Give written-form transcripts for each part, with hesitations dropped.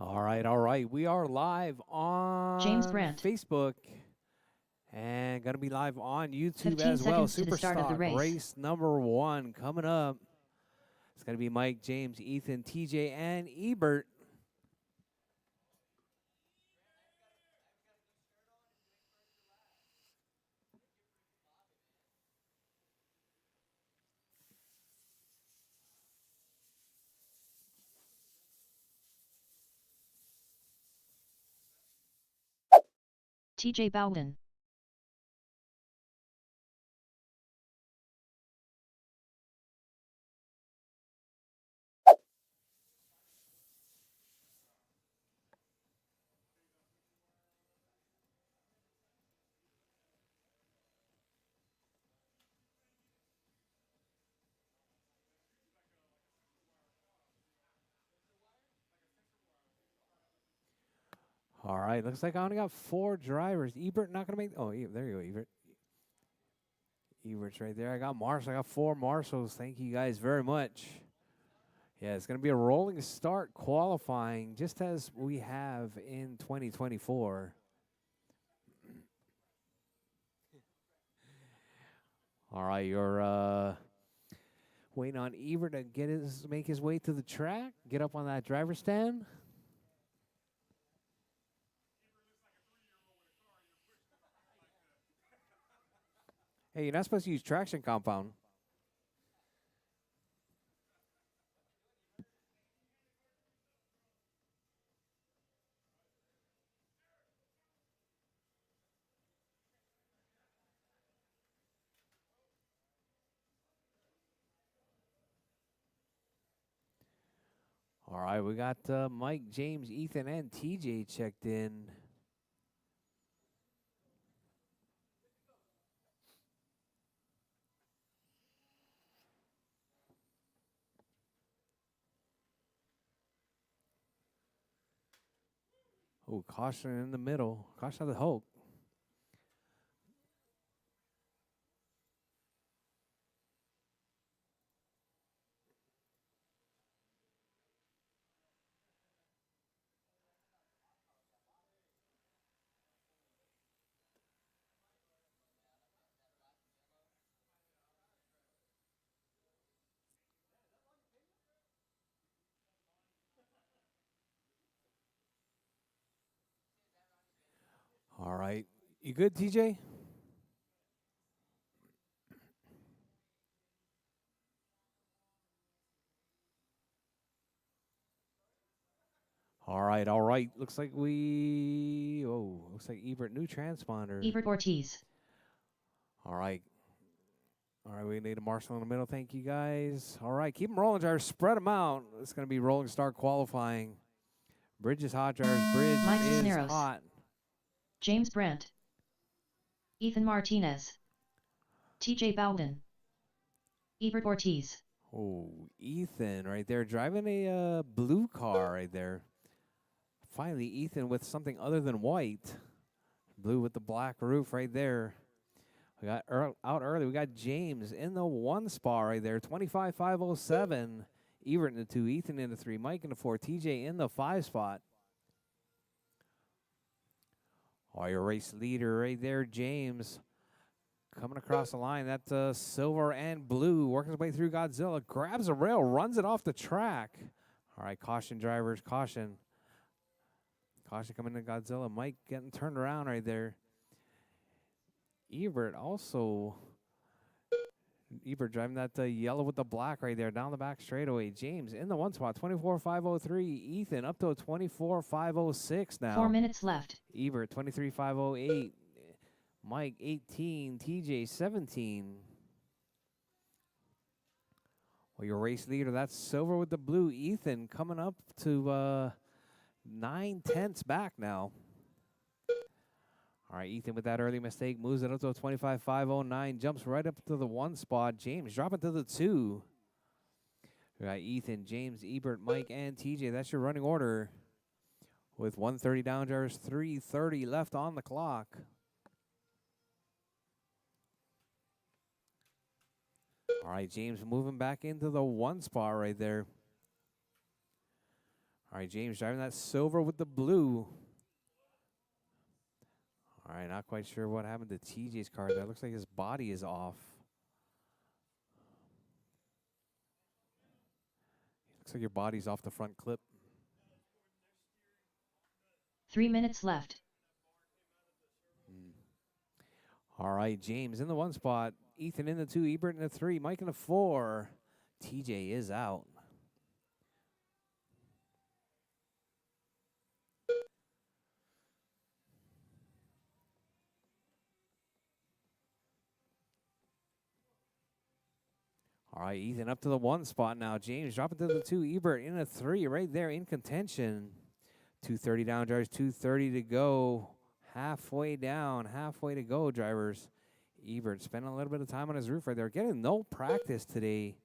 All right, all right. We are live on James Brandt. Facebook and going to be live on YouTube 15 as well. seconds to the start of the Superstock race. race number 1 coming up. It's going to be Mike, James, Ethan, TJ, and Ebert. TJ Bowden. All right, looks like I only got 4 drivers. Ebert not going to make. Oh, there you go, Ebert. Ebert's right there. I got Marshall. I got 4 Marshalls. Thank you guys very much. Yeah, it's going to be a rolling start qualifying, just as we have in 2024. All right, you're waiting on Ebert to make his way to the track, get up on that driver's stand. Hey, you're not supposed to use traction compound. All right, we got Mike, James, Ethan, and TJ checked in. Oh, caution in the middle. Caution of the Hulk. All right. You good, TJ? All right, all right. Looks like looks like Ebert, new transponder. Ebert Ortiz. All right. All right, we need a Marshall in the middle. Thank you, guys. All right, keep them rolling, drivers. Spread them out. It's going to be rolling start qualifying. Bridge is hot, drivers. Bridge Mike is Cisneros. hot. James Brandt. Ethan Martinez. TJ Bowden. Ebert Ortiz. Oh, Ethan right there driving a blue car right there. Finally, Ethan with something other than white. Blue with the black roof right there. We got out early. We got James in the 1 spot right there. 25,507. Ebert in the 2. Ethan in the 3. Mike in the 4. TJ in the 5 spot. Oh, your race leader right there, James. Coming across the line. That's silver and blue. Working his way through Godzilla. Grabs a rail. Runs it off the track. All right, caution, drivers. Caution. Caution coming to Godzilla. Mike getting turned around right there. Ebert driving that yellow with the black right there down the back straightaway. James in the 1 spot, 24,503. Ethan up to a 24,506 now. 4 minutes left. Ebert 23,508. Mike 18. TJ 17. Well, your race leader, that's silver with the blue. Ethan coming up to 9/10 back now. All right, Ethan with that early mistake moves it up to a 25,509. Jumps right up to the 1 spot. James dropping to the 2. We got Ethan, James, Ebert, Mike, and TJ. That's your running order. With 130 down, drivers, 3:30 left on the clock. All right, James moving back into the 1 spot right there. All right, James driving that silver with the blue. All right, not quite sure what happened to TJ's car. That looks like his body is off. Looks like your body's off the front clip. 3 minutes left. All right, James in the 1 spot. Ethan in the 2, Ebert in the 3, Mike in the 4. TJ is out. All right, Ethan up to the 1 spot now. James dropping to the 2, Ebert in a 3, right there in contention. 2:30 down, drivers. 2:30 to go. Halfway down, halfway to go, drivers. Ebert spending a little bit of time on his roof right there. Getting no practice today.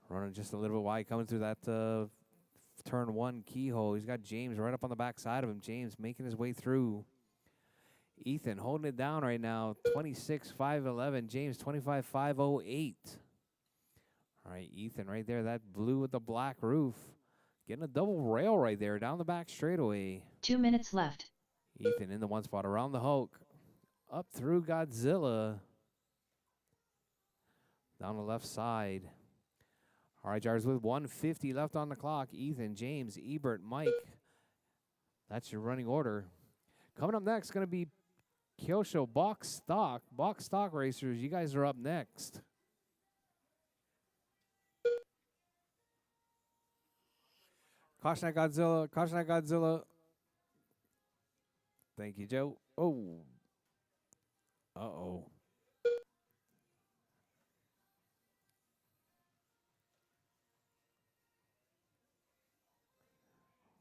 Running just a little bit wide, coming through that turn 1 keyhole. He's got James right up on the back side of him. James making his way through. Ethan holding it down right now. 26.511. James 25.508. All right, Ethan right there. That blue with the black roof. Getting a double rail right there down the back straightaway. 2 minutes left. Ethan in the 1 spot around the Hulk. Up through Godzilla. Down the left side. All right, drivers, with 1:50 left on the clock. Ethan, James, Ebert, Mike. That's your running order. Coming up next, going to be Kyosho Box Stock. Box Stock Racers, you guys are up next. Caution at Godzilla. Caution at Godzilla. Thank you, Joe. Oh. Uh-oh.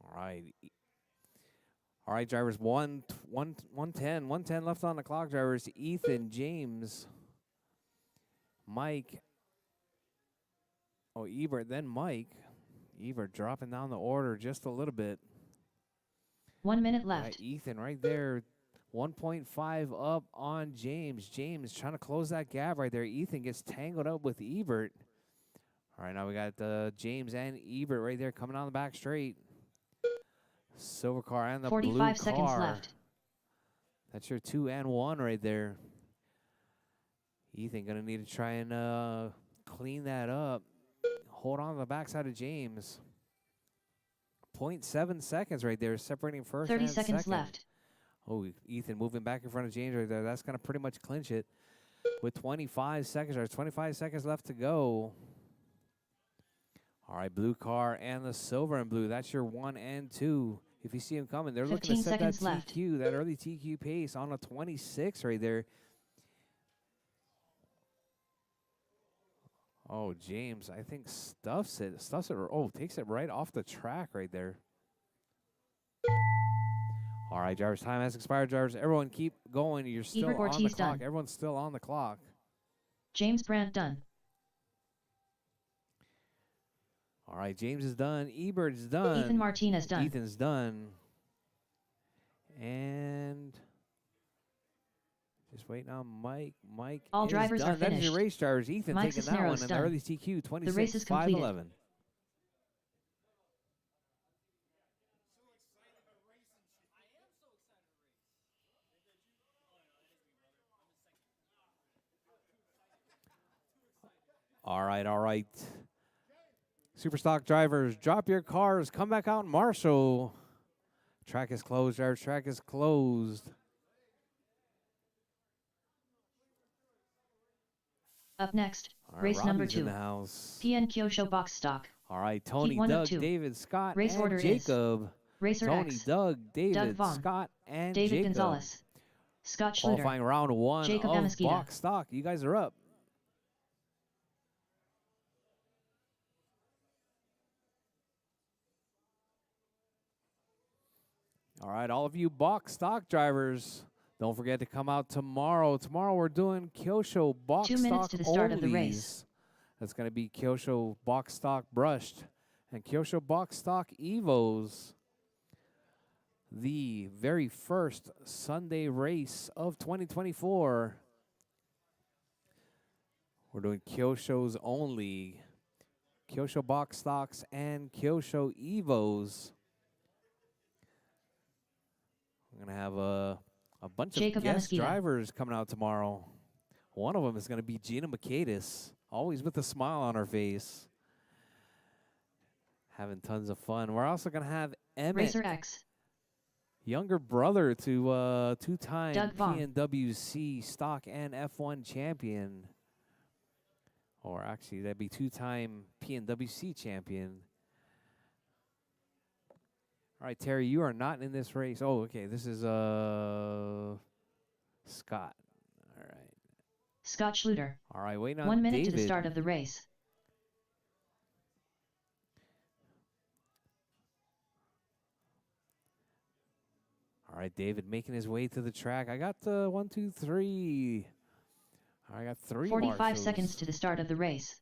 All right. All right, drivers. 110 left on the clock, drivers. Ethan, James, Mike. Oh, Ebert, then Mike. Ebert dropping down the order just a little bit. 1 minute left. Right, Ethan right there. 1.5 up on James. James trying to close that gap right there. Ethan gets tangled up with Ebert. All right, now we got James and Ebert right there coming on the back straight. Silver car and the blue car. 45 seconds left. That's your 2 and 1 right there. Ethan going to need to try and clean that up. Hold on to the backside of James. 0.7 seconds right there, separating first 30 and seconds second. left. Oh, Ethan moving back in front of James right there. That's going to pretty much clinch it. With 25 seconds, there's 25 seconds left to go. All right, blue car and the silver and blue. That's your 1 and 2. If you see them coming, they're looking to set that TQ, that early TQ pace on a 26 right there. Oh, James, I think stuffs it. Oh, takes it right off the track right there. All right, drivers, time has expired, drivers. Everyone keep going. You're still on the clock. Everyone's still on the clock. James Brandt done. All right, James is done. Ebert's done. Ethan Martinez done. Ethan's done. And just waiting on Mike. Mike all drivers done. are finished. That's your race drivers. Ethan Mike taking that one in the early TQ, 26.511. All right, all right. Superstock drivers, drop your cars. Come back out and marshal. Track is closed, drivers. Track is closed. Up next, All right, race Robbie's number 2. in the house. PN Kyosho Box Stock. All right, Tony, Heat Doug, David, Scott, race and order Jacob. Racer Tony, X, Doug, David, Doug Vaughn, Scott, and David Jacob. Gonzalez, Scott Schluter, Qualifying round 1 Jacob of Amesquita. Box Stock. You guys are up. All right, all of you Box Stock drivers, don't forget to come out tomorrow. Tomorrow we're doing Kyosho Box 2 minutes Stock to the start of the race. That's going to be Kyosho Box Stock Brushed and Kyosho Box Stock Evos. The very first Sunday race of 2024. We're doing Kyoshos only. Kyosho Box Stocks, and Kyosho Evos. We're going to have a bunch of Jacob guest Amesquita. drivers coming out tomorrow. One of them is going to be Gina Makadis, always with a smile on her face. Having tons of fun. We're also going to have Emmett, Rchq, younger brother to two-time Doug Vaughn. PNWC stock and F1 champion. Or actually, that'd be two-time PNWC champion. All right, Terry, you are not in this race. Oh, okay. This is Scott. All right. Scott Schluter. All right, waiting on 1 minute David. to the start of the race. All right, David making his way to the track. I got 1, 2, 3. I got 3 45 marshals. seconds to the start of the race.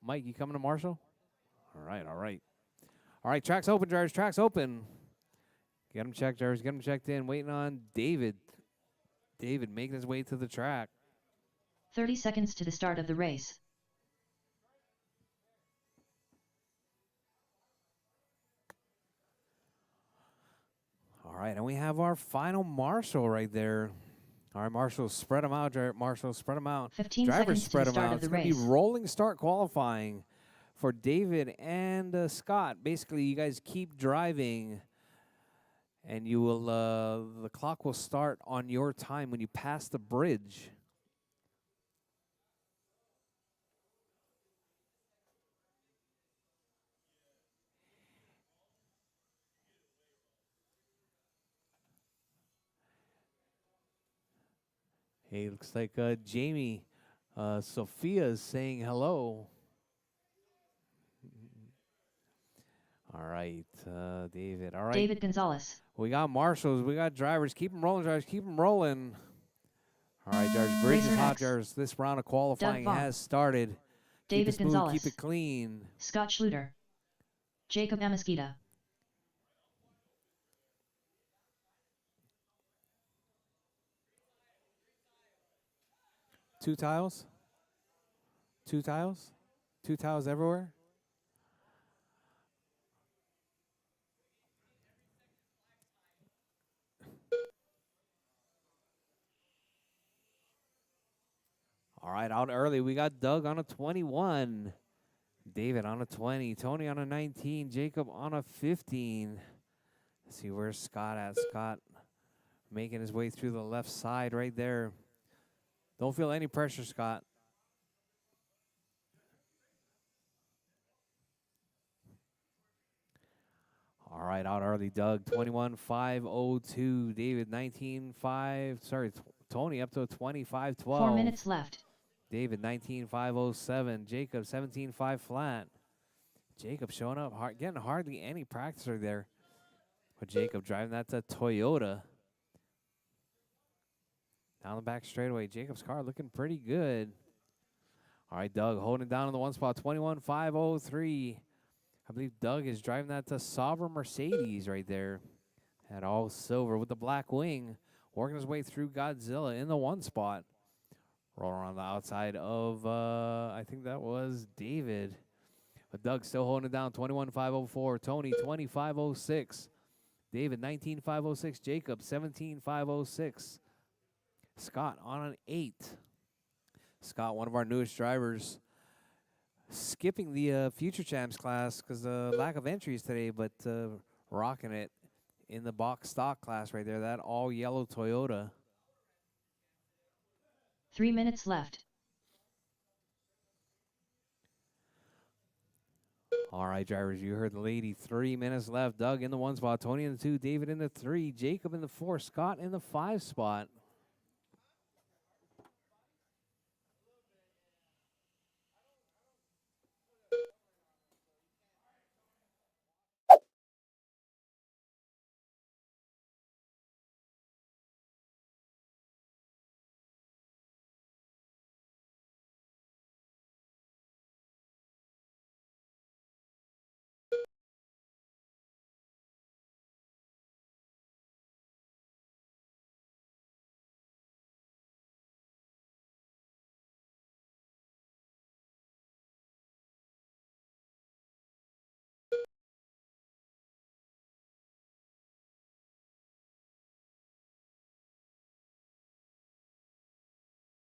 Mike, you coming to Marshall? All right, all right. All right, track's open, drivers. Track's open. Get them checked, drivers. Get them checked in. Waiting on David. David making his way to the track. 30 seconds to the start of the race. All right, and we have our final marshal right there. All right, Marshall, spread them out. Marshall, spread them out. 15 Drivers, seconds to spread the them start out. of the It's going to be race. rolling start qualifying for David and Scott. Basically, you guys keep driving, and you will. The clock will start on your time when you pass the bridge. Hey, looks like Jamie, Sophia is saying hello. All right, David. All right. David Gonzalez. We got marshals. We got drivers. Keep them rolling, drivers. Keep them rolling. All right, drivers. Bridge is hot, Rchq. drivers. This round of qualifying Vaughn. has started. David Keep it smooth. Gonzalez. Keep it clean. Scott Schluter. Jacob Amesquita. Two tiles. Two tiles. Two tiles everywhere. All right, out early. We got Doug on a 21. David on a 20. Tony on a 19. Jacob on a 15. Let's see, where's Scott at? Scott making his way through the left side right there. Don't feel any pressure, Scott. All right, out early, Doug, 21.502. David, 19.5. Sorry, Tony up to a 25.12. 4 minutes left. David, 19.507. Jacob, 17.5 flat. Jacob showing up, getting hardly any practice right there. But Jacob driving that to Toyota. Down the back straightaway. Jacob's car looking pretty good. All right, Doug holding it down in the one spot, 21.503. I believe Doug is driving that to Sovereign Mercedes right there. At all silver with the black wing. Working his way through Godzilla in the one spot. Rolling around the outside of, I think that was David. But Doug still holding it down, 21.504. Tony, 20.506. David, 19.506. Jacob, 17.506. Scott on an 8. Scott, one of our newest drivers, skipping the Future Champs class because of lack of entries today, but rocking it in the box stock class right there. That all yellow Toyota. 3 minutes left. All right, drivers, you heard the lady. 3 minutes left. Doug in the one spot. Tony in the 2. David in the 3. Jacob in the 4. Scott in the 5 spot.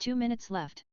2 minutes left.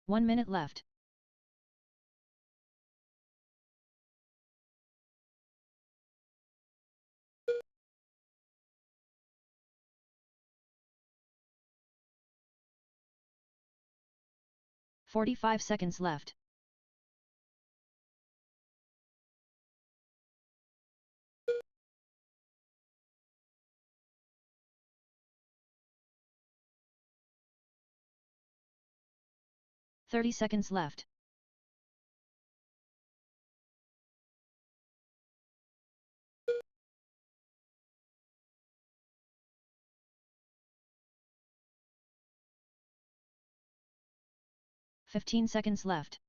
One minute left. "45 seconds left. "30 seconds left. "15 seconds left.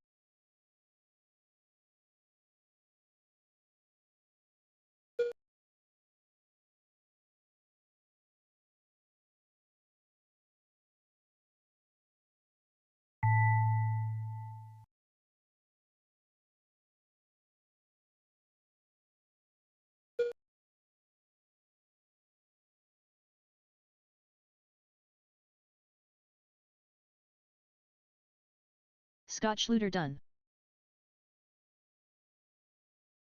Scott Schluter done.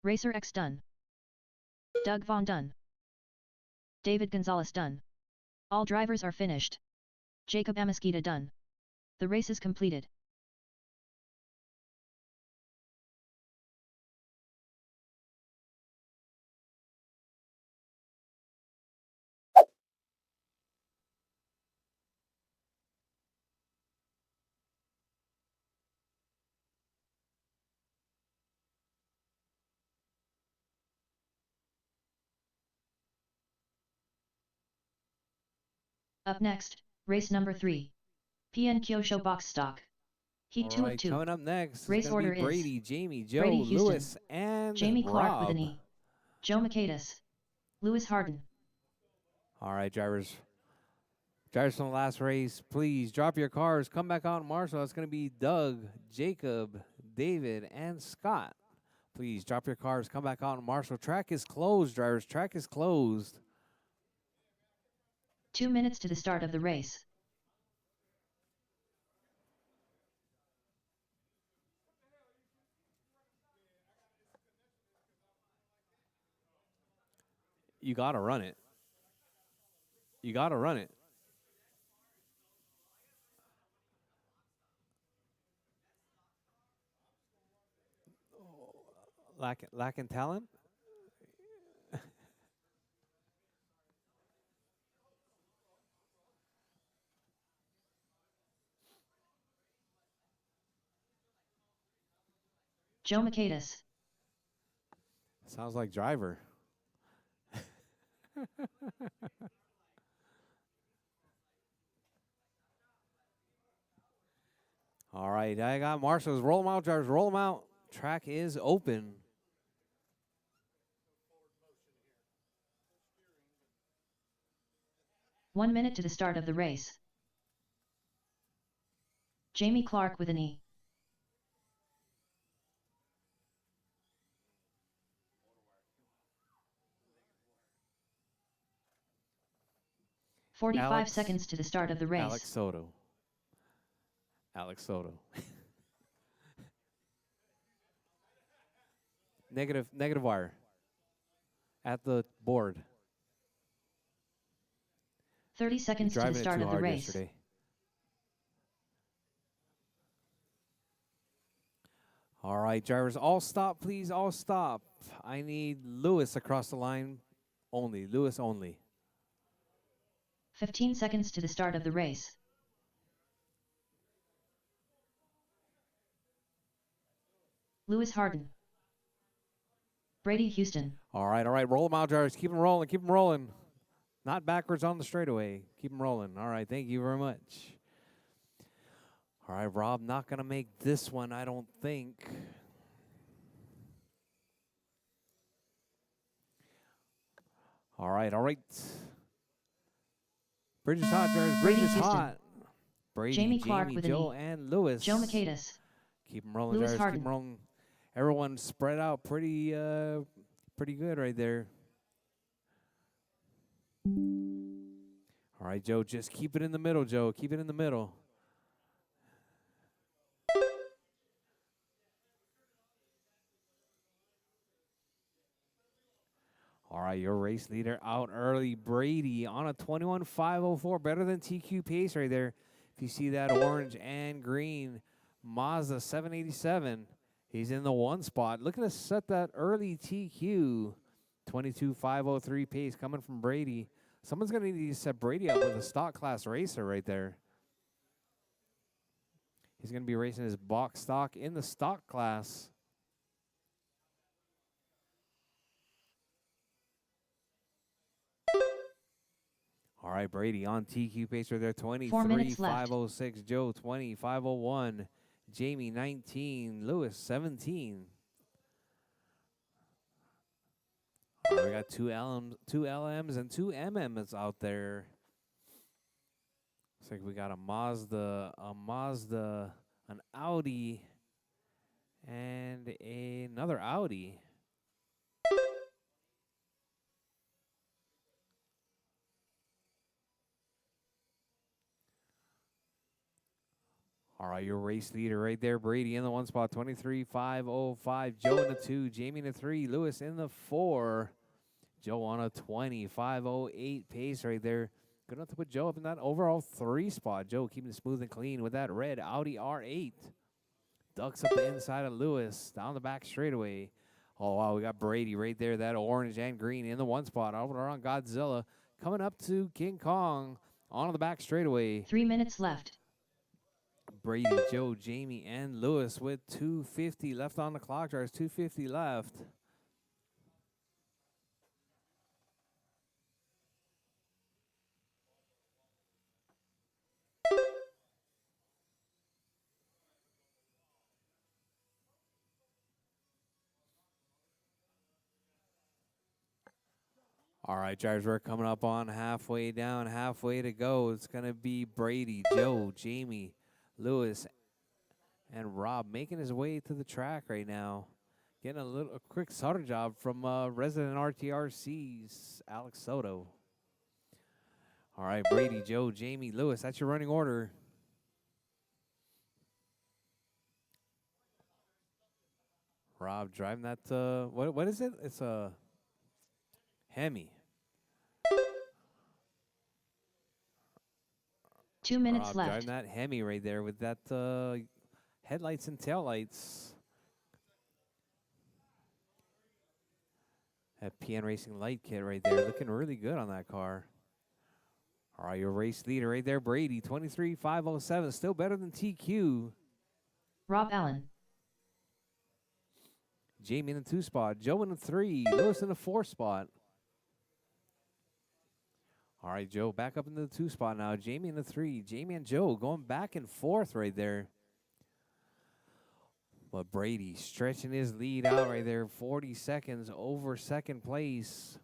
Rchq done. Doug Vaughn done. David Gonzalez done. All drivers are finished. Jacob Amesquita done. The race is completed. Up next, race number 3. PN Kyosho Box Stock. Heat 2 of 2. Coming up next is Race going to order be is Brady, Jamie, Joe, Brady Houston, Lewis, and Jamie Clark with Rob. an E. Joe Macatus. Lewis Harden. All right, drivers. Drivers from the last race, please drop your cars. Come back on Marshall. It's going to be Doug, Jacob, David, and Scott. Please drop your cars. Come back on Marshall. Track is closed, drivers. Track is closed. 2 minutes to the start of the race. You got to run it. You got to run it. Lacking talent? Joe Macatus. Sounds like driver. All right, I got Marshall's. Roll them out, drivers. Roll them out. Track is open. "1 minute to the start of the race. Jamie Clark with an E. "45 seconds to the start of the race. Alex Soto. Alex Soto. Negative wire. At the board. 30 seconds to the Driving it start too of the hard race. yesterday. All right, drivers, all stop, please, all stop. I need Lewis across the line only. Lewis only. 15 seconds to the start of the race. Lewis Harden. Brady Houston. All right, roll them out, drivers. Keep them rolling, keep them rolling. Not backwards on the straightaway. Keep them rolling. All right, thank you very much. All right, Rob, not going to make this one, I don't think. All right. Bridge is hot, drivers. Bridge is hot. Brady, Jamie Clark with Joe, an E. and Lewis. Joe Michaelis. Keep them rolling, Lewis drivers. Harden. Keep them rolling. Everyone spread out pretty good right there. All right, Joe, just keep it in the middle, Joe. Keep it in the middle. All right, your race leader out early. Brady on a 21.504. Better than TQ pace right there. If you see that orange and green Mazda 787, he's in the 1 spot. Looking to set that early TQ. 22.503 pace coming from Brady. Someone's going to need to set Brady up with a stock class racer right there. He's going to be racing his box stock in the stock class. All right, Brady on TQ pace right there. 23.506. Joe 20.501. Jamie 19. Lewis 17. All right, we got two LMs and two MMs out there. Looks like we got a Mazda, an Audi, and another Audi. All right, your race leader right there, Brady in the 1 spot, 23.505. Joe in the 2, Jamie in the 3, Lewis in the 4. Joe on a 20.508 pace right there. Good enough to put Joe up in that overall 3 spot. Joe keeping it smooth and clean with that red Audi R8. Ducks up the inside of Lewis, down the back straightaway. Oh, wow, we got Brady right there, that orange and green in the 1 spot. Over on Godzilla, coming up to King Kong on the back straightaway. 3 minutes left. Brady, Joe, Jamie, and Lewis with 250 left on the clock. There's 250 left. All right, drivers, we're coming up on halfway down, halfway to go. It's going to be Brady, Joe, Jamie, Lewis, and Rob making his way to the track right now. Getting a quick solder job from resident RTRC's Alex Soto. All right, Brady, Joe, Jamie, Lewis, that's your running order. Rob driving that, what is it? It's a Hemi. 2 minutes Rob left. driving that Hemi right there with that headlights and taillights. That PN Racing light kit right there. Looking really good on that car. All right, your race leader right there, Brady. 23.507. Still better than TQ. Rob Allen. Jamie in the 2 spot. Joe in the 3. Lewis in the 4 spot. All right, Joe back up into the 2 spot now. Jamie in the 3. Jamie and Joe going back and forth right there. But Brady stretching his lead out right there. 40 seconds over second place.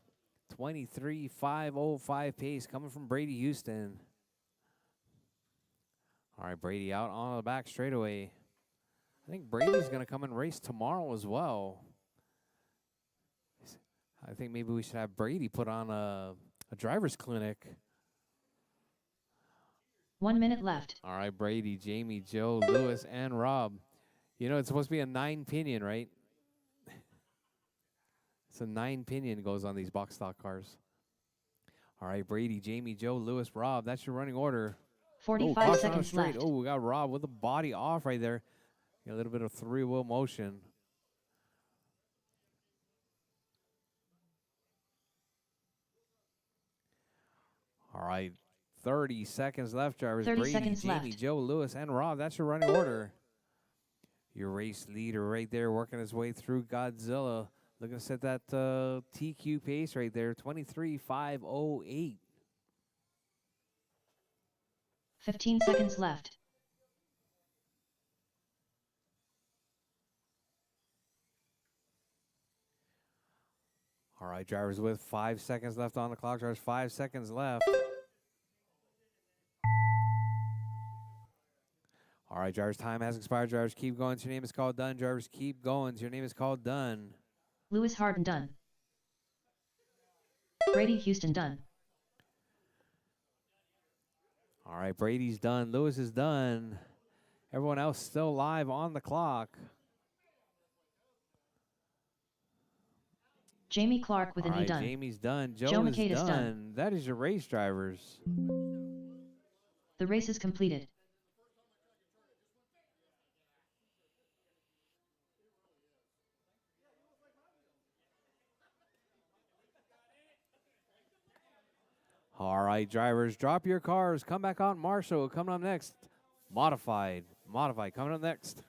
23.505 pace coming from Brady Houston. All right, Brady out on the back straightaway. I think Brady's going to come and race tomorrow as well. I think maybe we should have Brady put on a driver's clinic. 1 minute left. All right, Brady, Jamie, Joe, Lewis, and Rob. You know, it's supposed to be a 9 pinion, right? It's a 9 pinion goes on these box stock cars. All right, Brady, Jamie, Joe, Lewis, Rob. That's your running order. 45 seconds straight. left. Oh, we got Rob with the body off right there. A little bit of three-wheel motion. All right, 30 seconds left, drivers. 30 Brady, seconds Jamie, left. Joe, Lewis, and Rob. That's your running order. Your race leader right there working his way through Godzilla. Looking to set that TQ pace right there, 23.508. 15 seconds left. All right, drivers with 5 seconds left on the clock. Drivers, 5 seconds left. All right, drivers, time has expired. Drivers, keep going. Your name is called done. Drivers, keep going. Your name is called done. Lewis Harden done. Brady Houston done. All right, Brady's done. Lewis is done. Everyone else still live on the clock. Jamie Clark with All an E right, done. Jamie's done. Joe Joe is McCade is done. done. That is your race, drivers. The race is completed. All right, drivers, drop your cars. Come back on Marshall. Coming up next, Modified. Modified coming up next.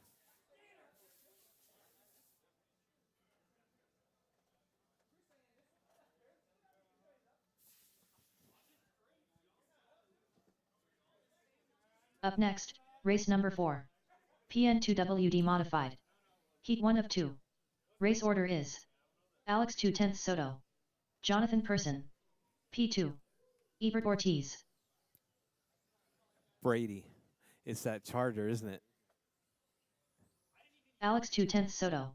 Up next, race number 4. PN2WD modified. Heat 1 of 2. Race order is Alex 2/10 Soto. Jonathan Person. P2. Ebert Ortiz. Brady. It's that Charger, isn't it? Alex 2/10 Soto.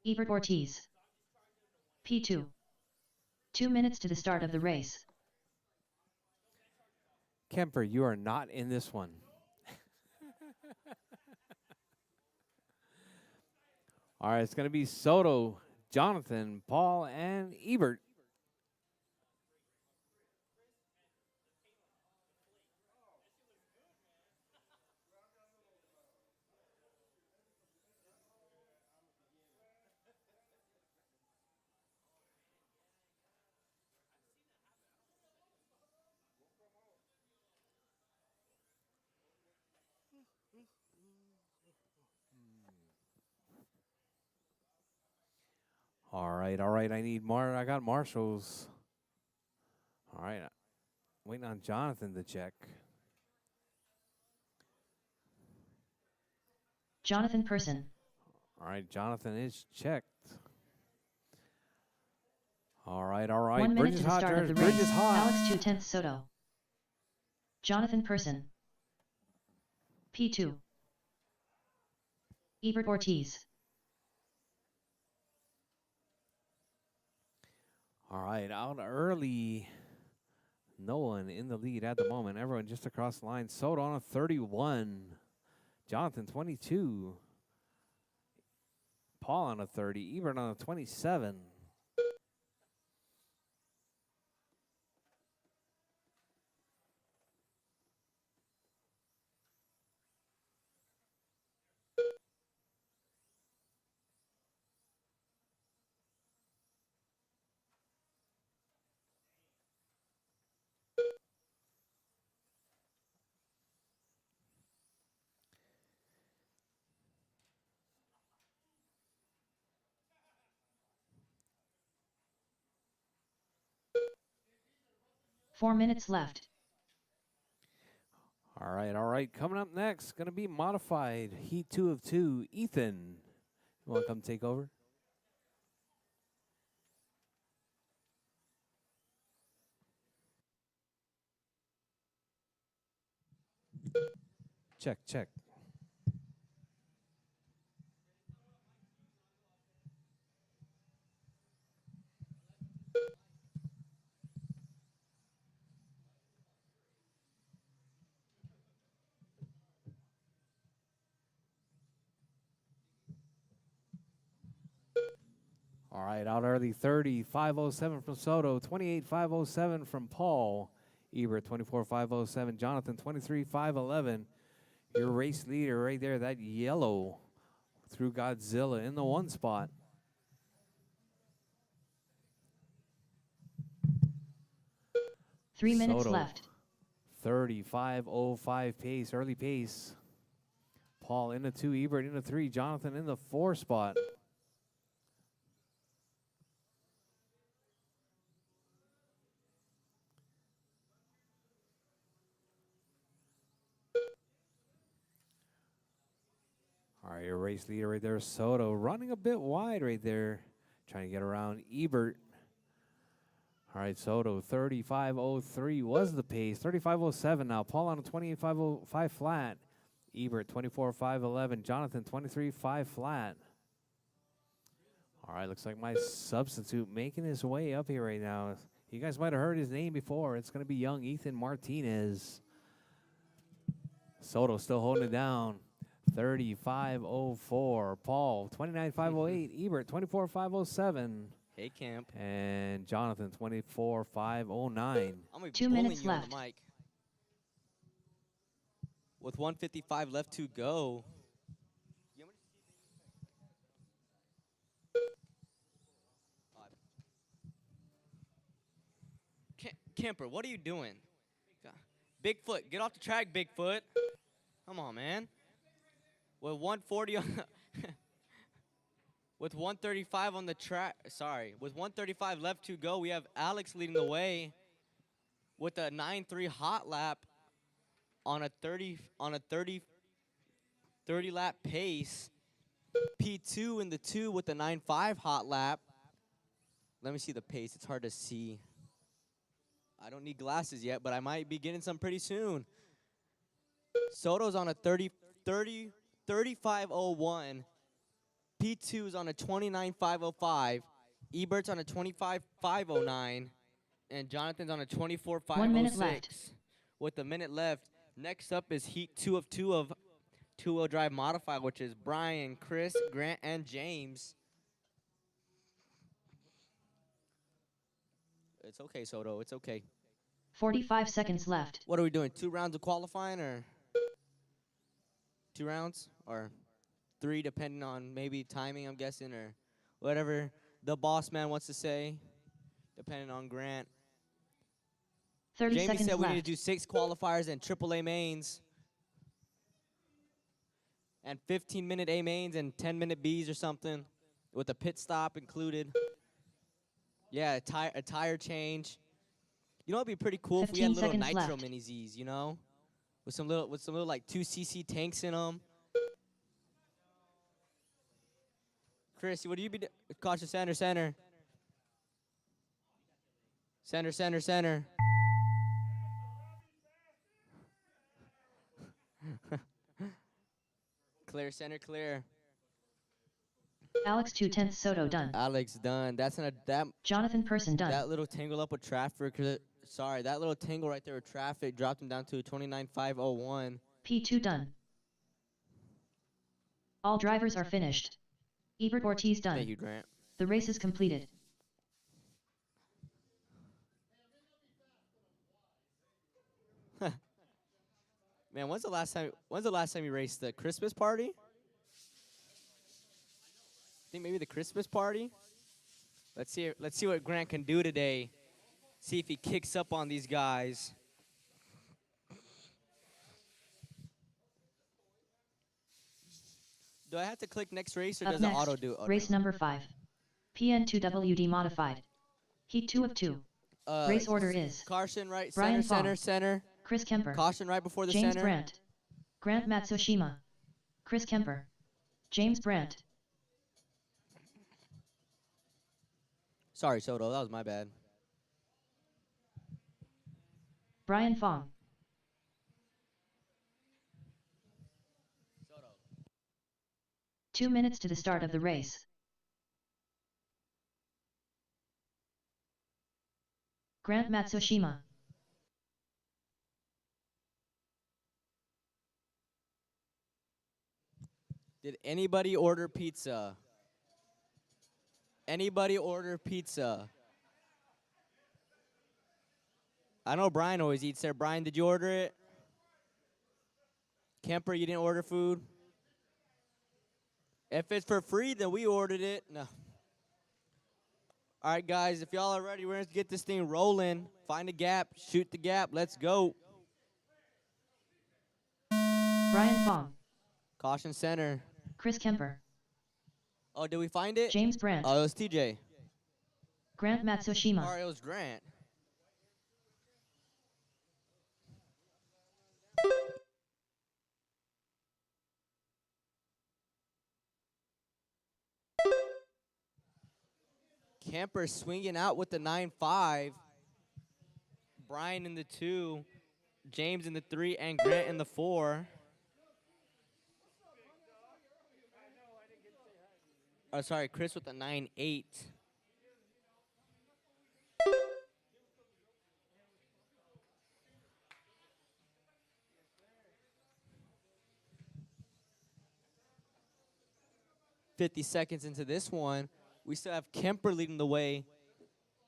Ebert Ortiz. P2. 2 minutes to the start of the race. Kemper, you are not in this one. All right, it's going to be Soto, Jonathan, Paul, and Ebert. All right, all right. I got Marshall's. All right, waiting on Jonathan to check. Jonathan Person. All right, Jonathan is checked. All right, all right. 1 minute Bridge to is the hot, start of drivers. the Bridge race. is hot. Alex 2/10 Soto. Jonathan Person. P2. Ebert Ortiz. All right, out early. No one in the lead at the moment. Everyone just across the line. Soto on a 31. Jonathan, 22. Paul on a 30. Ebert on a 27. Four minutes left. All right, all right. Coming up next, going to be Modified. Heat 2 of 2. Ethan, you want to come take over? Check, check. All right, out early 30, 507 from Soto, 28, 507 from Paul. Ebert 24.507. Jonathan 23.511. Your race leader right there, that yellow through Godzilla in the 1 spot. Three minutes Soto, left. 35.05 pace, early pace. Paul in the 2, Ebert in the 3, Jonathan in the 4 spot. All right, your race leader right there, Soto, running a bit wide right there, trying to get around Ebert. All right, Soto, 35.03 was the pace. 35.07 now. Paul on a 28.505 flat. Ebert, 24.511. Jonathan, 23.5 flat. All right, looks like my substitute making his way up here right now. You guys might have heard his name before. It's going to be young Ethan Martinez. Soto still holding it down. 35.04. Paul, 29.508. Ebert, 24.507. Hey, Camp. And Jonathan, 24.509. I'm gonna be 2 bullying minutes you on left. the mic. With 1:55 left to go. Camper, what are you doing? Bigfoot, get off the track, Bigfoot. Come on, man. With 140 on with 135 on the track. Sorry, with 135 left to go, we have Alex leading the way with a 9.3 hot lap on a 30 lap pace. P2 in the 2 with the 9.5 hot lap. Let me see the pace. It's hard to see. I don't need glasses yet, but I might be getting some pretty soon. Soto's on a 35.01. P2's on a 29.505. Ebert's on a 25.509. And Jonathan's on a 24.506. 1 minute left. With a minute left. Next up is Heat 2 of 2 of two-wheel drive modified, which is Brian, Chris, Grant, and James. It's okay, Soto. It's okay. 45 seconds left. What are we doing? 2 rounds of qualifying or 2 rounds or 3 depending on maybe timing, I'm guessing, or whatever the boss man wants to say, depending on Grant. 30 Jamie seconds said we left. need to do 6 qualifiers and AAA mains. And 15-minute A mains and 10-minute Bs or something with a pit stop included. Yeah, a tire change. You know, it'd be pretty cool if we had 15 little seconds nitro left. mini Zs, you know? With some little like 2cc tanks in them. Chris, what do you be cautious center. Center. Clear, center, clear. Alex 2/10 Soto done. Alex done. That's that Jonathan Person done. that little tangle up with traffic. Sorry, that little tangle right there with traffic dropped him down to 29.501. P2 done. All drivers are finished. Ebert Ortiz done. Thank you, Grant. The race is completed. Man, when's the last time you raced the Christmas party? I think maybe the Christmas party. Let's see what Grant can do today. See if he kicks up on these guys. Do I have to click next race or Up does next, it auto do it? race number 5. PN2WD modified. Heat 2 of 2. Race order is Caution right, Brian center. Chris Kemper, Caution right before the James center. Brandt, Grant Matsushima, Chris Kemper, James Brandt. Sorry, Soto, that was my bad. Brian Fong. Soto. 2 minutes to the start of the race. Grant Matsushima. Did anybody order pizza? Anybody order pizza? I know Brian always eats there. Brian, did you order it? Kemper, you didn't order food? If it's for free, then we ordered it. No. All right, guys, if y'all are ready, we're going to get this thing rolling. Find a gap, shoot the gap. Let's go. Brian Fong, Caution center. Chris Kemper, Oh, did we find it? James Brandt, Oh, it was TJ. Grant Matsushima, Sorry, it was Grant. Kemper swinging out with the 9-5. Brian in the 2. James in the 3. And Grant in the 4. Oh, sorry, Chris with the 9-8. $50 into this one. We still have Kemper leading the way.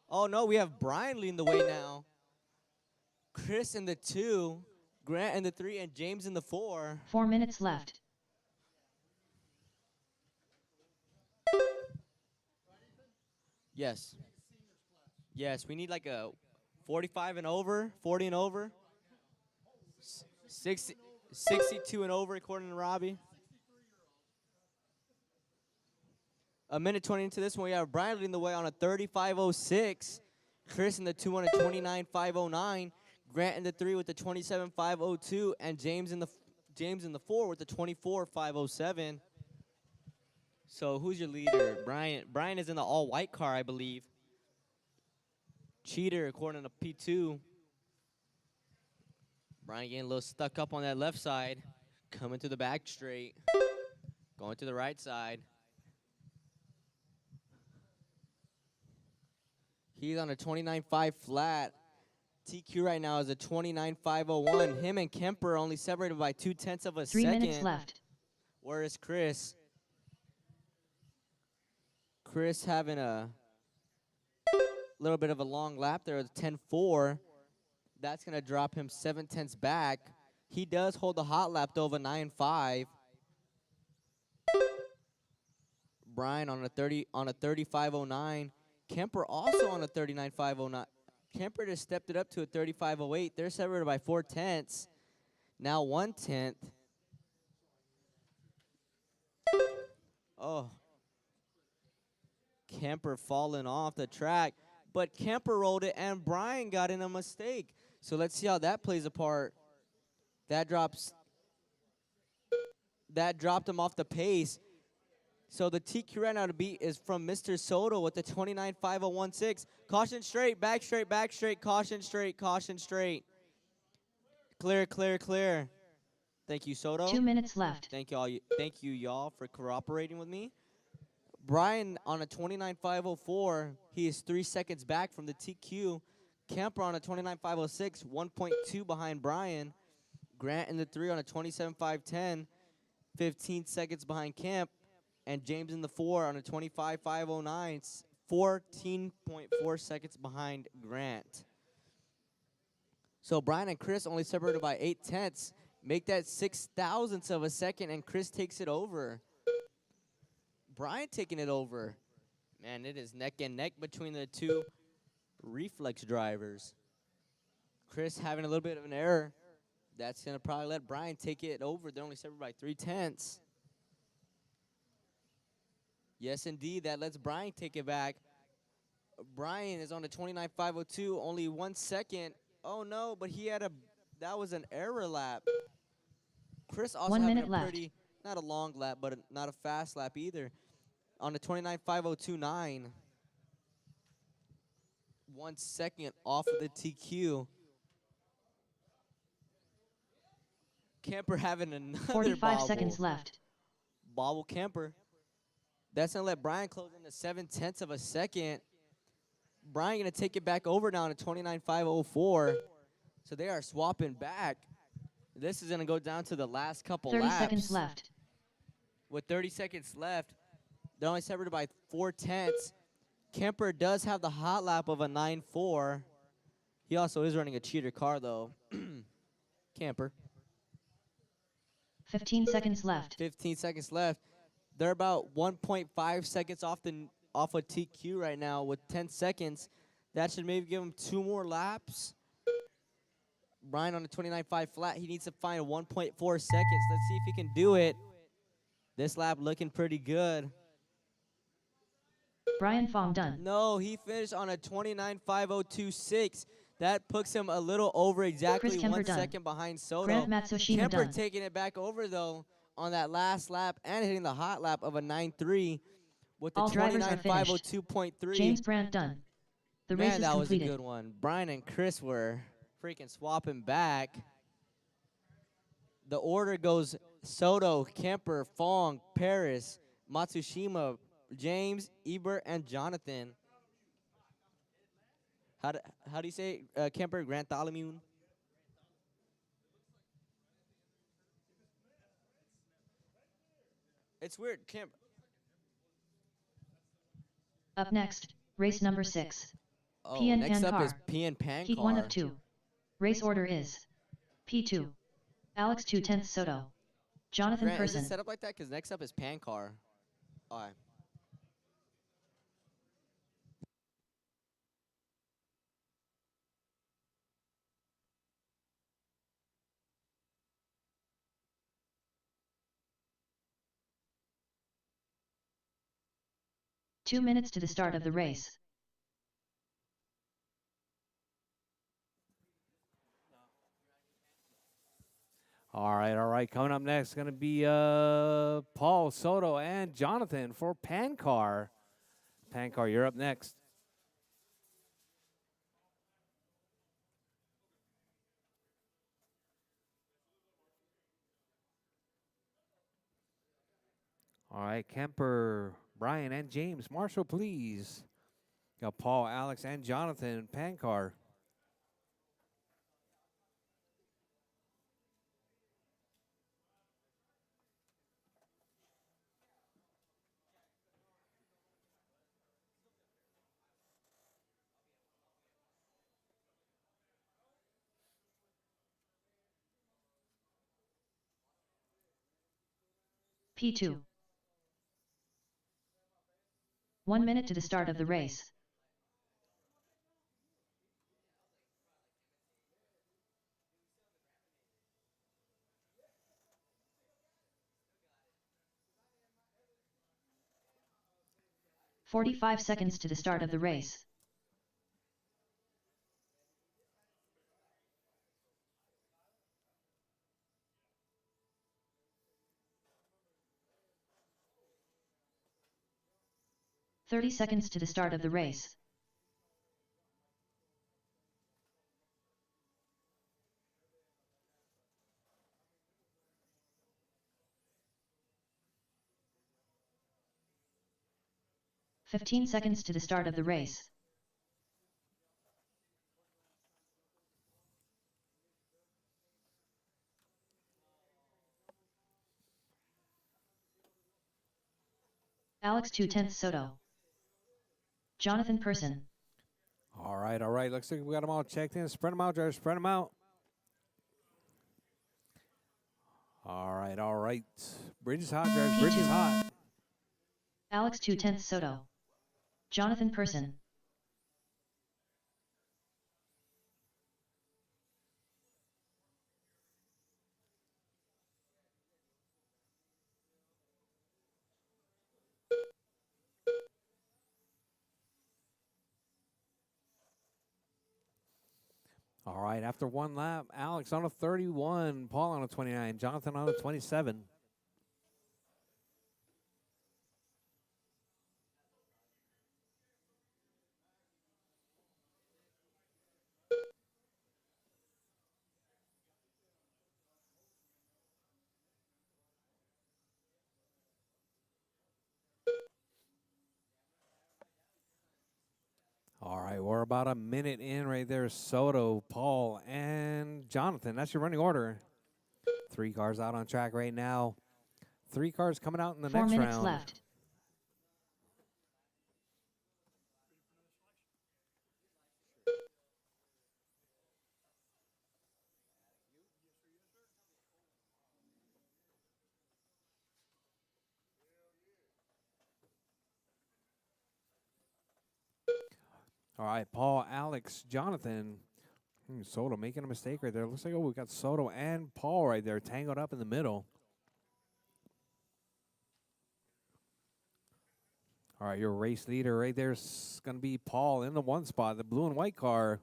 Oh, no, we have Brian leading the way now. Chris in the 2, Grant in the 3, and James in the 4. 4 minutes left. Yes. Yes, we need like a 45 and over, 40 and over. 62 and over according to Robbie. A minute 20 into this one, we have Brian leading the way on a 35.06. Chris in the 2 on a 29.509. Grant in the 3 with the 27.502, and James in the 4 with the 24.507. So who's your leader? Brian. Brian is in the all-white car, I believe. Cheater according to P2. Brian getting a little stuck up on that left side. Coming to the back straight. Going to the right side. He's on a 29.5 flat. TQ right now is a 29.501. Him and Kemper only separated by 0.2 of a 3 second. minutes left. Where is Chris? Chris having a little bit of a long lap there with 10.4. That's going to drop him 0.7 back. He does hold the hot lap though of a 9.5. Brian on a 35.09. Kemper also on a 39.509. Kemper just stepped it up to a 35.08. They're separated by 0.4. Now 1/10. Oh. Kemper falling off the track. But Kemper rolled it and Brian got in a mistake. So let's see how that plays a part. That dropped him off the pace. So the TQ right now to beat is from Mr. Soto with the 29.516. Caution straight, back straight, back straight, caution straight, caution straight. Clear, clear, clear. Thank you, Soto. 2 minutes left. Thank you y'all for cooperating with me. Brian on a 29.504. He is 3 seconds back from the TQ. Kemper on a 29.506, 1.2 behind Brian. Grant in the 3 on a 27.510, 15 seconds behind Kemp. And James in the 4 on a 25.509, 14.4 seconds behind Grant. So Brian and Chris only separated by 0.8. Make that 0.006 of a second, and Chris takes it over. Brian taking it over. Man, it is neck and neck between the two reflex drivers. Chris having a little bit of an error. That's going to probably let Brian take it over. They're only separated by 0.3. Yes, indeed, that lets Brian take it back. Brian is on the 29.502, only 1 second. Oh, no, but that was an error lap. Chris also 1 having minute a left. pretty, not a long lap, but not a fast lap either. On the 29.529. 1 second off of the TQ. Kemper having another 45 bobble. seconds left. Bobble Kemper. That's going to let Brian close into 0.7 of a second. Brian going to take it back over now to 29.504. So they are swapping back. This is going to go down to the last couple 30 laps. seconds left. With 30 seconds left, they're only separated by 0.4. Kemper does have the hot lap of a 9.4. He also is running a cheater car, though. Camper. 15 seconds left. 15 seconds left. They're about 1.5 seconds off of TQ right now with 10 seconds. That should maybe give him 2 more laps. Brian on the 29.5 flat. He needs to find 1.4 seconds. Let's see if he can do it. This lap looking pretty good. Brian Fong done. No, he finished on a 29.5026. That puts him a little over exactly Chris Kemper 1 done. second behind Soto. Grant Matsushima Kemper done. taking it back over, though, on that last lap and hitting the hot lap of a 9.3 with the All drivers are finished. 29.502.3. James Brandt done. The race Man, is that was a completed. good one. Brian and Chris were freaking swapping back. The order goes Soto, Kemper, Fong, Paris, Matsushima, James, Ebert, and Jonathan. How do you say Kemper? Bartholomew? It's weird. Up next, race number 6. Oh, PN next up is Pankar. PN Pankar. Heat 1 of 2. Race order is P2. Alex 2/10 Soto. Jonathan Grant, is Person. it set up like that? Because next up is Pankar. All right. Two minutes to the start of the race. All right. Coming up next is going to be Paul, Soto, and Jonathan for Pankar. Pankar, you're up next. All right, Kemper, Brian, and James. Marshall, please. Got Paul, Alex, and Jonathan. Pankar. P2. 1 minute to the start of the race. "45 seconds to the start of the race. "30 seconds to the start of the race. "15 seconds to the start of the race. Alex 2/10 Soto. Jonathan Person. All right. Looks like we got them all checked in. Spread them out, drivers. Spread them out. All right. Bridge is hot, drivers. Bridge is P2. hot. Alex 2/10 Soto. Jonathan Person. All right, after one lap, Alex on a 31, Paul on a 29, Jonathan on a 27. All right, we're about a minute in right there. Soto, Paul, and Jonathan. That's your running order. 3 cars out on track right now. 3 cars coming out in the 4 next minutes round. left. All right, Paul, Alex, Jonathan. Soto making a mistake right there. Looks like, oh, we got Soto and Paul right there tangled up in the middle. All right, your race leader right there is going to be Paul in the 1 spot. The blue and white car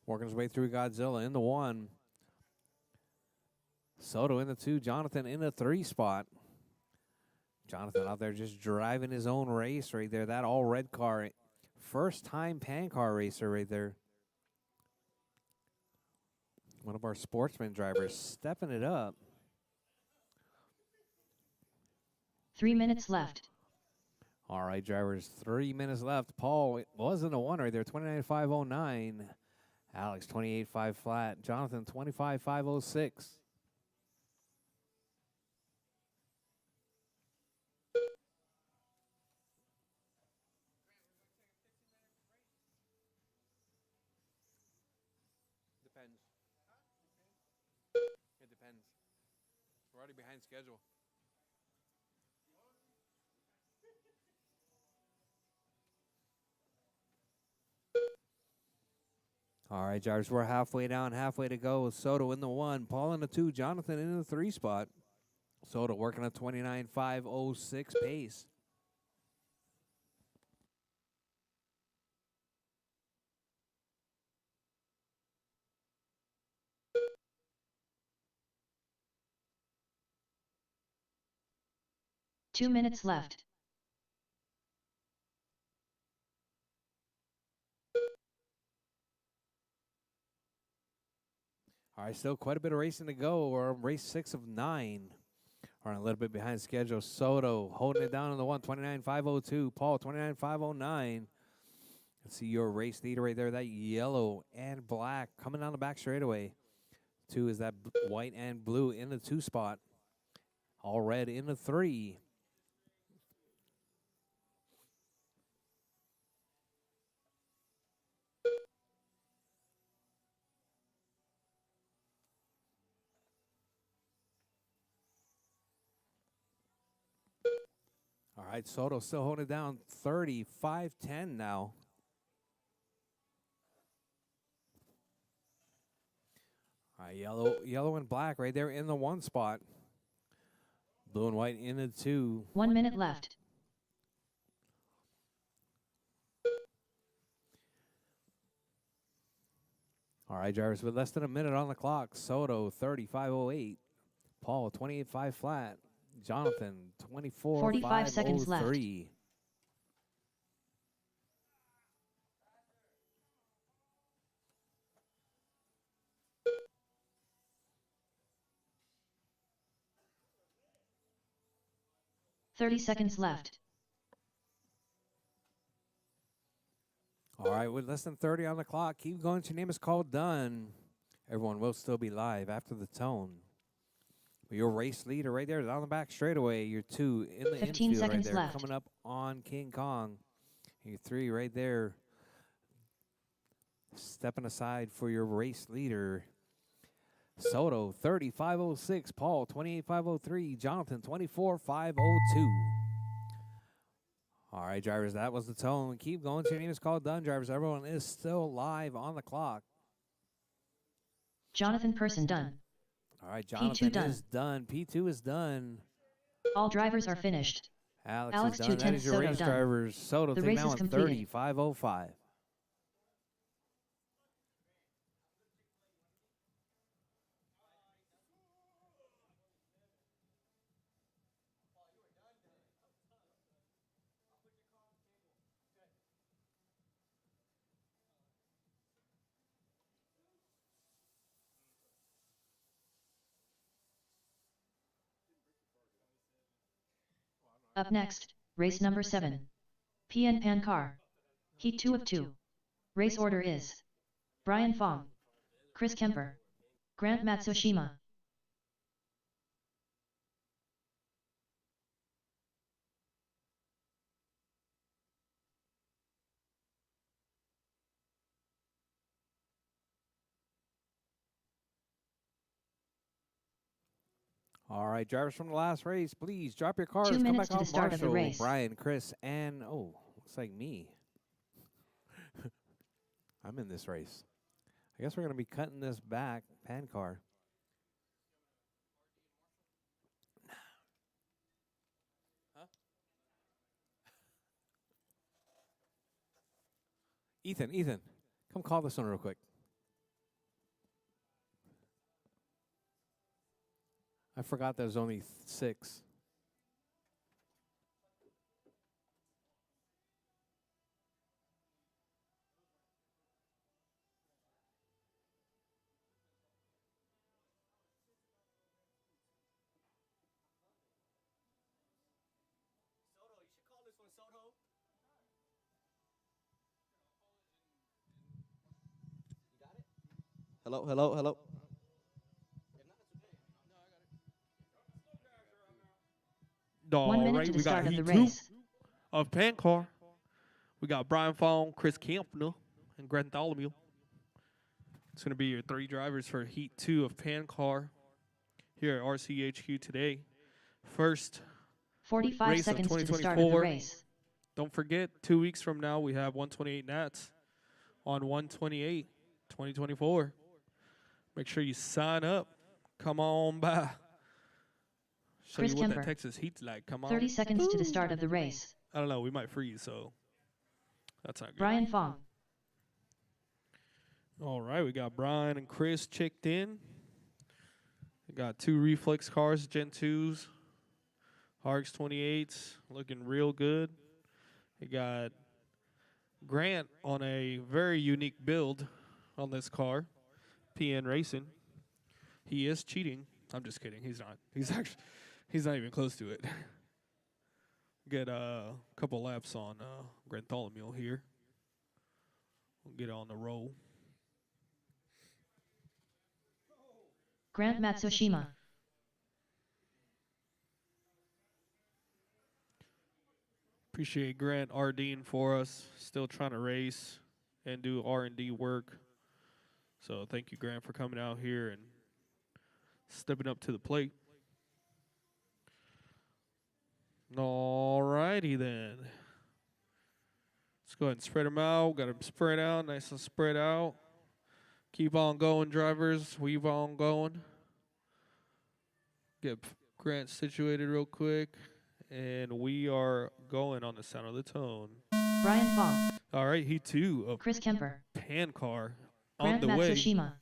working his way through Godzilla in the 1. Soto in the 2. Jonathan in the 3 spot. Jonathan out there just driving his own race right there. That all red car. First time pan car racer right there. One of our sportsman drivers stepping it up. 3 minutes left. All right, drivers, 3 minutes left. Paul was in the 1 right there, 29.509. Alex, 28.5 flat. Jonathan, 25.506. Depends. It depends. We're already behind schedule. All right, drivers, we're halfway down, halfway to go. Soto in the 1, Paul in the 2, Jonathan in the 3 spot. Soto working a 29.506 pace. Two minutes left. All right, still quite a bit of racing to go. We're on race 6 of 9. All right, a little bit behind schedule. Soto holding it down on the 1, 29.502. Paul, 29.509. Let's see your race leader right there. That yellow and black coming down the back straightaway. 2 is that white and blue in the 2 spot. All red in the 3. All right, Soto still holding it down, 35.10 now. All right, yellow and black right there in the 1 spot. Blue and white in the 2. 1 minute left. All right, drivers, with less than a minute on the clock. Soto, 35.08. Paul, 28.5 flat. Jonathan, 45 seconds left. 24.503. $30 left. All right, with less than 30 on the clock, keep going. Your name is called done. Everyone will still be live after the tone. Your race leader right there down the back straightaway. Your 2 in the 15 infield right seconds there, left. coming up on King Kong. Your 3 right there, stepping aside for your race leader. Soto, 35.06. Paul, 28.503. Jonathan, 24.502. All right, drivers, that was the tone. Keep going. Your name is called done, drivers. Everyone is still live on the clock. Jonathan Person done. All right, Jonathan done. is done. P2 is done. All drivers are finished. Alex is done. 2 That is your Soto race done. drivers. Soto The taking race now is on completed. 35.05. Up next, race number 7. PN Pan Car. Heat 2 of 2. Race order is Brian Fong, Chris Kemper, Grant Matsushima. All right, drivers from the last race, please drop your cars. 2 Come minutes back to the on. start of the Marshall, race. Brian, Chris, and, oh, looks like me. I'm in this race. I guess we're going to be cutting this back, pan car. Huh? Ethan, come call this one real quick. I forgot there's only 6. Hello, hello, hello. One All minute right, to the we got start of the Heat 2 race. of Pan Car. We got Brian Fong, Chris Campner, and Grant Bartholomew. It's going to be your 3 drivers for Heat 2 of Pan Car here at RCHQ today. First 45 race of seconds to the start of the 2024. race. Don't forget, 2 weeks from now, we have 128 Nats on 128, 2024. Make sure you sign up. Come on by. Show Chris you what that Kemper. Texas heat's like. Come on. 30 seconds to the start of the race. I don't know. We might freeze, so that's not good. Brian Fong. All right, we got Brian and Chris checked in. We got 2 reflex cars, Gen 2s, RX 28s, looking real good. We got Grant on a very unique build on this car, PN Racing. He is cheating. I'm just kidding. He's not. He's not even close to it. Get a couple laps on Grant Bartholomew here. We'll get on the roll. Grant Matsushima. Appreciate Grant RDing for us. Still trying to race and do R&D work. So thank you, Grant, for coming out here and stepping up to the plate. All righty then. Let's go ahead and spread them out. Got them spread out, nice and spread out. Keep on going, drivers. Weave on going. Get Grant situated real quick. And we are going on the sound of the tone. Brian Fong. All right, Heat 2 of Chris Kemper. Pan Car on Grant the way. Matsushima.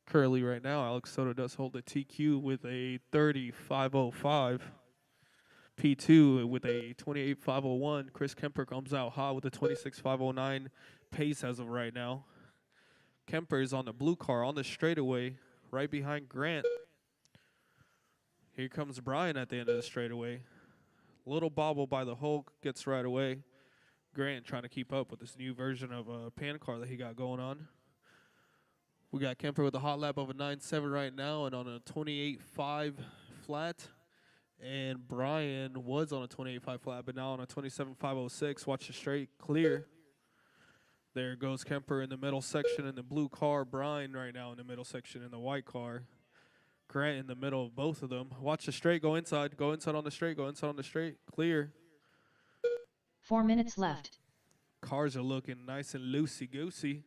Currently right now, Alex Soto does hold the TQ with a 30.505. P2 with a 28.501. Chris Kemper comes out hot with a 26.509 pace as of right now. Kemper is on the blue car on the straightaway right behind Grant. Here comes Brian at the end of the straightaway. Little bobble by the Hulk, gets right away. Grant trying to keep up with this new version of a Pan Car that he got going on. We got Kemper with a hot lap of a 9.7 right now and on a 28.5 flat. And Brian was on a 28.5 flat, but now on a 27.506. Watch the straight, clear. There goes Kemper in the middle section in the blue car. Brian right now in the middle section in the white car. Grant in the middle of both of them. Watch the straight, go inside. Go inside on the straight, go inside on the straight. Clear. 4 minutes left. Cars are looking nice and loosey-goosey.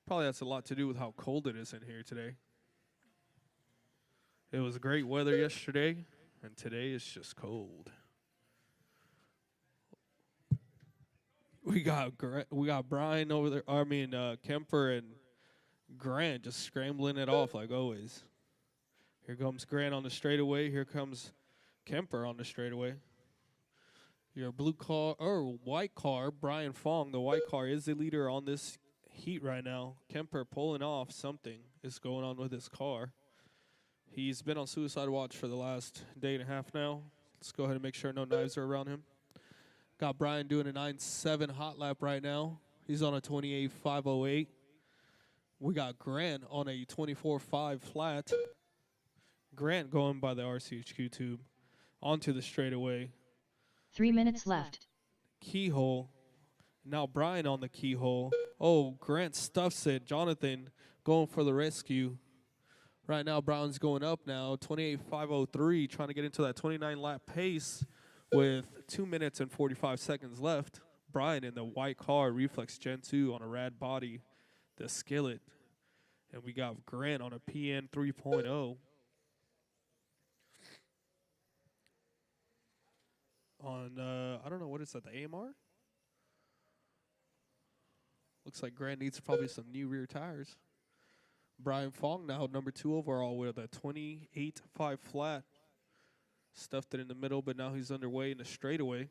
Probably has a lot to do with how cold it is in here today. It was great weather yesterday, and today it's just cold. We got Brian over there. Kemper and Grant just scrambling it off like always. Here comes Grant on the straightaway. Here comes Kemper on the straightaway. Your blue car or white car, Brian Fong. The white car is the leader on this heat right now. Kemper pulling off something is going on with his car. He's been on suicide watch for the last day and a half now. Let's go ahead and make sure no knives are around him. Got Brian doing a 9.7 hot lap right now. He's on a 28.508. We got Grant on a 24.5 flat. Grant going by the RCHQ tube onto the straightaway. 3 minutes left. Keyhole. Now Brian on the keyhole. Oh, Grant stuffs it. Jonathan going for the rescue. Right now, Brown's going up now, 28.503, trying to get into that 29 lap pace with 2 minutes and 45 seconds left. Brian in the white car, Reflex Gen 2 on a rad body, the Skillet. And we got Grant on a PN 3.0. On, I don't know, what is that, the AMR? Looks like Grant needs probably some new rear tires. Brian Fong now number 2 overall with a 28.5 flat. Stuffed it in the middle, but now he's underway in the straightaway.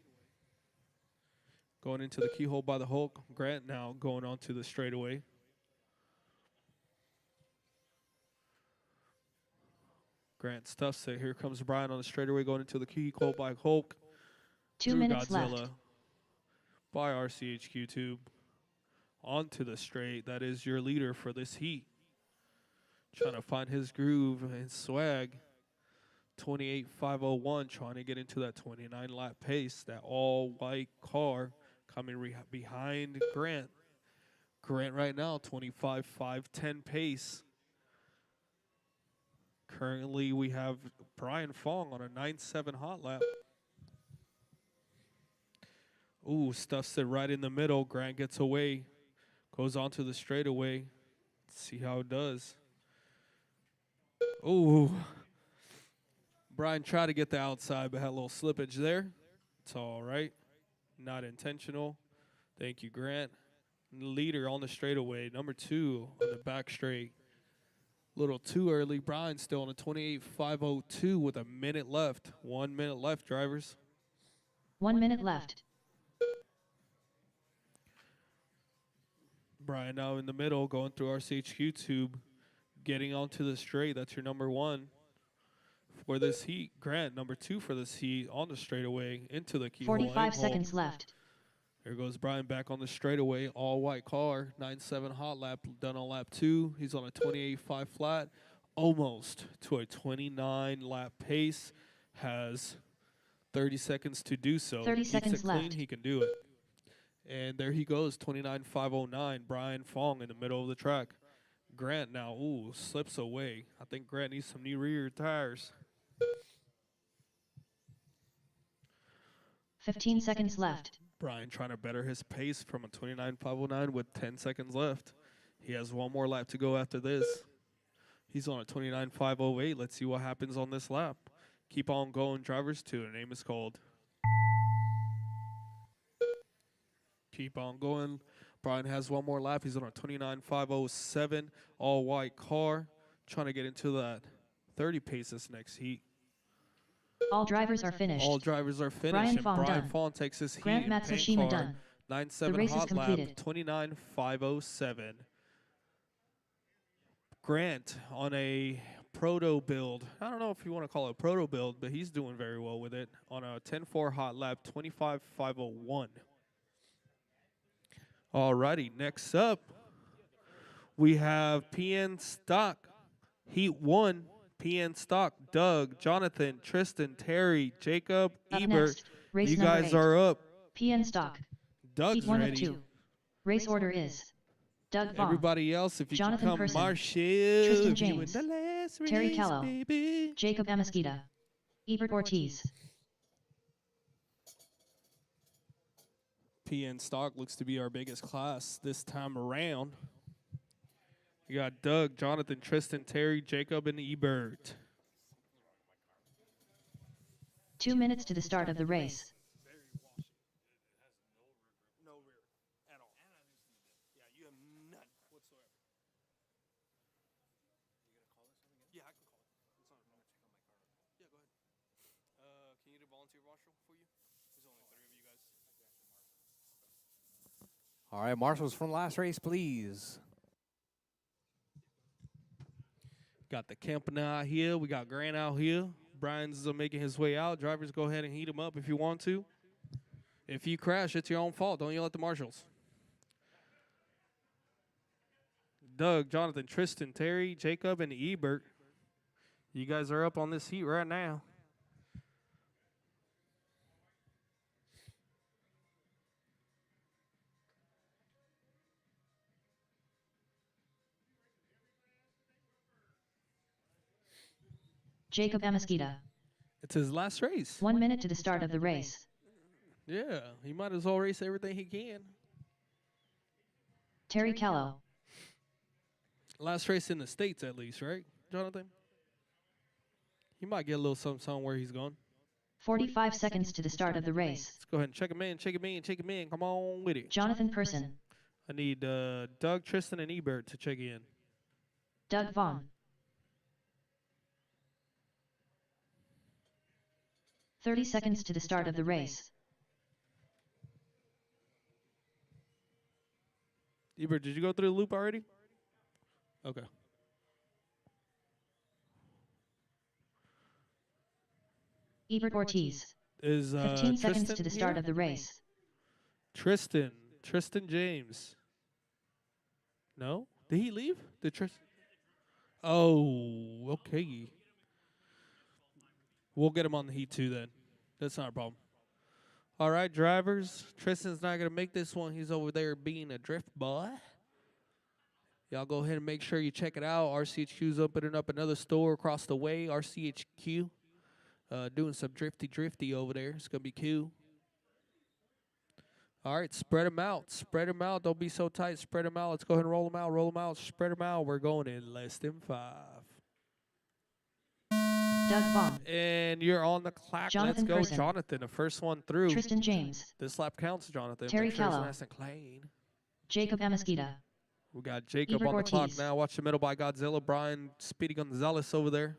Going into the keyhole by the Hulk. Grant now going on to the straightaway. Grant stuffs it. Here comes Brian on the straightaway going into the keyhole by Hulk. 2 minutes Godzilla left. by RCHQ Tube. Onto the straight. That is your leader for this heat. Trying to find his groove and swag. 28.501, trying to get into that 29 lap pace. That all white car coming behind Grant. Grant right now, 25.510 pace. Currently, we have Brian Fong on a 9.7 hot lap. Ooh, stuffs it right in the middle. Grant gets away. Goes on to the straightaway. See how it does. Ooh. Brian tried to get the outside, but had a little slippage there. It's all right. Not intentional. Thank you, Grant. Leader on the straightaway. Number 2 on the back straight. Little too early. Brian still on a 28.502 with a minute left. 1 minute left, drivers. 1 minute left. Brian now in the middle, going through RCHQ Tube, getting onto the straight. That's your number 1 for this heat. Grant, number 2 for this heat, on the straightaway into the keyhole. 45 seconds left. There goes Brian back on the straightaway, all white car, 9.7 hot lap, done on lap 2. He's on a 28.5 flat, almost to a 29 lap pace. Has 30 seconds to do so. 30 Keeps seconds it clean, left. he can do it. And there he goes, 29.509. Brian Fong in the middle of the track. Grant now, ooh, slips away. I think Grant needs some new rear tires. 15 seconds left. Brian trying to better his pace from a 29.509 with 10 seconds left. He has 1 more lap to go after this. He's on a 29.508. Let's see what happens on this lap. Keep on going, drivers, too. The name is called. Keep on going. Brian has 1 more lap. He's on a 29.507 all white car. Trying to get into that 30 pace this next heat. All drivers are finished. All drivers are finished. Brian and Fong Brian done. Fong takes his heat Grant in paint Matsushima car. done. 9.7 The race is hot lap, completed. 29.507. Grant on a proto build. I don't know if you want to call it a proto build, but he's doing very well with it. On a 10.4 hot lap, 25.501. Alrighty, next up, we have PN Stock, Heat 1, PN Stock, Doug, Jonathan, Tristan, Terry, Jacob, Up Ebert. next, race You number guys 8. are up. PN Stock. Doug's Heat 1 of ready. 2. Race order is Doug Vaughn, Everybody else, if you Jonathan can come, Person, Marshall, Tristan if you win James, the last Terry race, Callow, baby. Jacob Amesquita, Ebert Ortiz. PN Stock looks to be our biggest class this time around. You got Doug, Jonathan, Tristan, Terry, Jacob, and Ebert. 2 minutes to the start of the race. No rear at all. Yeah, you have none whatsoever. Yeah, I can call it. It's not a problem. Yeah, go ahead. Can you get a volunteer marshal for you? There's only 3 of you guys. All right, marshals from last race, please. Got the camping out here. We got Grant out here. Brian's making his way out. Drivers, go ahead and heat him up if you want to. If you crash, it's your own fault. Don't yell at the marshals. Doug, Jonathan, Tristan, Terry, Jacob, and Ebert. You guys are up on this heat right now. Jacob Amesquita. It's his last race. 1 minute to the start of the race. Yeah, he might as well race everything he can. Terry Callow. Last race in the States, at least, right, Jonathan? He might get a little something where he's going. 45 seconds to the start of the race. Let's go ahead and check him in, check him in, check him in. Come on with it. Jonathan Person. I need Doug, Tristan, and Ebert to check in. Doug Vaughn. 30 seconds to the start of the race. Ebert, did you go through the loop already? Okay. Ebert Ortiz. Is 15 seconds Tristan to the start here? of the race. Tristan James. No? Did he leave? Did Tristan? Oh, okay. We'll get him on the heat too then. That's not a problem. All right, drivers. Tristan's not going to make this one. He's over there being a drift boy. Y'all go ahead and make sure you check it out. RCHQ's opening up another store across the way. RCHQ. Doing some drifty over there. It's going to be cool. All right, spread them out. Spread them out. Don't be so tight. Spread them out. Let's go ahead and roll them out. Roll them out. Spread them out. We're going in less than 5. Doug Vaughn. And you're on the clock. Jonathan Let's go, Person. Jonathan. The first one through. Tristan James. This lap counts, Jonathan. Terry Make sure it's Callow. nice and clean. Jacob Amesquita. We got Jacob Ebert on the clock Ortiz. now. Watch the middle by Godzilla. Brian Speedy Gonzalez over there.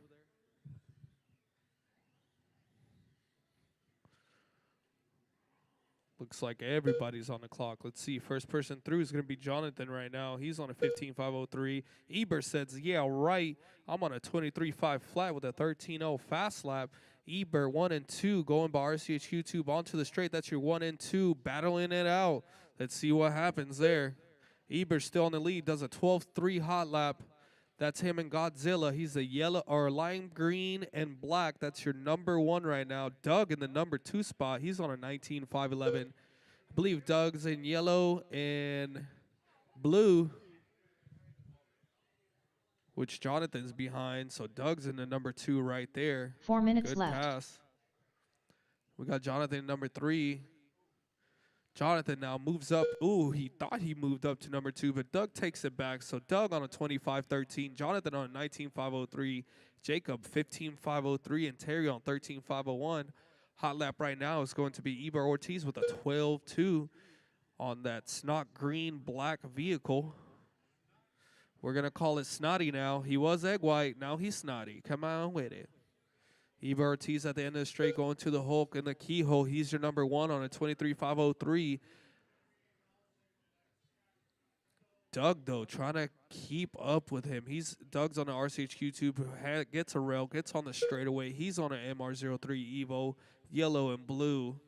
Looks like everybody's on the clock. Let's see. First person through is going to be Jonathan right now. He's on a 15.503. Ebert says, yeah, right. I'm on a 23.5 flat with a 13.0 fast lap. Ebert 1 and 2 going by RCH YouTube onto the straight. That's your 1 and 2 battling it out. Let's see what happens there. Ebert still on the lead. Does a 12.3 hot lap. That's him and Godzilla. He's a yellow or lime green and black. That's your number 1 right now. Doug in the number 2 spot. He's on a 19.511. I believe Doug's in yellow and blue, which Jonathan's behind. So Doug's in the number 2 right there. 4 minutes Good left. pass. We got Jonathan in number 3. Jonathan now moves up. Ooh, he thought he moved up to number 2, but Doug takes it back. So Doug on a 25.13, Jonathan on a 19.503, Jacob 15.503, and Terry on 13.501. Hot lap right now is going to be Ebert Ortiz with a 12.2 on that snot green black vehicle. We're going to call it Snotty now. He was egg white. Now he's Snotty. Come on with it. Ebert Ortiz at the end of the straight going to the Hulk in the keyhole. He's your number 1 on a 23.503. Doug, though, trying to keep up with him. Doug's on the RCH YouTube, gets a rail, gets on the straightaway. He's on an MR03 Evo, yellow and blue.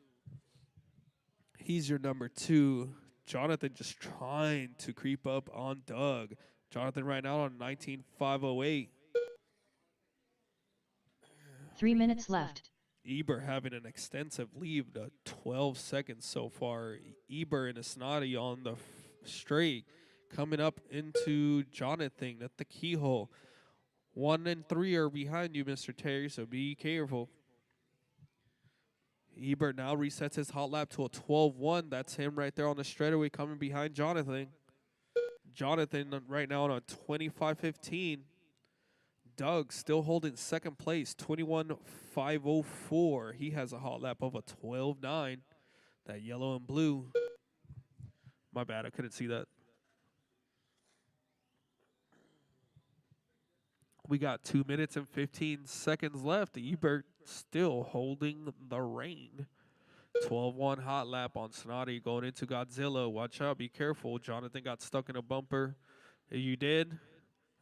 He's your number 2. Jonathan just trying to creep up on Doug. Jonathan right now on 19.508. 3 minutes left. Ebert having an extensive lead, 12 seconds so far. Ebert and a Snotty on the straight, coming up into Jonathan at the keyhole. 1 and 3 are behind you, Mr. Terry, so be careful. Ebert now resets his hot lap to a 12.1. That's him right there on the straightaway coming behind Jonathan. Jonathan right now on a 25.15. Doug still holding second place, 21.504. He has a hot lap of a 12.9. That yellow and blue. My bad, I couldn't see that. We got 2 minutes and 15 seconds left. Ebert still holding the reign. 12.1 hot lap on Snotty going into Godzilla. Watch out, be careful. Jonathan got stuck in a bumper. You did?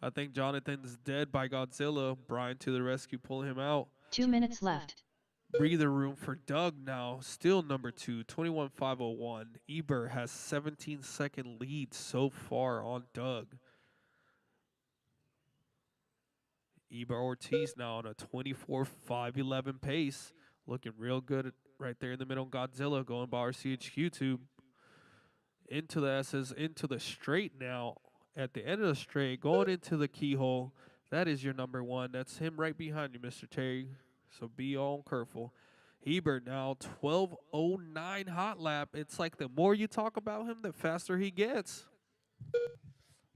I think Jonathan's dead by Godzilla. Brian to the rescue, pulling him out. 2 minutes left. Breather room for Doug now. Still number 2, 21.501. Ebert has 17-second lead so far on Doug. Ebert Ortiz now on a 24.511 pace. Looking real good right there in the middle. Godzilla going by RCH YouTube. Into the S's, into the straight now. At the end of the straight, going into the keyhole. That is your number 1. That's him right behind you, Mr. Terry. So be all careful. Ebert now 12:09 hot lap. It's like the more you talk about him, the faster he gets.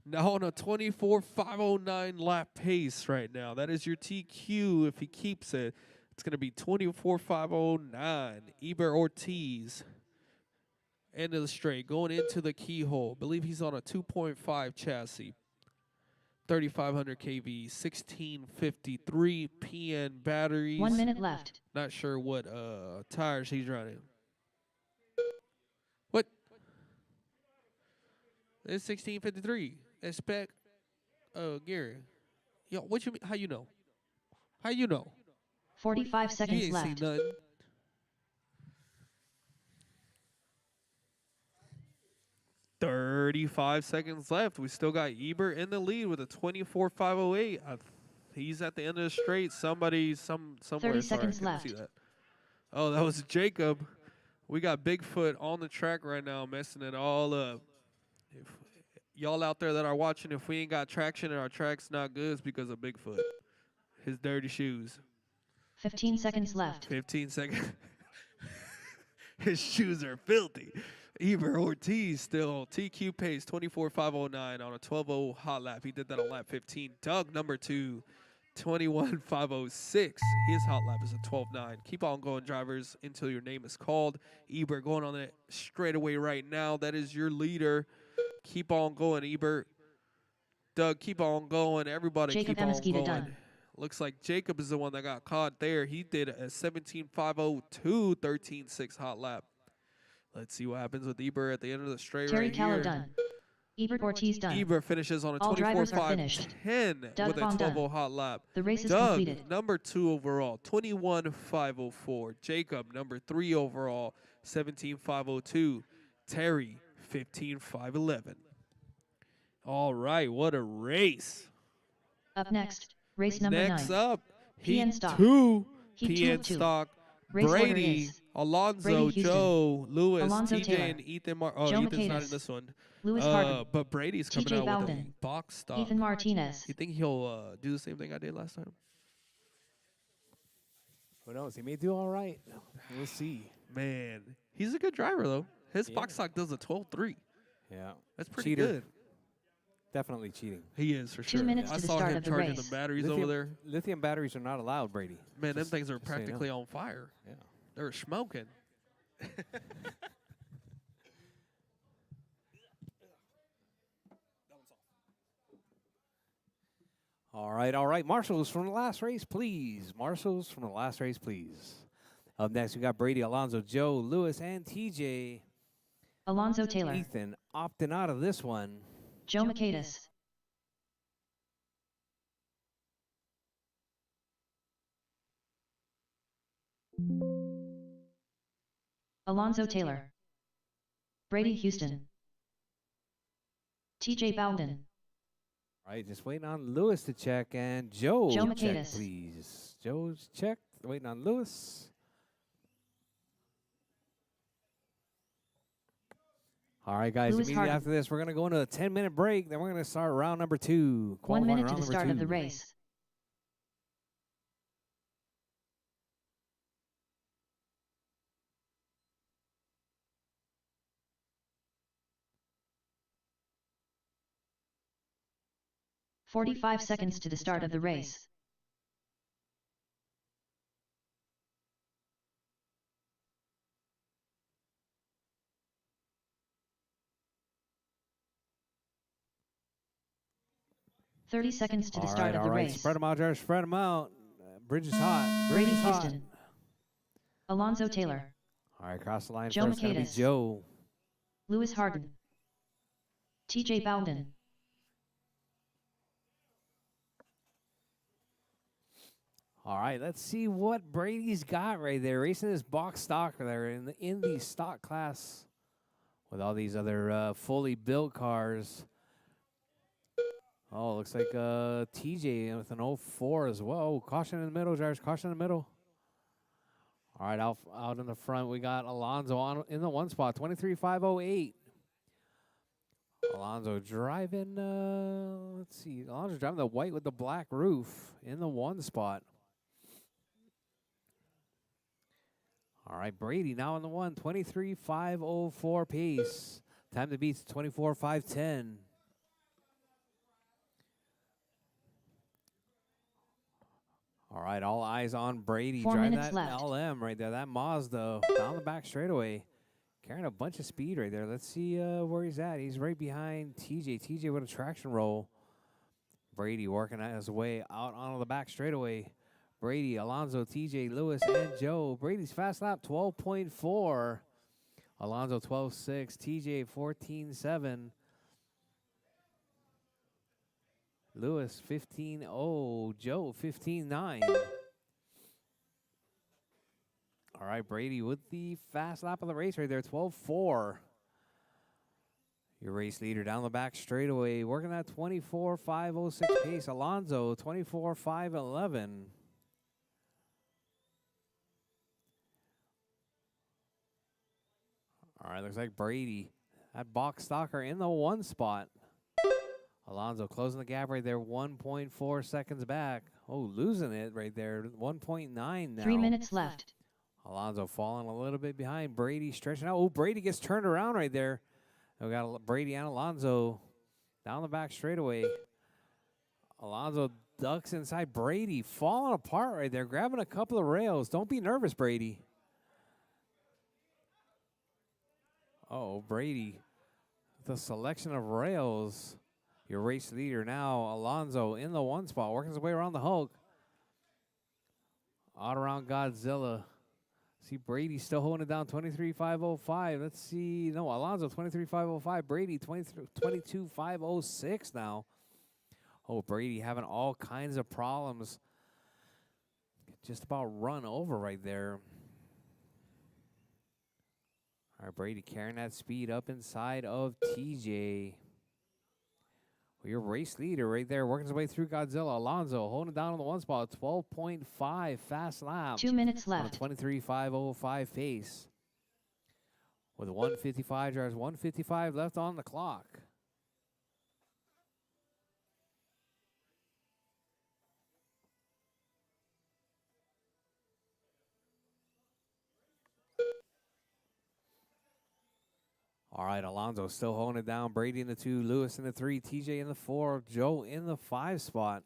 Now on a 24:509 lap pace right now. That is your TQ if he keeps it. It's going to be 24:509. Ebert Ortiz. End of the straight. Going into the keyhole. Believe he's on a 2.5 chassis. 3,500 kV, 1653 PN batteries. 1 minute left. Not sure what tires he's running. What? It's 1653. Expect Gary. Yo, what you mean? How you know? How you know? 45 You seconds ain't left. seen nothing. $35 seconds left. We still got Ebert in the lead with a 24:508. He's at the end of the straight. Somewhere. 30 Sorry, seconds I couldn't see left. that. Oh, that was Jacob. We got Bigfoot on the track right now, messing it all up. If y'all out there that are watching, if we ain't got traction and our track's not good, it's because of Bigfoot. His dirty shoes. 15 seconds left. 15 seconds. His shoes are filthy. Ebert Ortiz still TQ pace 24:509 on a 12:0 hot lap. He did that on lap 15. Doug number 2, 21:506. His hot lap is a 12:9. Keep on going, drivers, until your name is called. Ebert going on it straightaway right now. That is your leader. Keep on going, Ebert. Doug, keep on going. Everybody Jacob keep on Amesquita going. done. Looks like Jacob is the one that got caught there. He did a 17:502, 13.6 hot lap. Let's see what happens with Ebert at the end of the straight Terry right Callow here. done. Ebert Ortiz done. Ebert finishes on a All drivers are finished. 24:510 Doug with a Von done. 12:0 hot lap. The race is Doug, completed. number 2 overall, 21:504. Jacob, number 3 overall, 17:502. Terry, 15:511. All right, what a race. Up next, race number Next 9. up, PN Heat stock. 2. Heat 2 PN of 2. stock. Race order Brady, is Alonso, Brady Houston, Joe, Lewis, Alonso TJ, Taylor, and Ethan. Oh, Joe Ethan's not in Macias, this one. Lewis Hardin, But Brady's coming TJ out with a Bowden, box stock. Ethan Martinez. You think he'll do the same thing I did last time? Who knows? He may do all right. We'll see. Man, he's a good driver, though. His Yeah. box stock does a 12.3. Yeah. That's pretty Cheater. good. Definitely cheating. He is, for 2 sure. minutes I to the saw start him of the charging race. the batteries over there. Lithium batteries are not allowed, Brady. Man, them Just- things are just so you know. practically on fire. Yeah. They're smoking. All right, all right. Marshals from the last race, please. Marshals from the last race, please. Up next, we got Brady, Alonso, Joe, Lewis, and TJ. Alonso Taylor, Ethan opting out of this one. Joe Macias, Alonso Taylor, Brady Houston, TJ Bowden, All right, just waiting on Lewis to check, and Joe, Joe check, Macias. please. Joe's checked, waiting on Lewis. All right, guys, Lewis immediately Hardin. after this, we're going to go into a 10-minute break. Then we're going to start round number 2. 1 minute to round the number start 2. of the race. "45 seconds to the start of the race. "30 seconds to the start of the race. Spread them out, Josh. Spread them out. Bridge is hot. Brady Bridge is hot. Houston, Alonso Taylor, All right, across the line Joe first. Going to be Macias. Joe. Lewis Hardin, TJ Bowden, All right, let's see what Brady's got right there. Racing his box stock there in the stock class with all these other fully built cars. Oh, looks like TJ with an 04 as well. Caution in the middle, Josh. Caution in the middle. All right, out in the front, we got Alonso on in the 1 spot, 23.508. Alonso driving, let's see. Alonso driving the white with the black roof in the 1 spot. All right, Brady now on the one, 23.504 pace. Time to beat 24.510. All right, all eyes on Brady. 4 Drive minutes that left. LM right there, that Mazda down the back straightaway. Carrying a bunch of speed right there. Let's see where he's at. He's right behind TJ. TJ with a traction roll. Brady working his way out onto the back straightaway. Brady, Alonso, TJ, Lewis, and Joe. Brady's fast lap, 12.4. Alonso, 12.6. TJ, 14.7. Lewis, 15.0. Joe, 15.9. All right, Brady with the fast lap of the race right there, 12.4. Your race leader down the back straightaway, working that 24.506 pace. Alonso, 24.511. All right, looks like Brady, that box stalker in the one spot. Alonso closing the gap right there, 1.4 seconds back. Oh, losing it right there, 1.9 now. 3 minutes left. Alonso falling a little bit behind. Brady stretching out. Oh, Brady gets turned around right there. We got Brady and Alonso down the back straightaway. Alonso ducks inside. Brady falling apart right there, grabbing a couple of rails. Don't be nervous, Brady. Oh, Brady, the selection of rails. Your race leader now, Alonso, in the one spot, working his way around the Hulk. Out around Godzilla. See, Brady still holding it down, 23.505. Let's see. No, Alonso, 23.505. Brady, 22.506 now. Oh, Brady having all kinds of problems. Just about run over right there. All right, Brady carrying that speed up inside of TJ. Well, your race leader right there working his way through Godzilla. Alonso holding it down on the one spot, 12.5 fast lap. 2 minutes On a left. 23.505 pace. With 155 drives, 155 left on the clock. All right, Alonso still holding it down. Brady in the 2, Lewis in the 3, TJ in the 4, Joe in the 5 spot.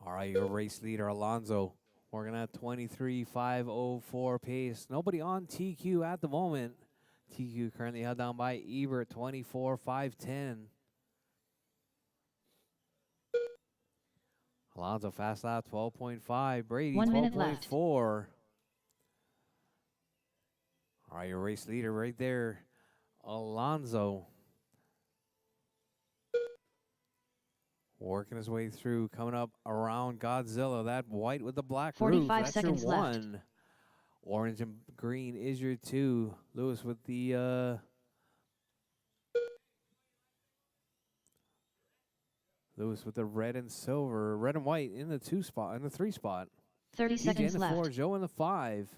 All right, your race leader, Alonso, working at 23.504 pace. Nobody on TQ at the moment. TQ currently held down by Ebert, 24.510. Alonso fast lap, 12.5. Brady, 1 minute left. 12.4. All right, your race leader right there, Alonso. Working his way through, coming up around Godzilla. That white with the black 45 roof. That's seconds your left. 1. Orange and green is your 2. Lewis with the red and silver, red and white in the 2 spot, in the 3 spot. 30 TJ in seconds the 4, left. Joe in the 5.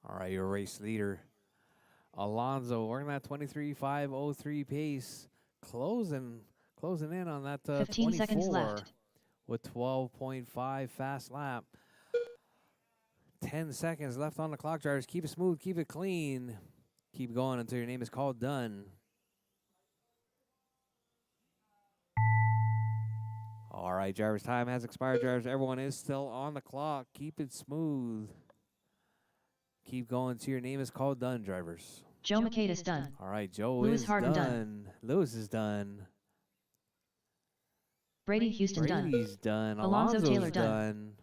All right, your race leader, Alonso, working that 23.503 pace, closing in on that 15 seconds 24 left. with 12.5 fast lap. 10 seconds left on the clock, drivers. Keep it smooth, keep it clean. Keep going until your name is called done. All right, drivers, time has expired, drivers. Everyone is still on the clock. Keep it smooth. Keep going until your name is called done, drivers. Joe McCade is done. All right, Joe Lewis is Harden done. done. Lewis is done. Brady Houston done. Brady's done. Alonso Alonso's Taylor done.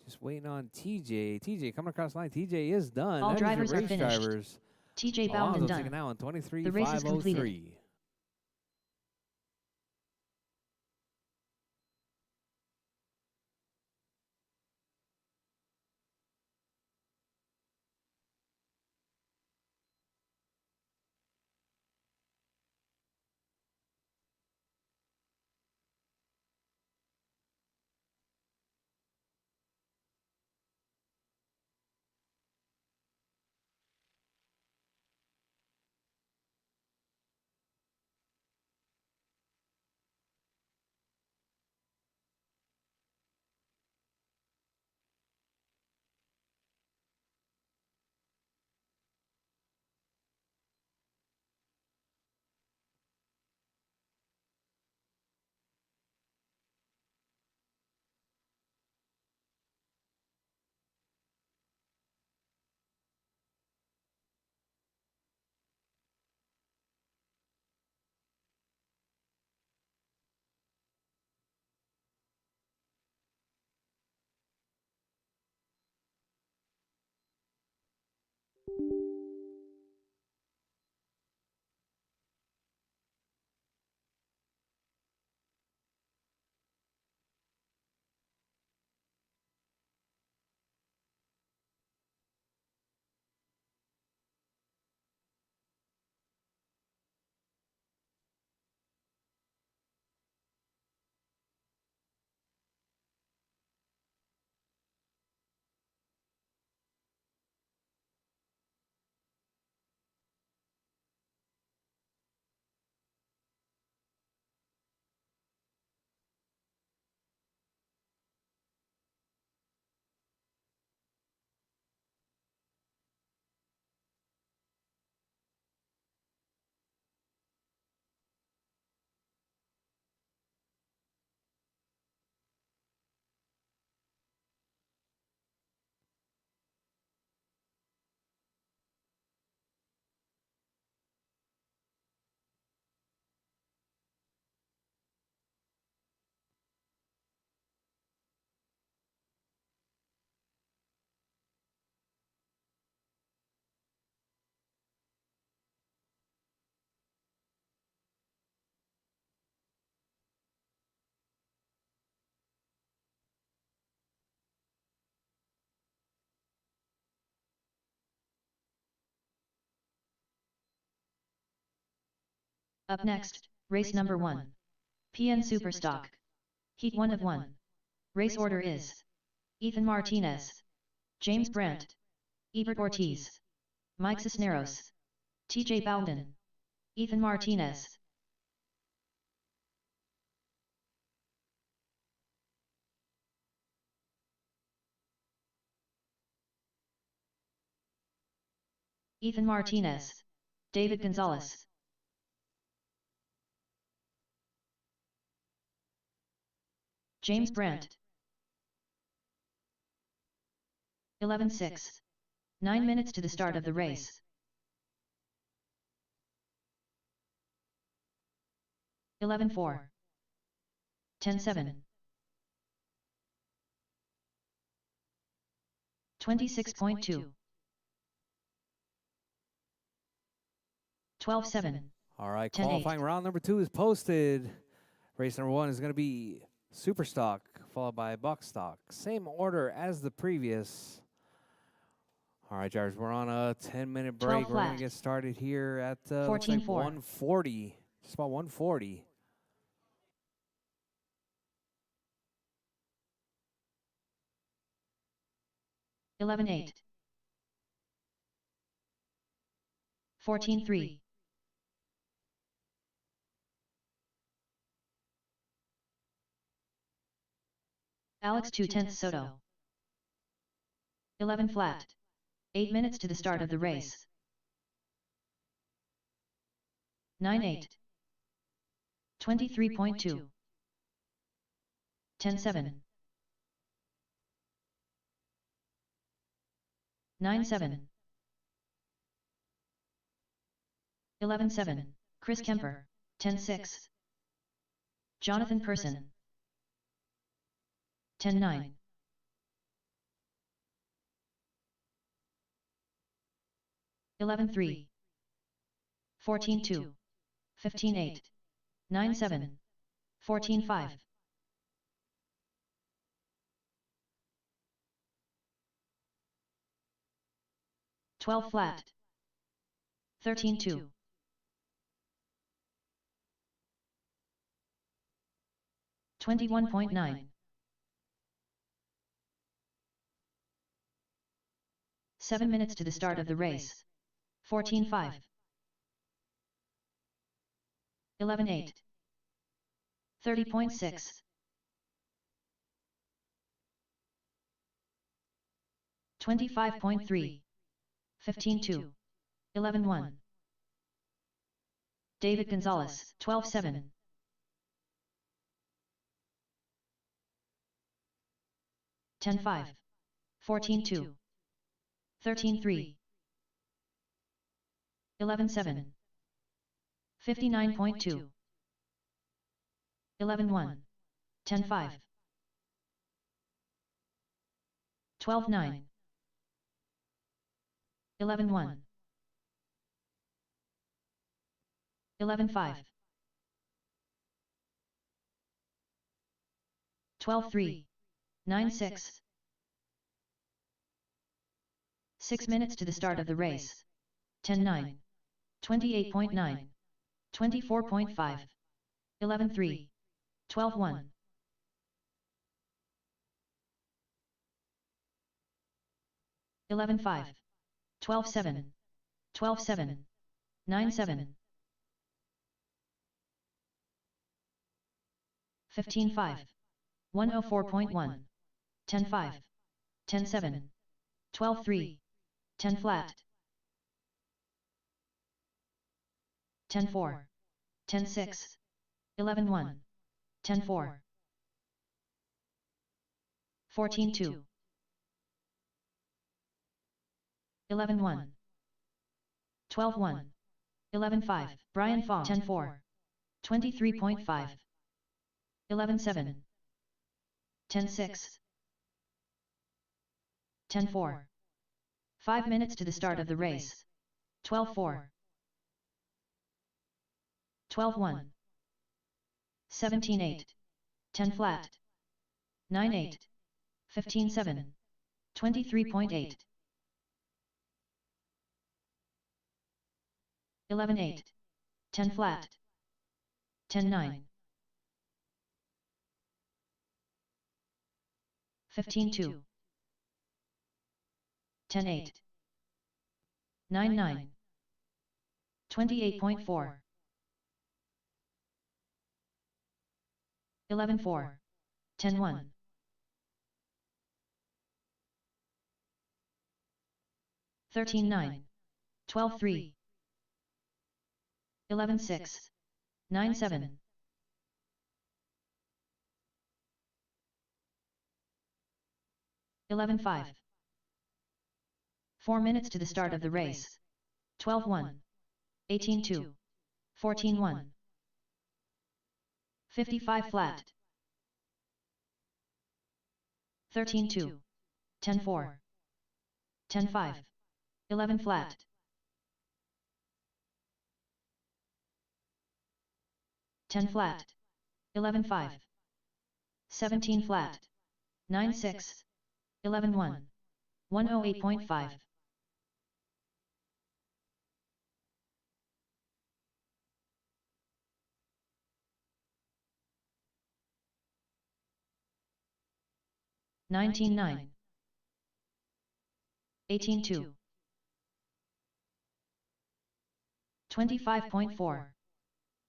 Just waiting on TJ. TJ coming across the line. TJ is done. All That is your drivers are race finished. drivers. TJ Bowden Alonso done. taking out on The race is completed. 23.503. Up next, race number 1. PN Superstock. Heat 1 of 1. Race order is Ethan Martinez, James Brandt, Ebert Ortiz, Mike Cisneros, TJ Bowden, Ethan Martinez. Ethan Martinez, David Gonzalez. James Brandt. 11-6. 9 minutes to the start of the race. 11-4. 10-7. 26.2. 12-7. All right, 10-8. qualifying round number 2 is posted. Race number 1 is going to be Superstock, followed by Buckstock. Same order as the previous. All right, Jars, we're on a 10-minute break. We're going to get started here at 14-4. 140, just about 140. $11.8. 14-3. Alex 2/10 Soto. 11 flat. 8 minutes to the start of the race. 9-8. 23.2. 10-7. 9-7. 11-7. Chris Kemper. 10-6. Jonathan Person. 10-9. 11-3. 14-2. 15-8. 9-7. 14-5. 12 flat. 13-2. 21.9. 7 minutes to the start of the race. 14-5. 11-8. 30.6. 25.3. 15-2. 11-1. David Gonzalez. 12-7. 10-5. 14-2. 13-3. 11-7. 59.2. 11-1. 10-5. 12-9. 11-1. 11-5. 12-3. 9-6. 6 minutes to the start of the race. 10-9. 28.9. 24.5. 11-3. 12-1. 11-5. 12-7. 12-7. 9-7. 15-5. 104.1. 10-5. 10-7. 12-3. 10 flat. 10-4. 10-6. 11-1. 10-4. 14-2. 11-1. 12-1. 11-5. Brian Fong. 10-4. 23.5. 11-7. 10-6. 10-4. 5 minutes to the start of the race. 12-4. 12-1. 17-8. 10 flat. 9-8. 15-7. 23.8. 11-8. 10 flat. 10-9. 15-2. 10-8. 9-9. 28.4. 11-4. 10-1. 13-9. 12-3. 11-6. 9-7. 11-5. 4 minutes to the start of the race. 12-1. 18-2. 14-1. 55 flat. 13-2. 10-4. 10-5. 11 flat. 10 flat. 11-5. 17 flat. 9-6. 11-1. 108.5. 19-9. 18-2. 25.4.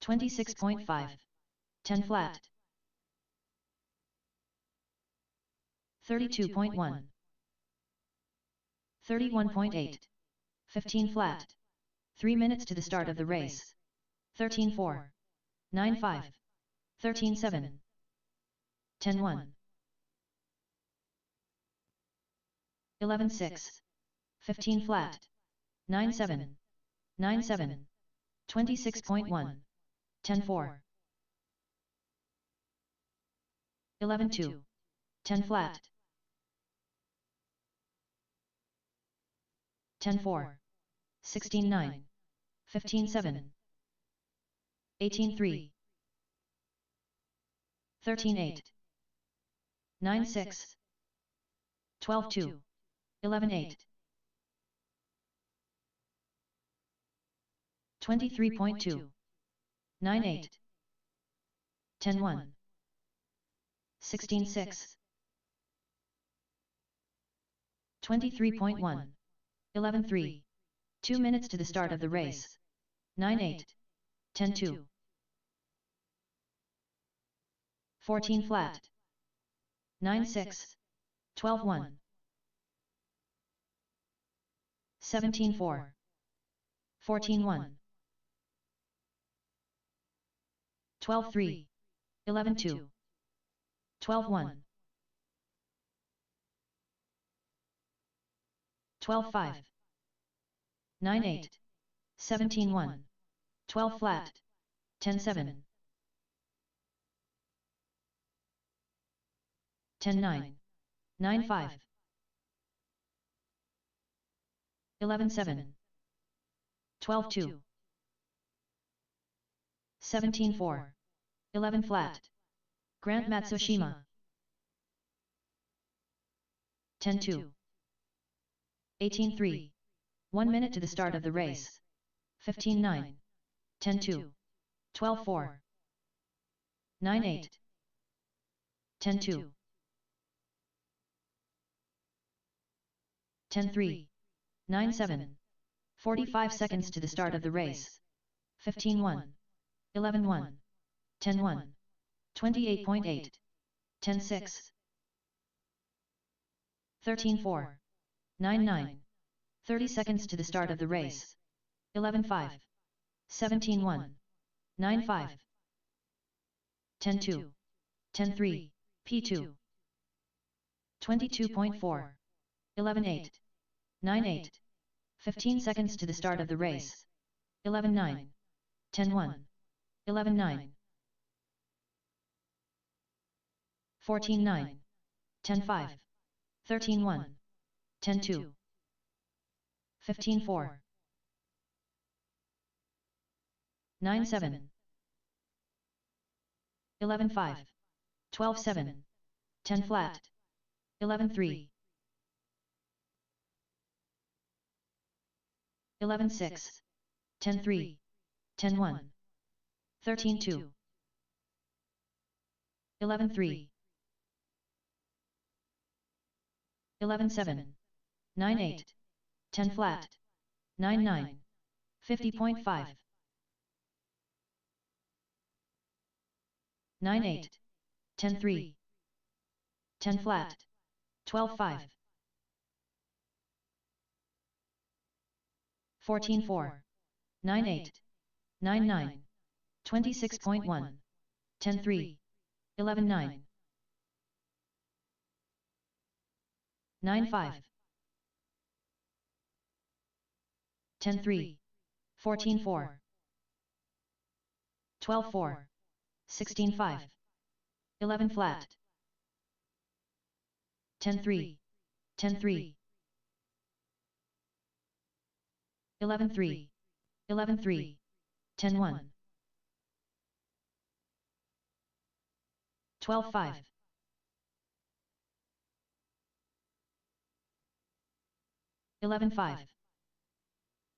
26.5. 10 flat. 32.1. 31.8. 15 flat. 3 minutes to the start of the race. 13-4. 9-5. 13-7. 10-1. 11-6. 15 flat. 9-7. 9-7. 26.1. 10-4. 11-2. 10 flat. 10-4. 16-9. 15-7. 18-3. 13-8. 9-6. 12-2. 11-8. 23.2. 9-8. 10-1. 16-6. 23.1. 11-3. 2 minutes to the start of the race. 9-8. 10-2. 14 flat. 9-6. 12-1. 17-4. 14-1. 12-3. 11-2. 12-1. 12-5. 9-8. 17-1. 12 flat. 10-7. 10-9. 9-5. 11-7. 12-2. 17-4. 11 flat. Grant Matsushima. 10-2. 18-3. 1 minute to the start of the race. 15-9. 10-2. 12-4. 9-8. 10-2. 10-3. 9-7. 45 seconds to the start of the race. 15-1. 11-1. 10-1. 28.8. 10-6. 13-4. 9-9. 30 seconds to the start of the race. 11-5. 17-1. 9-5. 10-2. 10-3. P2. 22.4. 11-8. 9-8. 15 seconds to the start of the race. 11-9. 10-1. 11-9. 14-9. 10-5. 13-1. 10-2. 15-4. 9-7. 11-5. 12-7. 10 flat. 11-3. 11-6. 10-3. 10-1. 13-2. 11-3. 11-7. 9-8. 10 flat. 9-9. 50.5. 9-8. 10-3. 10 flat. 12-5. 14-4. 9-8. 9-9. 26.1. 10-3. 11-9. 9-5. 10-3. 14-4. 12-4. 16-5. 11 flat. 10-3. 10-3. 11-3. 11-3. 10-1. 12-5. 11-5.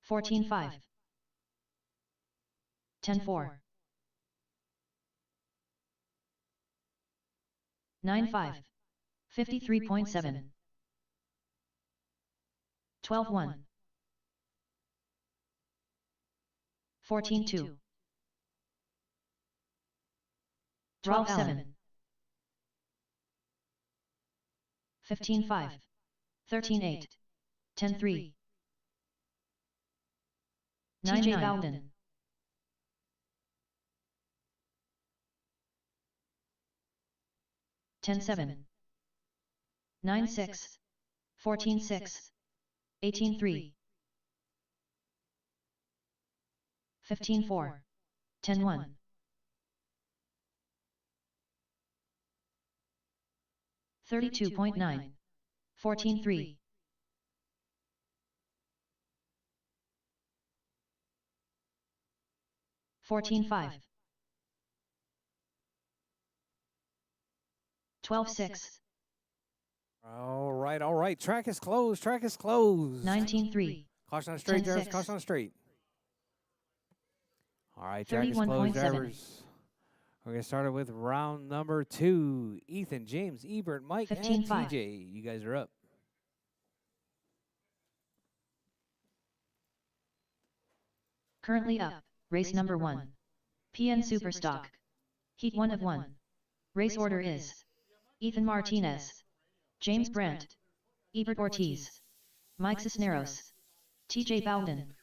14-5. 10-4. 9-5. 53.7. 12-1. 14-2. 12-7. 15-5. 13-8. 10-3. TJ Bowden. 10-7. 9-6. 14-6. 18-3. 15-4. 10-1. 32.9. 14-3. 14-5. 12-6. All right, all right. Track is closed. Track is closed. 19-3. Caution on straight, drivers. 10-6. Caution on straight. All right, track is closed, 31.7. drivers. We're going to start it with round number 2. Ethan, James, Ebert, Mike, and 15-5. TJ. You guys are up. Currently up, race number 1. PN Superstock. Heat 1 of 1. Race order is Ethan Martinez, James Brandt, Ebert Ortiz, Mike Cisneros, TJ Bowden.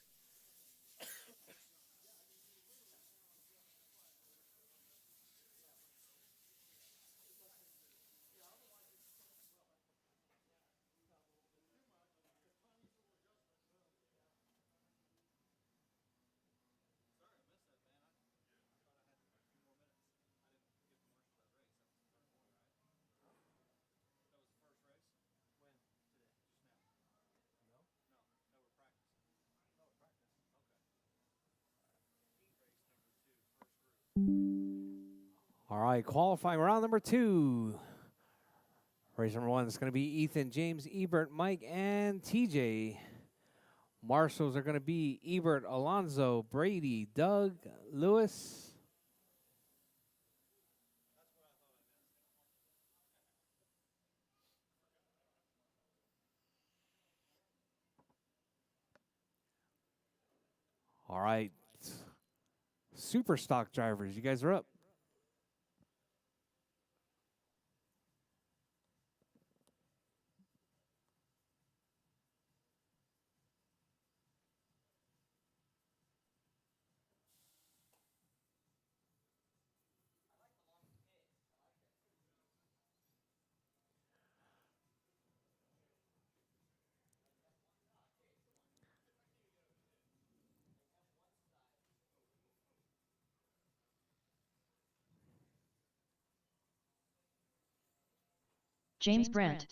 All right, qualifying round number 2. Race number 1 is going to be Ethan, James, Ebert, Mike, and TJ. Marshals are going to be Ebert, Alonzo, Brady, Doug, Lewis. All right, super stock drivers, you guys are up. James Brandt.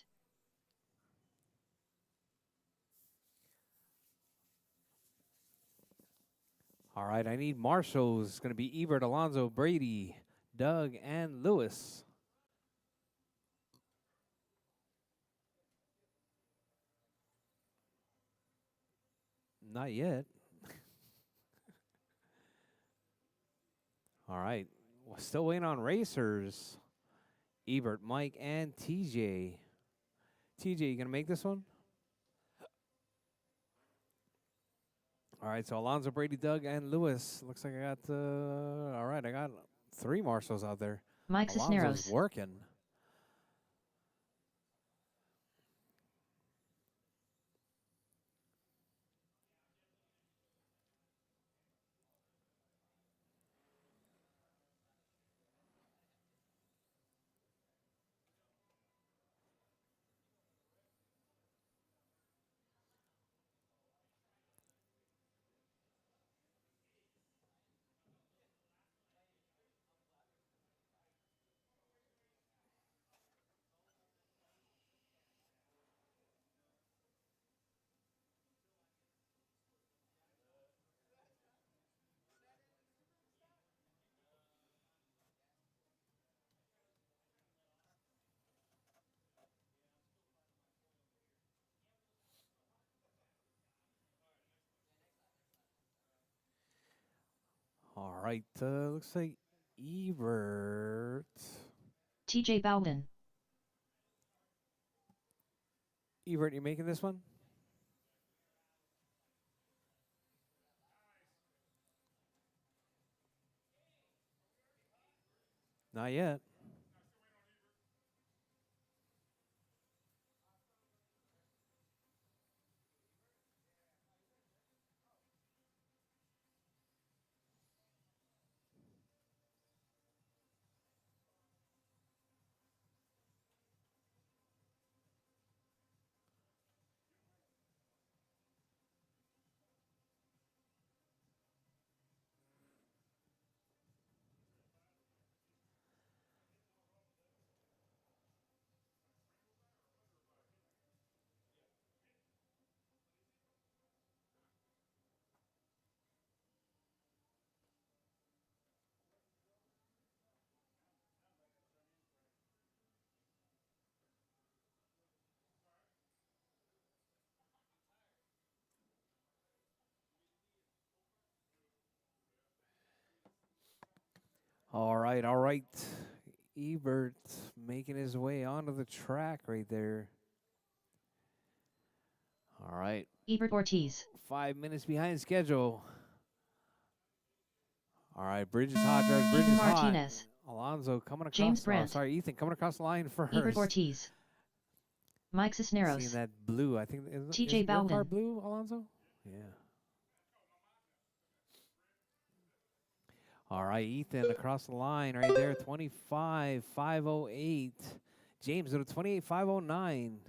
All right, I need marshals. It's going to be Ebert, Alonzo, Brady, Doug, and Lewis. Not yet. All right, we're still waiting on racers. Ebert, Mike, and TJ. TJ, you gonna make this one? All right, so Alonzo, Brady, Doug, and Lewis. Looks like I got, all right, I got 3 Marshals out there. Mike Alonzo's Cisneros. working. All right, looks like Ebert. TJ Bowden. Ebert, you making this one? Not yet. All right, all right. Ebert making his way onto the track right there. All right, Ebert Ortiz. 5 minutes behind schedule. All right, Bridges hot, drives Ethan Bridges hot. Martinez. Alonzo coming across. James Brandt. Sorry, Ethan coming across the line first. Ebert Ortiz. Mike Seeing Cisneros. that blue, I think is TJ your car Bowden. blue, Alonzo? Yeah. All right, Ethan across the line right there, 25,508. James with a 28,509.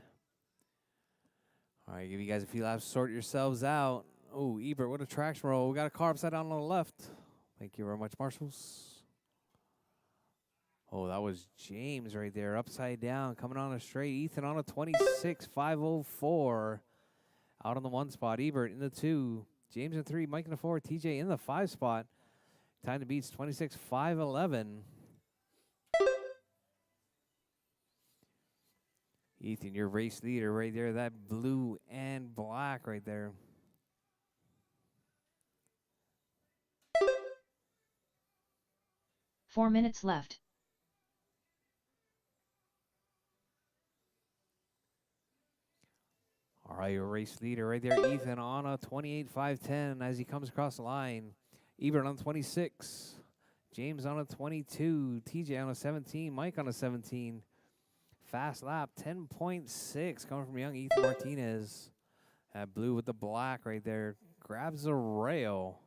All right, give you guys a few laps, sort yourselves out. Oh, Ebert, what a traction roll. We got a car upside down on the left. Thank you very much, Marshals. Oh, that was James right there, upside down, coming on a straight. Ethan on a 26,504. Out on the 1 spot. Ebert in the 2. James in 3. Mike in the 4. TJ in the 5 spot. Time to beats 26,511. Ethan, your race leader right there. That blue and black right there. Four minutes left. All right, your race leader right there. Ethan on a 28,510 as he comes across the line. Ebert on 26. James on a 22. TJ on a 17. Mike on a 17. Fast lap, 10.6 coming from young Ethan Martinez. That blue with the black right there. Grabs the rail.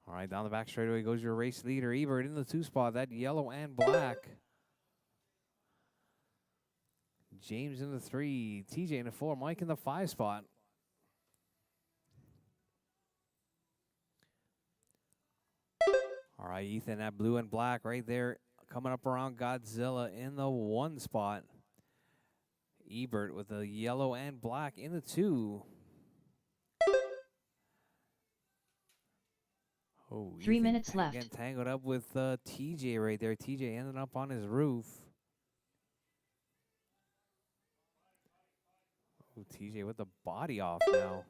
All right, down the back straightaway goes your race leader. Ebert in the 2 spot. That yellow and black. James in the 3. TJ in the 4. Mike in the 5 spot. All right, Ethan, that blue and black right there. Coming up around Godzilla in the 1 spot. Ebert with the yellow and black in the 2. Oh, 3 Ethan minutes left. Getting tangled up with TJ right there. TJ ended up on his roof. Oh, TJ with the body off now.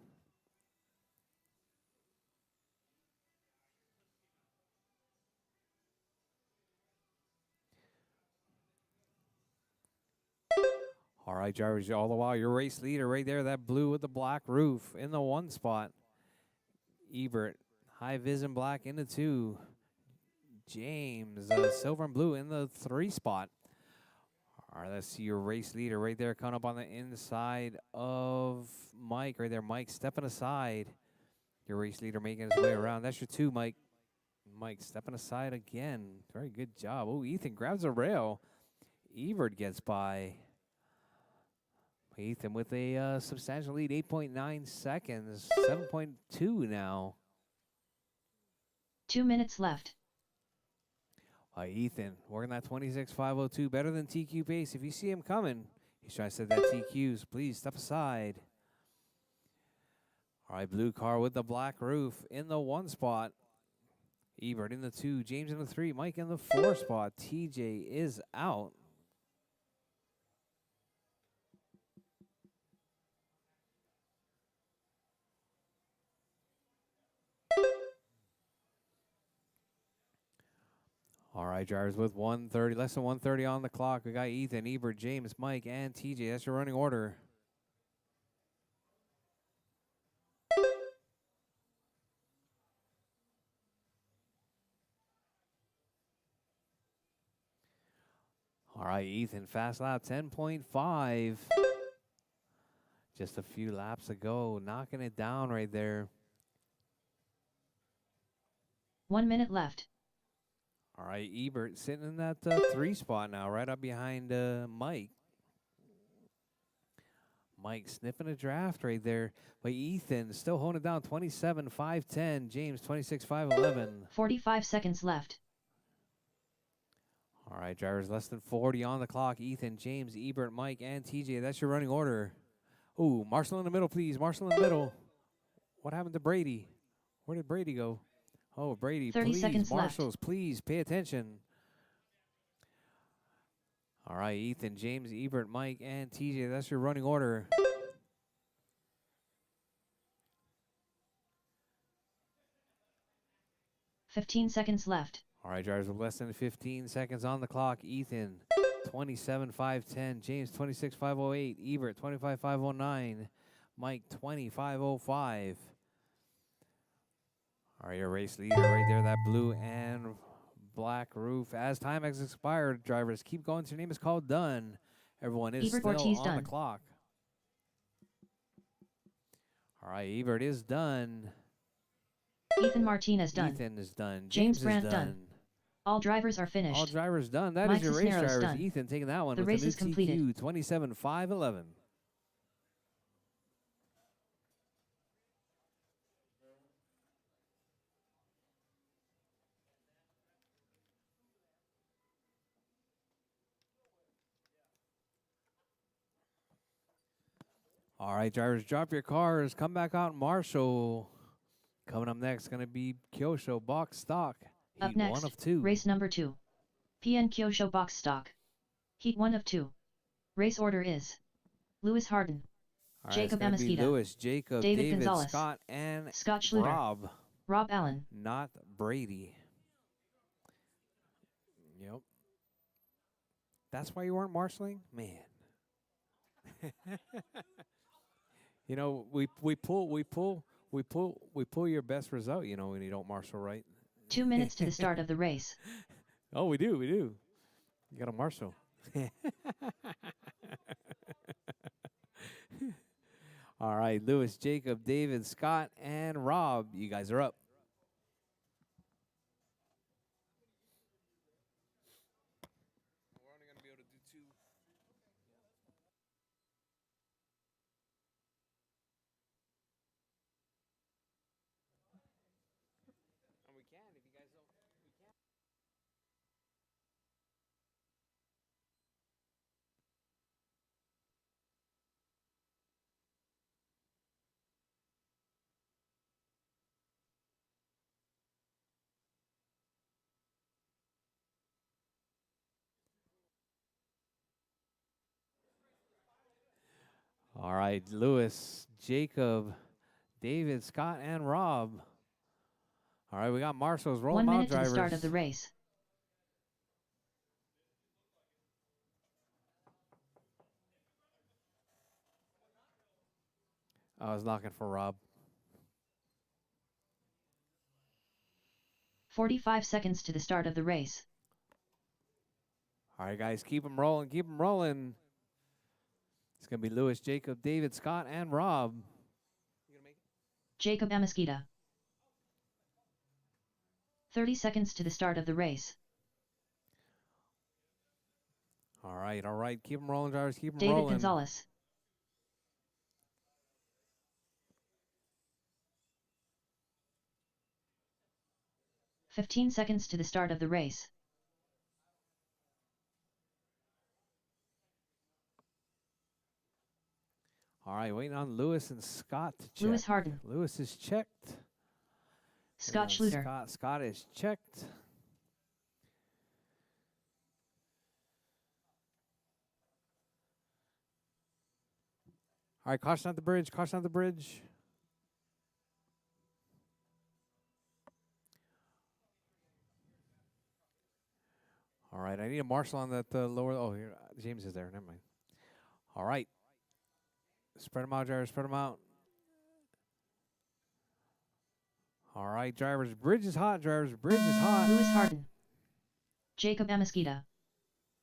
All right, drivers, all the while, your race leader right there, that blue with the black roof in the 1 spot. Ebert, high vis and black in the 2. James, silver and blue in the 3 spot. All right, let's see your race leader right there coming up on the inside of Mike right there. Mike stepping aside. Your race leader making his way around. That's your 2, Mike. Mike stepping aside again. Very good job. Oh, Ethan grabs a rail. Ebert gets by. Ethan with a substantial lead, 8.9 seconds, 7.2 now. 2 minutes left. Ethan working that 26.502, better than TQ pace. If you see him coming, he's trying to set that TQs. Please step aside. All right, blue car with the black roof in the 1 spot. Ebert in the 2, James in the 3, Mike in the 4 spot. TJ is out. All right, drivers, with 1:30, less than 1:30 on the clock. We got Ethan, Ebert, James, Mike, and TJ. That's your running order. All right, Ethan, fast lap, 10.5. Just a few laps ago, knocking it down right there. 1 minute left. All right, Ebert sitting in that 3 spot now, right up behind Mike. Mike sniffing a draft right there. But Ethan still holding it down, 27.510. James, 26.511. 45 seconds left. All right, drivers, less than 40 on the clock. Ethan, James, Ebert, Mike, and TJ. That's your running order. Ooh, Marshall in the middle, please. Marshall in the middle. What happened to Brady? Where did Brady go? Oh, Brady, 30 please. seconds left. Marshalls, please pay attention. All right, Ethan, James, Ebert, Mike, and TJ. That's your running order. $15 seconds left. All right, drivers, with less than 15 seconds on the clock. Ethan, 27.510. James, 26.508. Ebert, 25.509. Mike, 25.05. All right, your race leader right there, that blue and black roof. As time has expired, drivers, keep going. Your name is called done. Everyone is Ebert still Ortiz on done. the clock. All right, Ebert is done. Ethan Martinez done. Ethan is done. James James Brandt is done. done. All drivers are finished. All drivers done. That Mike is your race Cisneros drivers. done. Ethan taking that one The with race the new is completed. TQ 27.511. All right, drivers, drop your cars. Come back out, Marshall. Coming up next, going to be Kyosho Box Stock. Up Heat next, 1 of 2. race number 2. PN Kyosho Box Stock. Heat 1 of 2. Race order is Lewis Harden, All right, Jacob it's gonna be Amesquita, Lewis, Jacob, David Gonzalez, Scott, and Scott Schluter, Rob. Rob Allen. Not Brady. Yep. That's why you weren't marshaling? Man. You know, we pull your best result, you know, when you don't marshal right. 2 minutes to the start of the race. Oh, we do. You got to marshal. All right, Lewis, Jacob, David, Scott, and Rob, you guys are up. We're only going to be able to do 2. And we can, if you guys don't. We can. All right, Lewis, Jacob, David, Scott, and Rob. All right, we got Marshall's roll 1 them out, minute to the drivers. start of the race. I was knocking for Rob. 45 seconds to the start of the race. All right, guys, keep them rolling. Keep them rolling. It's going to be Lewis, Jacob, David, Scott, and Rob. Jacob Amesquita. 30 seconds to the start of the race. All right, all right. Keep them rolling, drivers. Keep them David rolling. Gonzalez. 15 seconds to the start of the race. All right, waiting on Lewis and Scott to check. Lewis Harden. Lewis is checked. Scott And Schluter. Scott is checked. All right, caution at the bridge. Caution at the bridge. All right, I need a marshal on that lower. Oh, here, James is there. Never mind. All right. Spread them out, drivers. Spread them out. All right, drivers. Bridge is hot, drivers. Bridge is hot. Lewis Harden. Jacob Amesquita.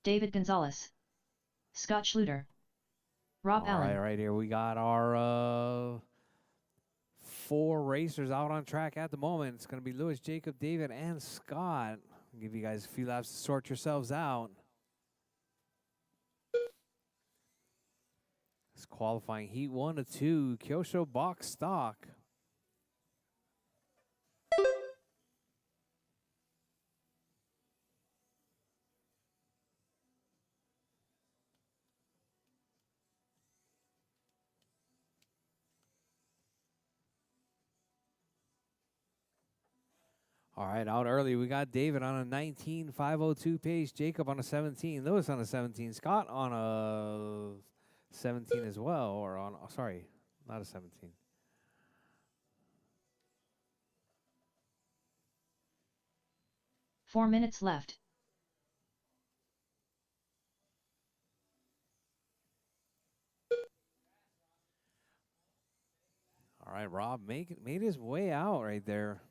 David Gonzalez. Scott Schluter. Rob Allen. All right, here we got our 4 racers out on track at the moment. It's going to be Lewis, Jacob, David, and Scott. I'll give you guys a few laps to sort yourselves out. It's qualifying heat 1 to 2, Kyosho box stock. All right, out early, we got David on a 19.502 pace, Jacob on a 17, Lewis on a 17, Scott on a 17 as well, or on, oh, sorry, not a 17. Four minutes left. All right, Rob made his way out right there.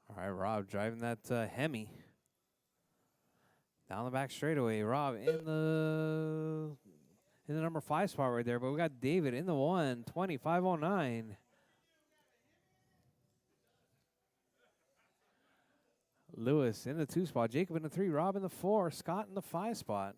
All right, Rob driving that Hemi. Down the back straightaway. Rob in the number 5 spot right there. But we got David in the 1, 2509. Lewis in the 2 spot. Jacob in the 3. Rob in the 4. Scott in the 5 spot.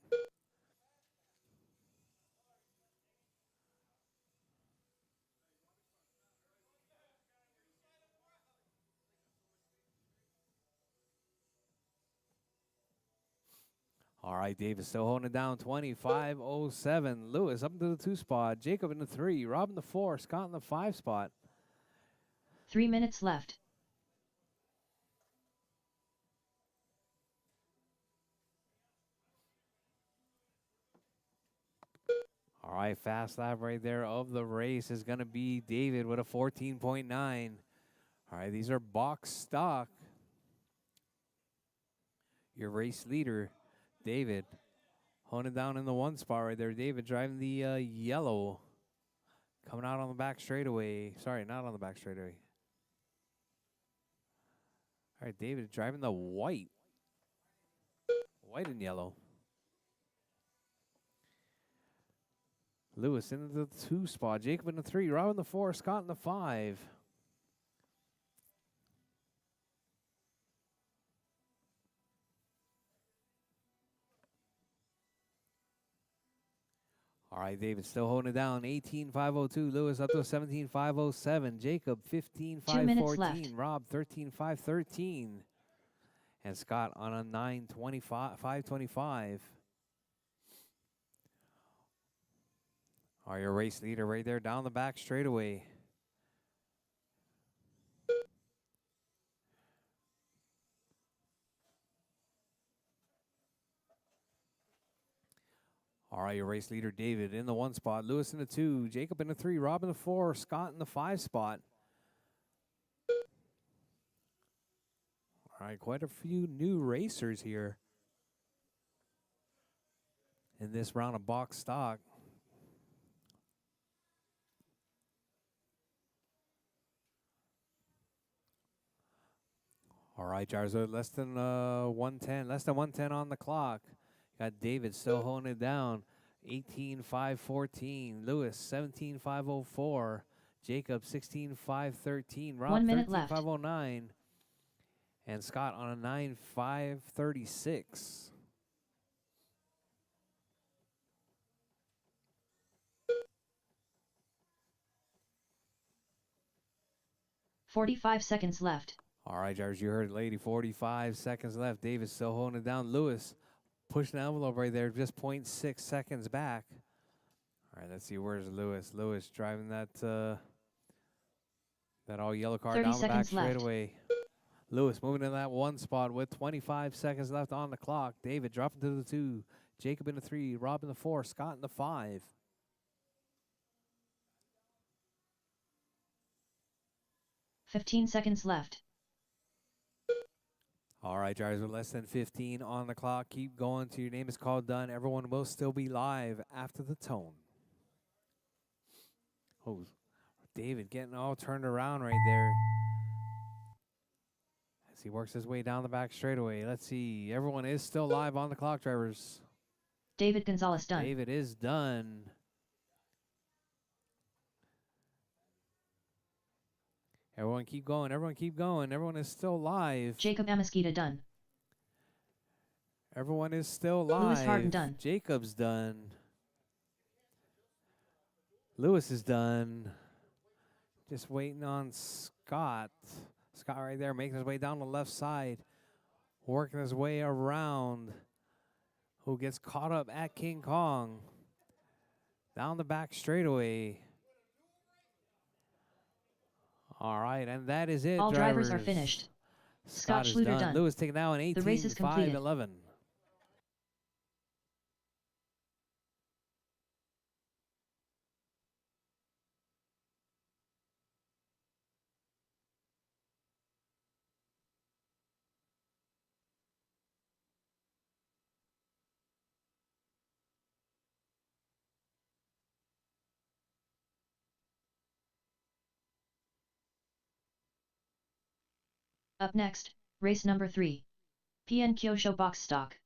All right, David still holding it down, 2507. Lewis up into the 2 spot. Jacob in the 3. Rob in the 4. Scott in the 5 spot. 3 minutes left. All right, fast lap right there of the race is going to be David with a 14.9. All right, these are box stock. Your race leader, David, holding it down in the 1 spot right there. David driving the yellow, coming out on the back straightaway. Sorry, not on the back straightaway. All right, David driving the white and yellow. Lewis in the 2 spot. Jacob in the 3. Rob in the 4. Scott in the 5. All right, David still holding it down. 18.502. Lewis up to a 17.507. Jacob 15.514. Rob 13.513. And Scott on a 525. All right, your race leader right there down the back straightaway. All right, your race leader, David, in the 1 spot. Lewis in the 2. Jacob in the 3. Rob in the 4. Scott in the 5 spot. All right, quite a few new racers here. in this round of box stock. All right, Jars, less than 110, less than 110 on the clock. Got David still holding it down. 18.514. Lewis 17.504. Jacob 16.513. Rob 1 minute left. 13.509. And Scott on a 9.536. "45 seconds left. All right, Jars, you heard it, lady. 45 seconds left. David still holding it down. Lewis pushing the envelope right there, just 0.6 seconds back. All right, let's see. Where's Lewis? Lewis driving that that all yellow car 30 down the back seconds left. straightaway. Lewis moving in that one spot with 25 seconds left on the clock. David dropping to the 2. Jacob in the 3. Rob in the 4. Scott in the 5. 15 seconds left. All right, drivers, with less than 15 on the clock. Keep going till your name is called done. Everyone will still be live after the tone. Oh, David getting all turned around right there as he works his way down the back straightaway. Let's see. Everyone is still live on the clock, drivers. David Gonzalez done. David is done. Everyone keep going. Everyone keep going. Everyone is still live. Jacob Amesquita done. Everyone is still live. Lewis Harden done. Jacob's done. Lewis is done. Just waiting on Scott. Scott right there making his way down the left side. Working his way around. Who gets caught up at King Kong. Down the back straightaway. All right, and that is it, All drivers are finished. Scott is Schluter done. done. Lewis taking now an The race is completed. 18.511. Up next, race number 3. PN Kyosho box stock.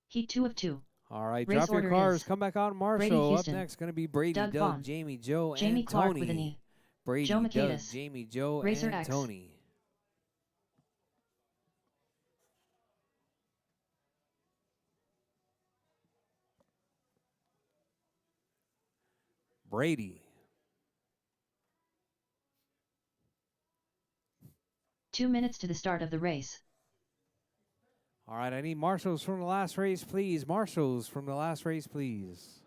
Heat 2 of 2. All right, Race drop your order cars. is Come back on Brady Marshall. Up Houston, next, going to be Brady, Doug Doug, Vaughn, Jamie, Joe, Jamie and Clark Tony. with an E. Brady, Joe Doug, Michaelis, Jamie, Joe, Racer and X. Tony. Brady. 2 minutes to the start of the race. All right, I need marshals from the last race, please. Marshals from the last race, please.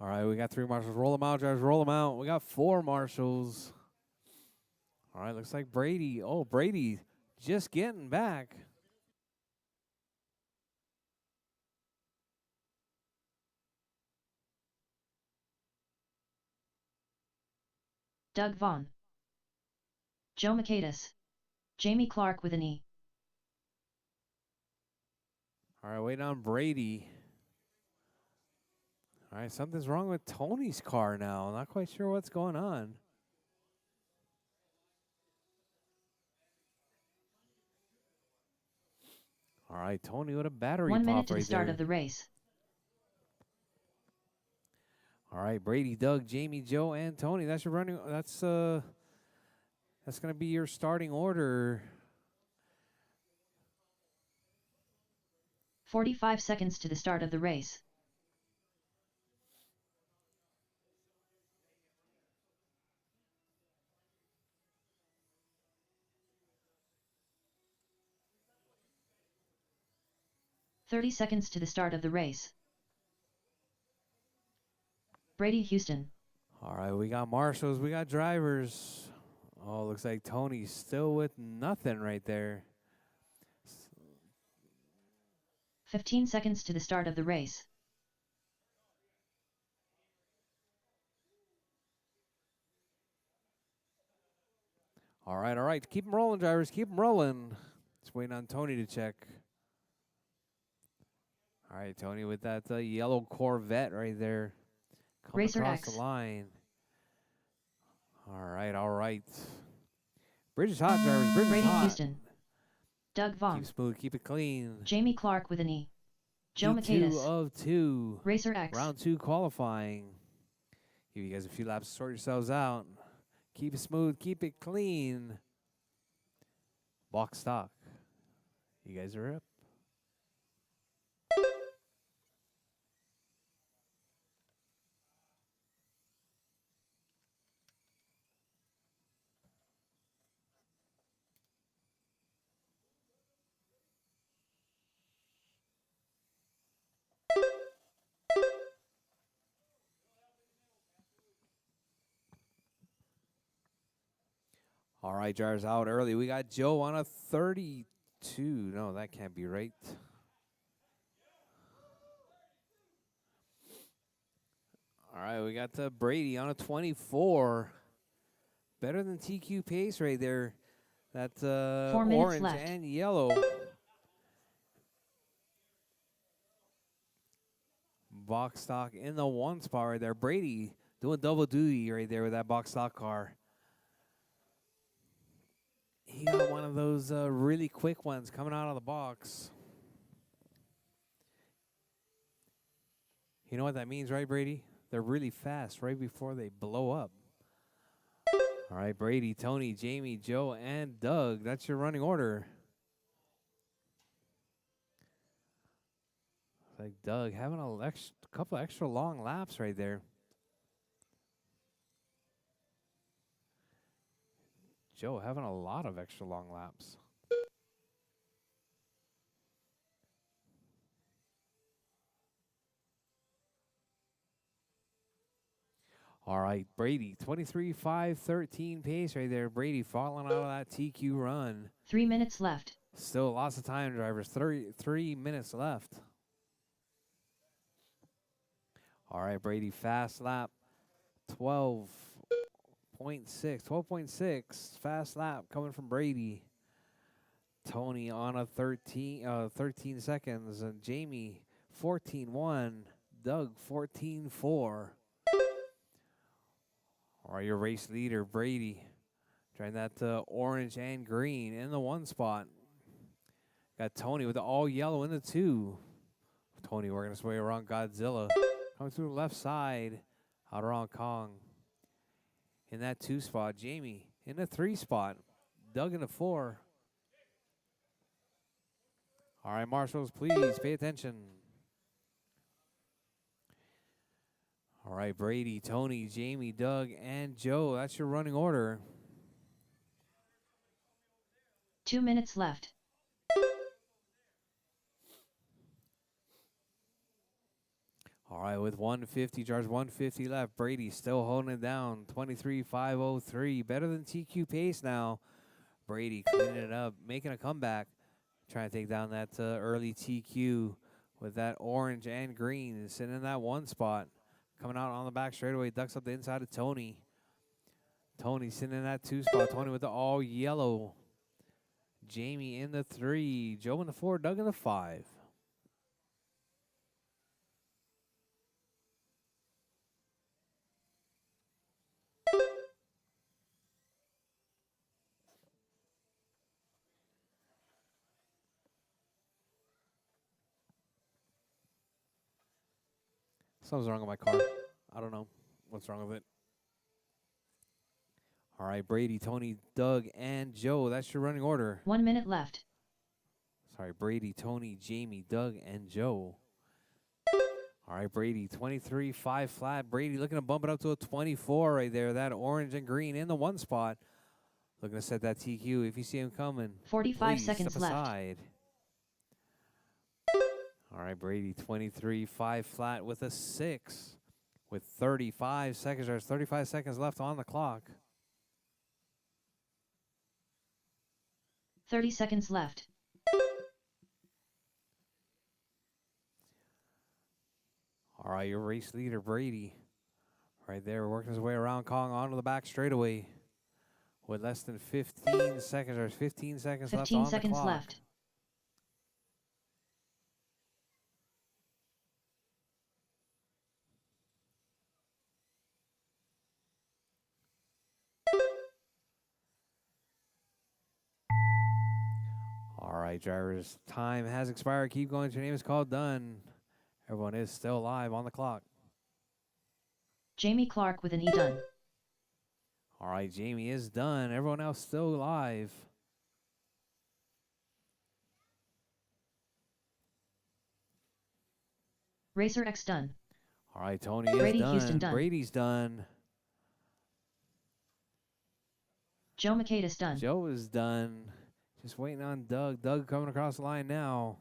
All right, we got 3 marshals. Roll them out, drivers. Roll them out. We got 4 marshals. All right, looks like Brady. Oh, Brady just getting back. Doug Vaughn, Joe Michaelis, Jamie Clark with an E. All right, waiting on Brady. All right, something's wrong with Tony's car now. Not quite sure what's going on. All right, Tony with a battery 1 pop minute to right the start there. of the race. All right, Brady, Doug, Jamie, Joe, and Tony. That's your running. That's going to be your starting order. 45 seconds to the start of the race. "30 seconds to the start of the race. Brady Houston. All right, we got marshals, we got drivers. Oh, looks like Tony's still with nothing right there. 15 seconds to the start of the race. All right. Keep them rolling, drivers. Keep them rolling. Just waiting on Tony to check. All right, Tony with that yellow Corvette right there. Coming Racer across X. the line. All right. Bridge is hot, drivers. Bridge is Brady hot. Houston. Doug Vaughn. Keep smooth. Keep it clean. Jamie Clark with an E. Joe Heat 2 Macias. of 2. Racer X. Round 2 qualifying. Give you guys a few laps to sort yourselves out. Keep it smooth. Keep it clean. Box stock. You guys are up. All right, drivers out early. We got Joe on a 32. No, that can't be right. All right, we got Brady on a 24. Better than TQ pace right there. That's 4 minutes orange left. and yellow. Box stock in the 1 spot right there. Brady doing double duty right there with that box stock car. He got one of those really quick ones coming out of the box. You know what that means, right, Brady? They're really fast right before they blow up. All right, Brady, Tony, Jamie, Joe, and Doug. That's your running order. It's like Doug having a couple extra long laps right there. Joe having a lot of extra long laps. All right, Brady, 23.513 pace right there. Brady falling out of that TQ run. 3 minutes left. Still lots of time, drivers. 3 minutes left. All right, Brady, fast lap. 12.6. Fast lap coming from Brady. Tony on a 13 seconds. And Jamie, 14.1. Doug, 14.4. All right, your race leader, Brady. Trying that orange and green in the 1 spot. Got Tony with the all yellow in the 2. Tony working his way around Godzilla. Coming through the left side. Out around Kong. In that 2 spot. Jamie in the 3 spot. Doug in the 4. All right, marshals, please pay attention. All right, Brady, Tony, Jamie, Doug, and Joe. That's your running order. 2 minutes left. All right, with 150, Jars 150 left. Brady still holding it down. 23.503. Better than TQ pace now. Brady cleaning it up, making a comeback. Trying to take down that early TQ with that orange and green. Sitting in that 1 spot. Coming out on the back straightaway. Ducks up the inside of Tony. Tony sitting in that 2 spot. Tony with the all yellow. Jamie in the 3. Joe in the 4. Doug in the 5. Something's wrong with my car. I don't know what's wrong with it. All right, Brady, Tony, Doug, and Joe. That's your running order. 1 minute left. Sorry, Brady, Tony, Jamie, Doug, and Joe. All right, Brady, 23.5 flat. Brady looking to bump it up to a 24 right there. That orange and green in the 1 spot. Looking to set that TQ. If you see him coming, 45 please seconds step left. aside. All right, Brady, 23.5 flat with a 6. With 35 seconds. There's 35 seconds left on the clock. 30 seconds left. All right, your race leader, Brady. Right there, working his way around Kong onto the back straightaway. with less than 15 seconds. There's 15 seconds left 15 on the seconds clock. left. All right, drivers, time has expired. Keep going. Your name is called. Done. Everyone is still live on the clock. Jamie Clark with an E done. All right, Jamie is done. Everyone else still live. Rchq done. All right, Tony is Brady done. Houston done. Brady's done. Joe Makedas done. Joe is done. Just waiting on Doug. Doug coming across the line now.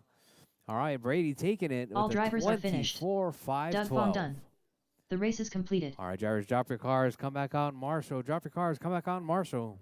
All right, Brady taking it. All with drivers a are finished. 24-5-12. Doug Vaughn done. The race is completed. All right, drivers, drop your cars. Come back out in Marshall. Drop your cars. Come back out in Marshall.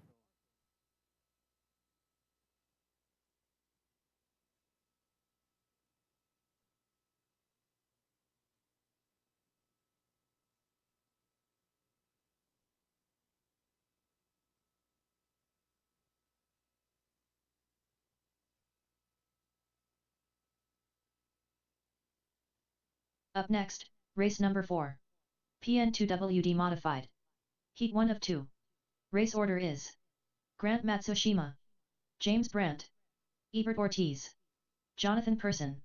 Up next, race number 4. PN2WD modified. Heat 1 of 2. Race order is Grant Matsushima, James Brandt, Ebert Ortiz, Jonathan Person.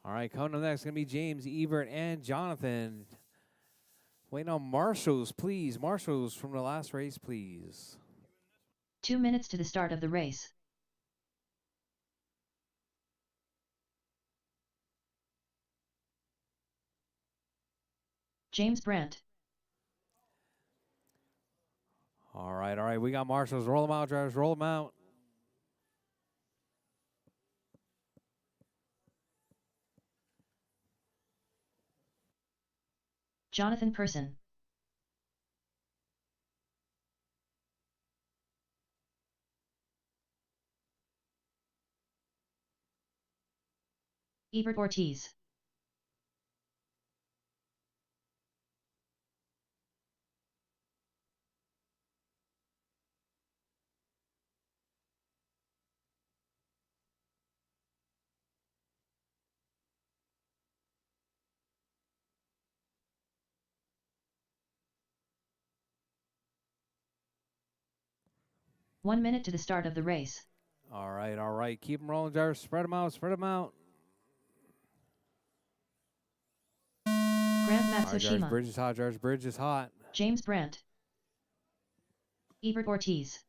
All right, coming up next going to be James, Ebert, and Jonathan. Waiting on marshals, please. Marshals from the last race, please. 2 minutes to the start of the race. James Brandt. All right. We got marshals. Roll them out, drivers. Roll them out. Jonathan Person. Ebert Ortiz. One minute to the start of the race. All right. Keep them rolling, drivers. Spread them out. Spread them out. Grant All right, drivers. Matsushima. Bridge is hot, drivers. Bridge is hot. James Brandt. Ebert Ortiz.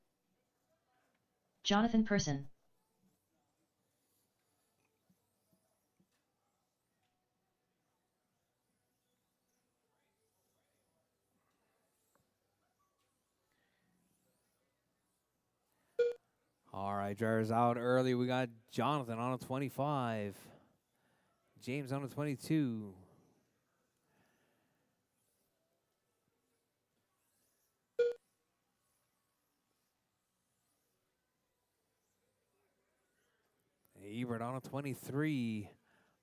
Jonathan Person. All right, drivers out early. We got Jonathan on a 25. James on a 22. Ebert on a 23.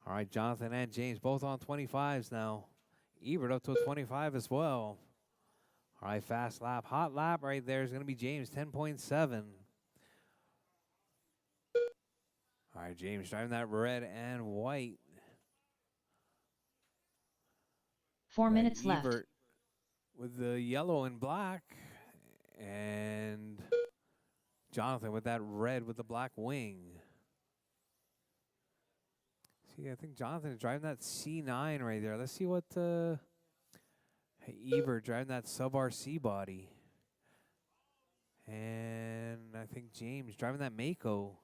All right, Jonathan and James both on 25s now. Ebert up to a 25 as well. All right, fast lap. Hot lap right there is going to be James, 10.7. All right, James driving that red and white. 4 minutes left. Ebert with the yellow and black. And Jonathan with that red with the black wing. See, I think Jonathan is driving that C9 right there. Let's see what Ebert driving that sub RC body. And I think James driving that Mako.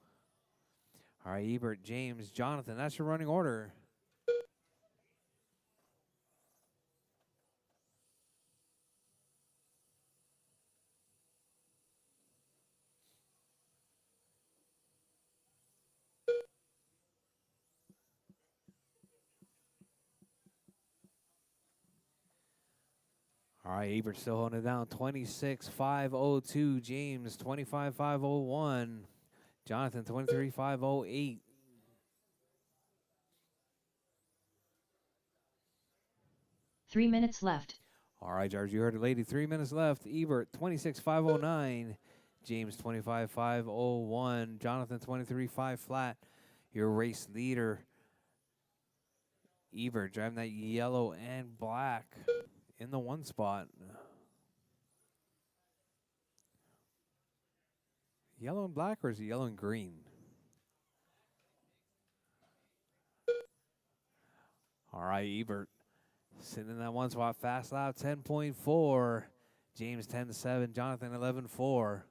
All right, Ebert, James, Jonathan, that's your running order. All right, Ebert still holding it down. 26.502. James, 25.501. Jonathan, 23.508. 3 minutes left. All right, George, you heard it, lady. 3 minutes left. Ebert, 26.509. James, 25.501. Jonathan, 23.5 flat. Your race leader, Ebert, driving that yellow and black in the 1 spot. Yellow and black, or is it yellow and green? All right, Ebert sitting in that 1 spot. Fast lap, 10.4. James, 10.7. Jonathan, 11.4.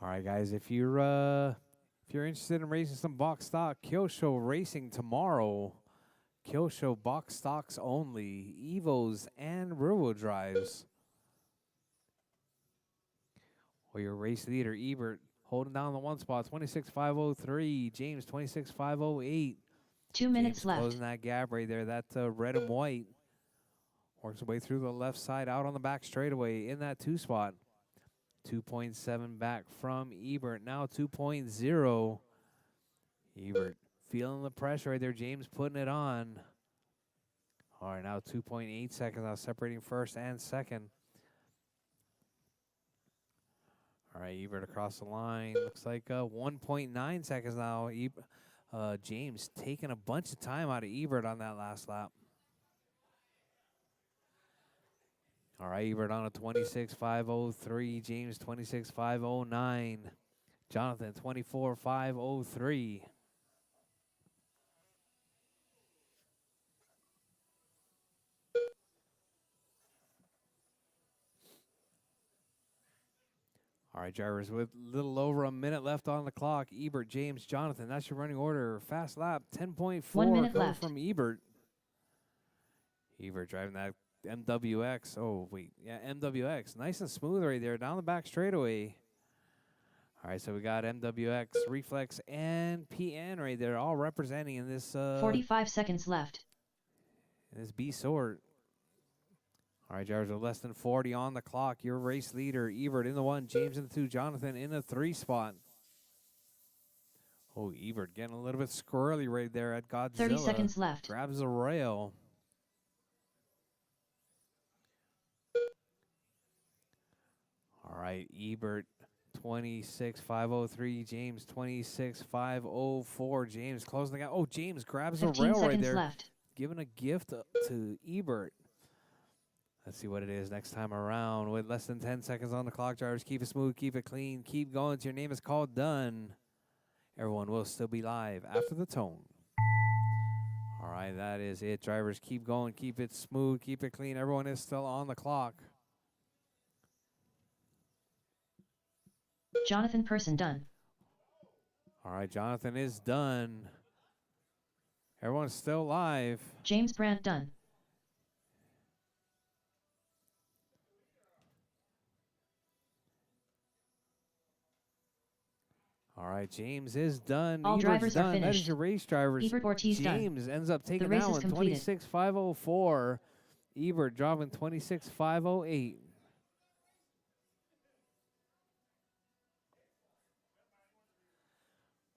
All right, guys, if you're interested in racing some box stock, Rchq Racing tomorrow. Rchq box stocks only, Evos and rear wheel drives. Well, your race leader, Ebert, holding down the 1 spot, 26.503. James, 26.508. 2 minutes James left. closing that gap right there. That red and white works its way through the left side, out on the back straightaway in that 2 spot. 2.7 back from Ebert. Now 2.0. Ebert feeling the pressure right there. James putting it on. All right, now 2.8 seconds now, separating first and second. All right, Ebert across the line. Looks like 1.9 seconds now. James taking a bunch of time out of Ebert on that last lap. All right, Ebert on a 26.503. James 26.509. Jonathan 24.503. All right, drivers, with a little over a minute left on the clock. Ebert, James, Jonathan, that's your running order. Fast lap, 10.4 1 minute coming left. from Ebert. Ebert driving that MWX. Oh, wait. Yeah, MWX. Nice and smooth right there down the back straightaway. All right, so we got MWX, Reflex, and PN right there, all representing in this 45 seconds left. in this B sort. All right, drivers, with less than 40 on the clock. Your race leader, Ebert in the 1, James in the 2, Jonathan in the 3 spot. Oh, Ebert getting a little bit squirrely right there at Godzilla. 30 seconds left. Grabs the rail. All right, Ebert 26.503. James 26.504. James closing the gap. Oh, James grabs the 15 rail right seconds there. left. Giving a gift to Ebert. Let's see what it is next time around. With less than 10 seconds on the clock, drivers, keep it smooth, keep it clean, keep going till your name is called done. Everyone will still be live after the tone. All right, that is it. Drivers, keep going, keep it smooth, keep it clean. Everyone is still on the clock. Jonathan Person done. All right, Jonathan is done. Everyone's still live. James Brandt done. All right, James is done. All Ebert's drivers are done. That is finished. your race, drivers. Ebert Ortiz done. James ends up taking race that is one, completed. 26.504. Ebert driving 26.508.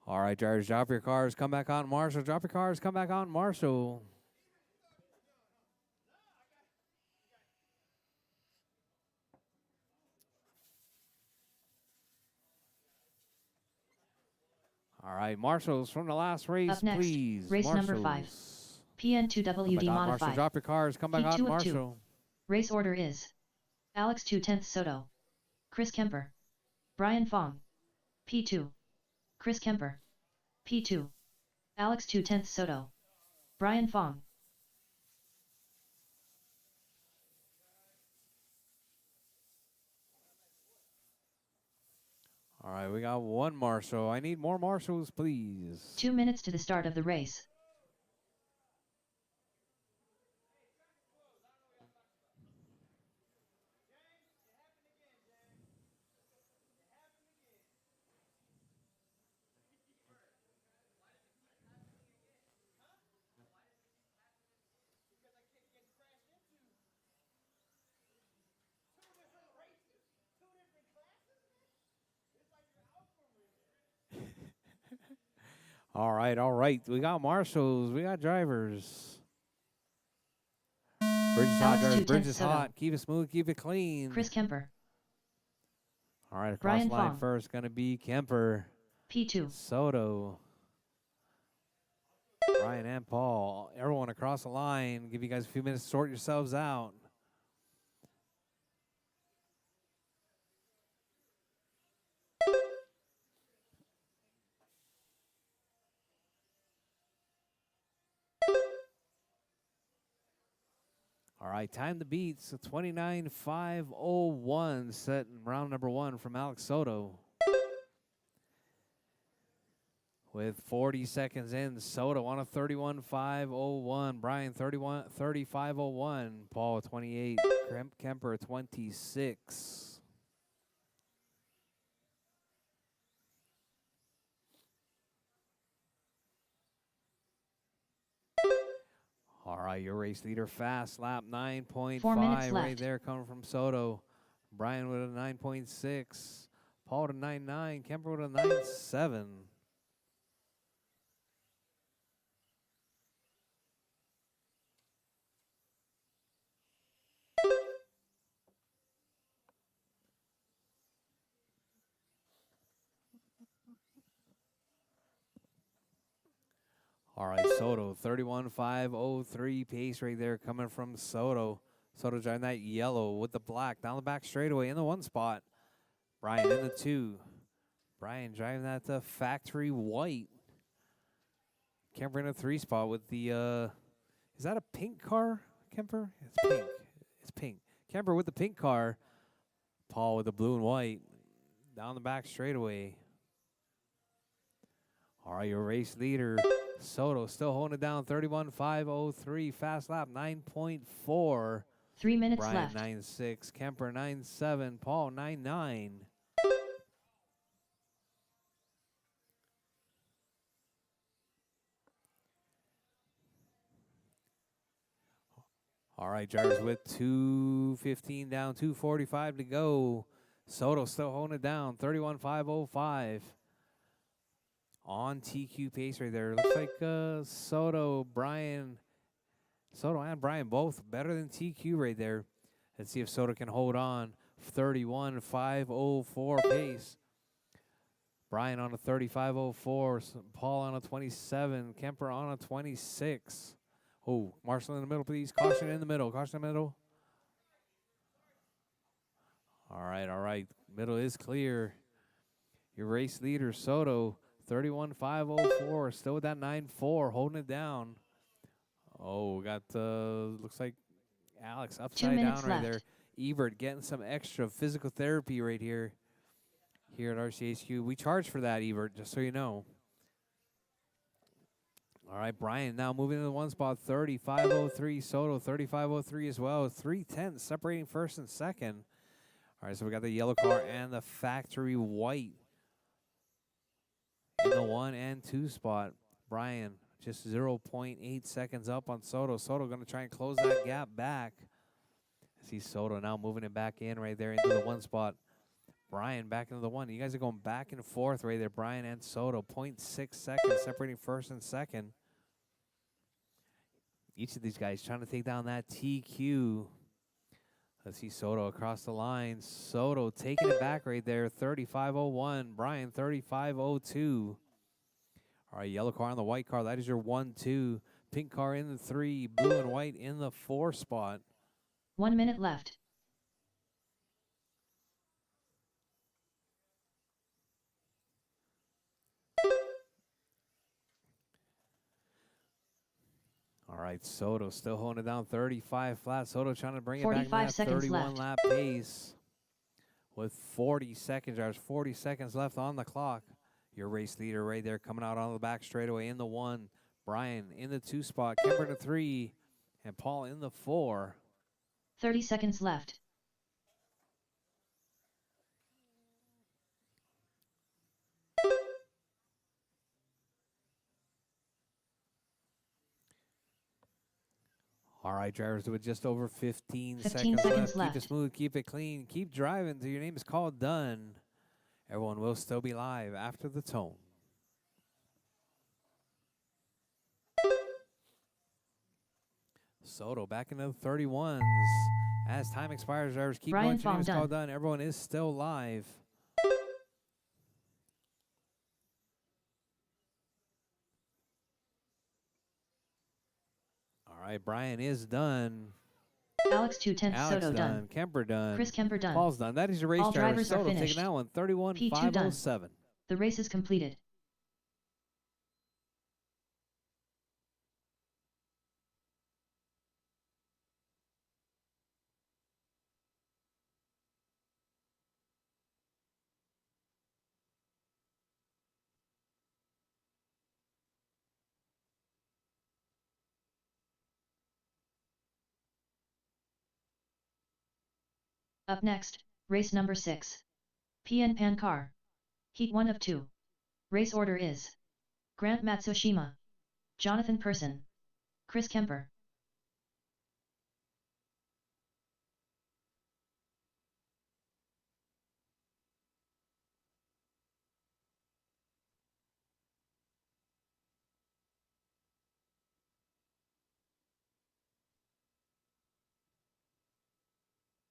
All right, drivers, drop your cars, come back on Marshall. Drop your cars, come back on Marshall. All right, Marshals from the last race, Up next, please. race number 5. Marshals. PN2WD Marshall, modified. drop your cars, come back Heat on 2 of 2. Marshall. Race order is Alex 2/10 Soto, Chris Kemper, Brian Fong. P2. Chris Kemper. P2. Alex 2/10 Soto, Brian Fong. All right, we got one Marshall. I need more Marshals, please. 2 minutes to the start of the race. All right, all right. We got marshals. We got drivers. Bridge is hot, Alex drivers. 2 Bridge tenths is Soto. hot. Keep it smooth. Keep it clean. Chris Kemper. All right, across Brian the line Fong. first. Going to be Kemper. P2. Soto. Brian and Paul. Everyone across the line. Give you guys a few minutes to sort yourselves out. All right, time to beat. So 29.501 set in round number 1 from Alex Soto. With 40 seconds in, Soto on a 31.501. Brian 30.501. Paul 28. Kemper 26. All right, your race leader fast lap 9.5 4 minutes right left. there coming from Soto. Brian with a 9.6. Paul to 9.9. Kemper with a 9.7. All right, Soto, 31.503 pace right there coming from Soto. Soto driving that yellow with the black down the back straightaway in the 1 spot. Brian in the 2. Brian driving that factory white. Kemper in a 3 spot with the, is that a pink car, Kemper? It's pink. It's pink. Kemper with the pink car. Paul with the blue and white down the back straightaway. All right, your race leader. Soto still holding it down, 31.503, fast lap, 9.4. 3 minutes Brian, left. 9.6, Kemper, 9.7, Paul, 9.9. All right, drivers with 2:15 down, 2:45 to go. Soto still holding it down, 31.505. On TQ pace right there. Looks like Soto and Brian both better than TQ right there. Let's see if Soto can hold on. 31.504 pace. Brian on a 35.04. Paul on a 27. Kemper on a 26. Oh, Marshall in the middle, please. Caution in the middle. Caution in the middle. All right, all right. Middle is clear. Your race leader, Soto, 31.504. Still with that 9.4, holding it down. Oh, got looks like Alex upside down minutes right left. there. Ebert getting some extra physical therapy right here at RCHQ. We charge for that, Ebert, just so you know. All right, Brian now moving to the 1 spot, 35.03. Soto, 35.03 as well. 3/10 separating first and second. All right, so we got the yellow car and the factory white in the 1 and 2 spot. Brian just 0.8 seconds up on Soto. Soto going to try and close that gap back. I see Soto now moving it back in right there into the 1 spot. Brian back into the 1. You guys are going back and forth right there, Brian and Soto. 0.6 seconds separating first and second. Each of these guys trying to take down that TQ. Let's see Soto across the line. Soto taking it back right there, 35.01. Brian, 35.02. All right, yellow car on the white car. That is your 1-2. Pink car in the 3. Blue and white in the 4 spot. 1 minute left. All right, Soto still holding it down, 35 flat. Soto trying to bring it back to 45 that seconds 31 left. lap pace with 40 seconds. There's 40 seconds left on the clock. Your race leader right there coming out on the back straightaway in the 1. Brian in the 2 spot. Kemper in the 3. And Paul in the 4. 30 seconds left. All right, drivers, with just over 15 15 seconds seconds left. Keep it left. smooth, keep it clean, keep driving until your name is called done. Everyone will still be live after the tone. Soto back into the 31s. As time expires, drivers keep Brian going. Your name is Fong called done. Everyone is still live. All right, Brian is done. Alex 210 Alex Soto done. done. Kemper done. Chris Kemper done. Paul's done. That is your race All driver. drivers are Soto taking finished. that one. P2 done. 31,507. The race is completed. Up next, race number 6. PN Pan Car. Heat 1 of 2. Race order is Grant Matsushima, Jonathan Person, Chris Kemper.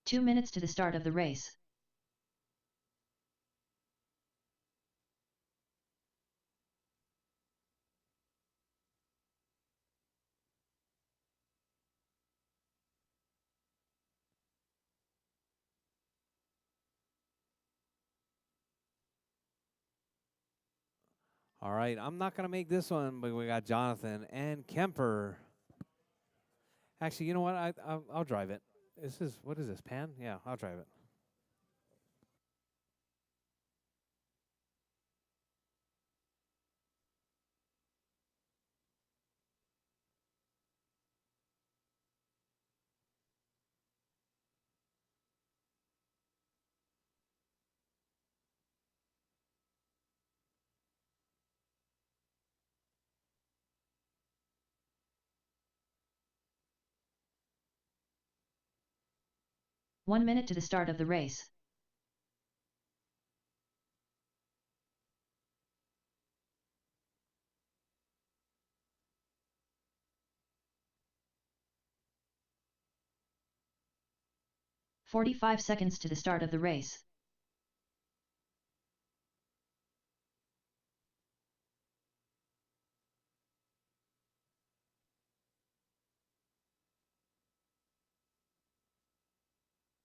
Two minutes to the start of the race. All right, I'm not going to make this one, but we got Jonathan and Kemper. Actually, you know what? I'll drive it. What is this, Pan? Yeah, I'll drive it. One minute to the start of the race. "45 seconds to the start of the race.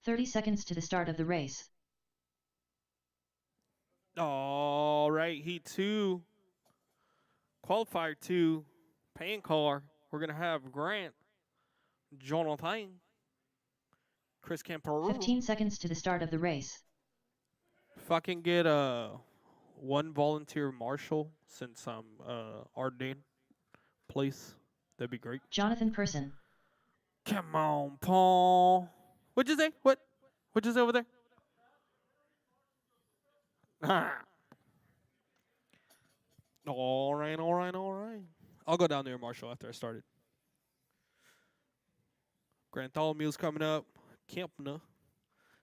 "30 seconds to the start of the race. All right, Heat 2. Qualifier 2. Pan car. We're going to have Grant, Jonathan, Chris Kemper. 15 seconds to the start of the race. If I can get one volunteer marshal since I'm Arden, please, that'd be great. Jonathan Person. Come on, Paul. What'd you say? What'd you say over there? All right, all right, all right. I'll go down there, Marshall, after I started. Grand Tholomew's coming up. Kempner.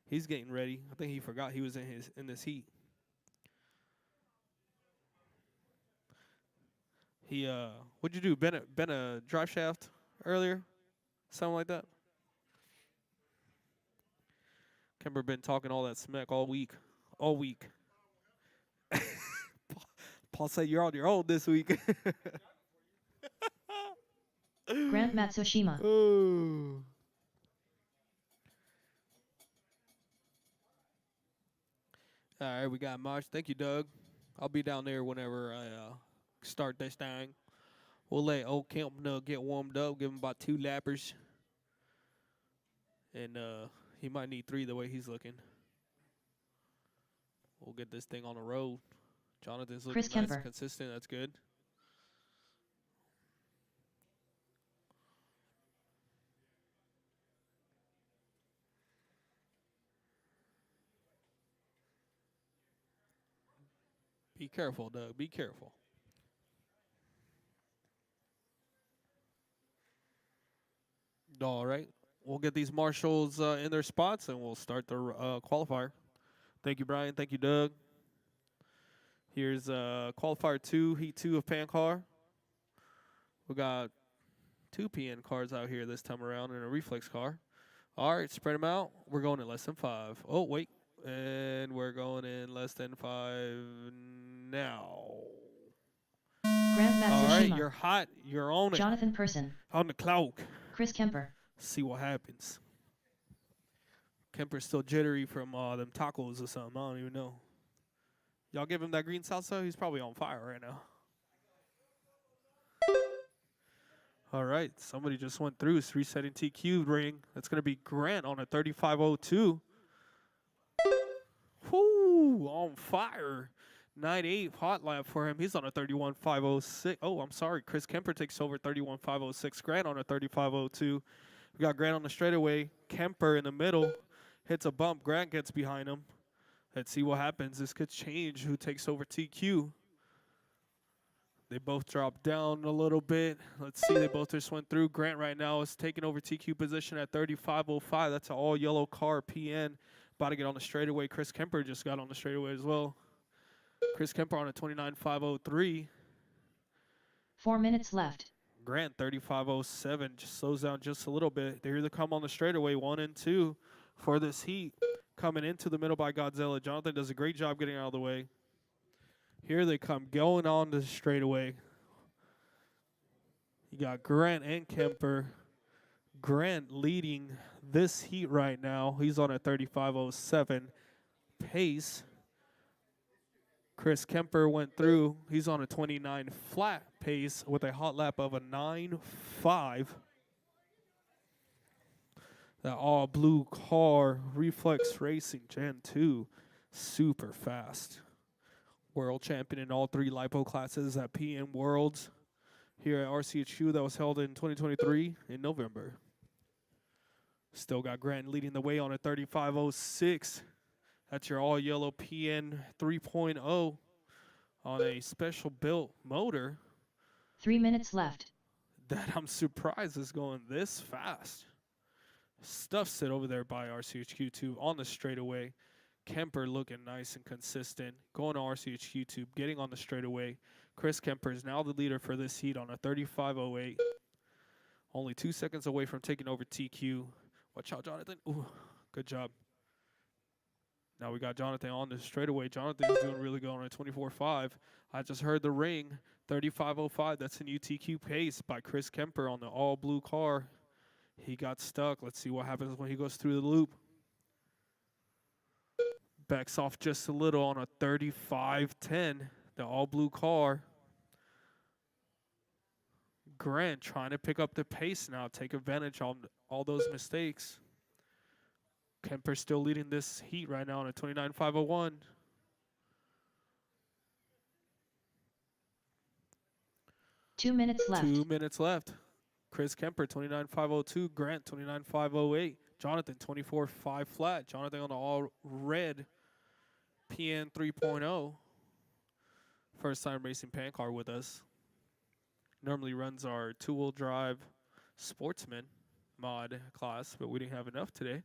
He's getting ready. I think he forgot he was in this heat. He what'd you do? Bent a drive shaft earlier? Something like that? Kemper been talking all that smack all week. All week. Paul said you're on your own this week. Grant Matsushima. Ooh. All right, we got March. Thank you, Doug. I'll be down there whenever I start this thing. We'll let old Kemp get warmed up, give him about 2 lappers. And he might need 3 the way he's looking. We'll get this thing on the road. Jonathan's looking Chris nice Kemper. and consistent. That's good. Be careful, Doug. Be careful. All right. We'll get these marshals in their spots, and we'll start the qualifier. Thank you, Brian. Thank you, Doug. Here's qualifier 2, heat 2 of Pan Car. We got 2 PN cars out here this time around in a reflex car. All right, spread them out. We're going in less than 5. Oh, wait. And we're going in less than 5 now. Grant All right, Matsushima. you're hot. You're on it. Jonathan Person. On the clock. Chris Kemper. See what happens. Kemper's still jittery from them tacos or something. I don't even know. Y'all give him that green salsa? He's probably on fire right now. All right, somebody just went through. It's resetting TQ ring. That's going to be Grant on a 35.02. Whoo, on fire. 9.8 hot lap for him. He's on a 31.506. Oh, I'm sorry. Chris Kemper takes over 31.506. Grant on a 35.02. We got Grant on the straightaway. Kemper in the middle. Hits a bump. Grant gets behind him. Let's see what happens. This could change who takes over TQ. They both dropped down a little bit. Let's see. They both just went through. Grant right now is taking over TQ position at 35.05. That's an all-yellow car, PN. About to get on the straightaway. Chris Kemper just got on the straightaway as well. Chris Kemper on a 29.503. 4 minutes left. Grant 35.07. Just slows down just a little bit. They're here to come on the straightaway, 1 and 2 for this heat. Coming into the middle by Godzilla. Jonathan does a great job getting out of the way. Here they come, going on the straightaway. You got Grant and Kemper. Grant leading this heat right now. He's on a 35.07 pace. Chris Kemper went through. He's on a 29 flat pace with a hot lap of a 9.5. That all blue car, Rchq Racing Gen 2, super fast. World champion in all 3 LiPo classes at PN Worlds here at RCHQ that was held in 2023 in November. Still got Grant leading the way on a 35.06. That's your all-yellow PN 3.0 on a special built motor. 3 minutes left. That I'm surprised is going this fast. Stuffs it over there by RCHQ2 on the straightaway. Kemper looking nice and consistent. Going to RCHQ2, getting on the straightaway. Chris Kemper is now the leader for this heat on a 35.08. Only 2 seconds away from taking over TQ. Watch out, Jonathan. Ooh, good job. Now we got Jonathan on the straightaway. Jonathan is doing really good on a 24.5. I just heard the ring. 35.05. That's a new TQ pace by Chris Kemper on the all-blue car. He got stuck. Let's see what happens when he goes through the loop. Backs off just a little on a 35.10. The all-blue car. Grant trying to pick up the pace now. Take advantage of all those mistakes. Kemper still leading this heat right now on a 29.501. 2 minutes left. 2 minutes left. Chris Kemper, 29.502. Grant, 29.508. Jonathan, 24.5 flat. Jonathan on the all-red PN 3.0. First time racing pan car with us. Normally runs our two-wheel drive Sportsman mod class, but we didn't have enough today.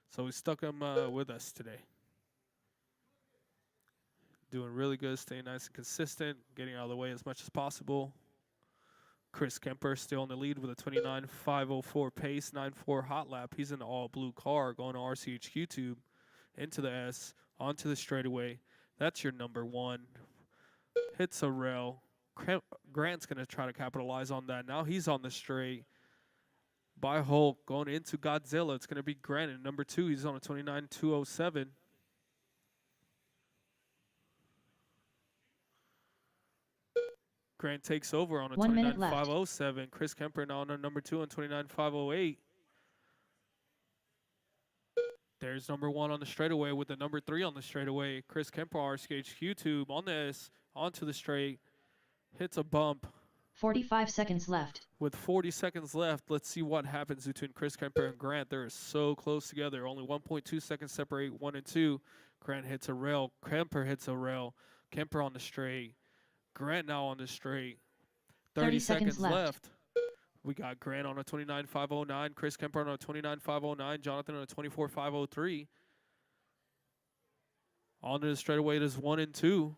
So we stuck him with us today. Doing really good, staying nice and consistent, getting out of the way as much as possible. Chris Kemper still in the lead with a 29.504 pace, 9.4 hot lap. He's in the all-blue car going to RCHQ tube, into the S, onto the straightaway. That's your number 1. Hits a rail. Grant's going to try to capitalize on that. Now he's on the straight. By Hulk going into Godzilla. It's going to be Grant in number 2. He's on a 29.207. Grant takes over on a 29.507. Chris Kemper now on number 2 on 29.508. There's number 1 on the straightaway with the number 3 on the straightaway. Chris Kemper, RCHQ tube on this, onto the straight. Hits a bump. 45 seconds left. With 40 seconds left, let's see what happens between Chris Kemper and Grant. They're so close together. Only 1.2 seconds separate 1 and 2. Grant hits a rail. Kemper hits a rail. Kemper on the straight. Grant now on the straight. 30 seconds left. We got Grant on a 29.509. Chris Kemper on a 29.509. Jonathan on a 24.503. On to the straightaway, it is 1 and 2.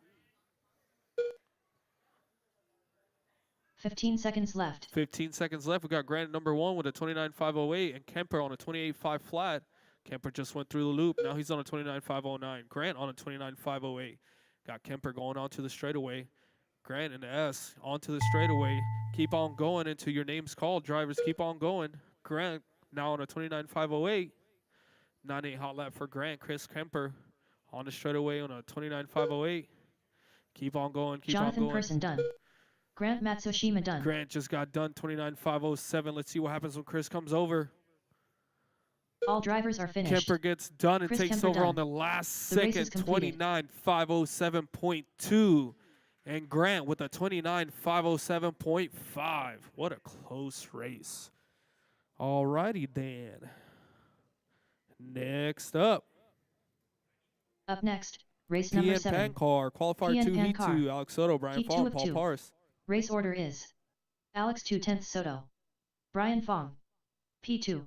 15 seconds left. 15 seconds left. We got Grant number 1 with a 29.508 and Kemper on a 28.5 flat. Kemper just went through the loop. Now he's on a 29.509. Grant on a 29.508. Got Kemper going onto the straightaway. Grant and S onto the straightaway. Keep on going until your name's called. Drivers, keep on going. Grant now on a 29.508. 9.8 hot lap for Grant. Chris Kemper on the straightaway on a 29.508. Keep on going. Keep Jonathan on going. Person done. Grant Matsushima done. Grant just got done 29.507. Let's see what happens when Chris comes over. All drivers are finished. Kemper gets done and Chris takes Kemper over done. on the last The race is second, completed. 29.507.2. And Grant with a 29.507.5. What a close race. All righty then. Next up, Up next, race number PN 7. Pan Car, qualifier PN 2, Pan Heat Car. 2, Alex Soto, Brian Heat 2 Fong, of Paul 2. Paris. Race order is Alex 2/10 Soto. Brian Fong. P2.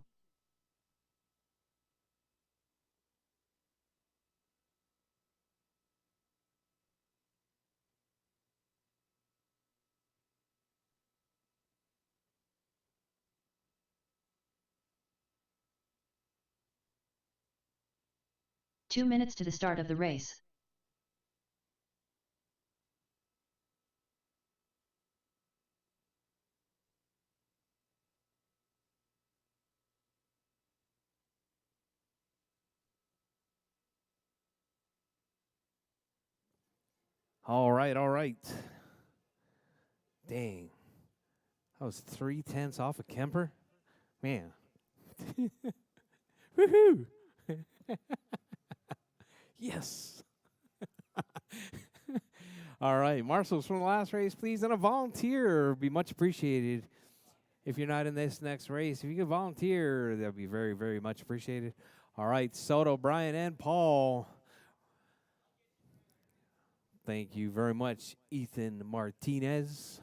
Two minutes to the start of the race. All right, all right. Dang. That was 3/10 off of Kemper. Man. Woohoo! Yes. All right, marshals from the last race, please, and a volunteer would be much appreciated. If you're not in this next race, if you could volunteer, that would be very, very much appreciated. All right, Soto, Brian, and Paul. Thank you very much, Ethan Martinez.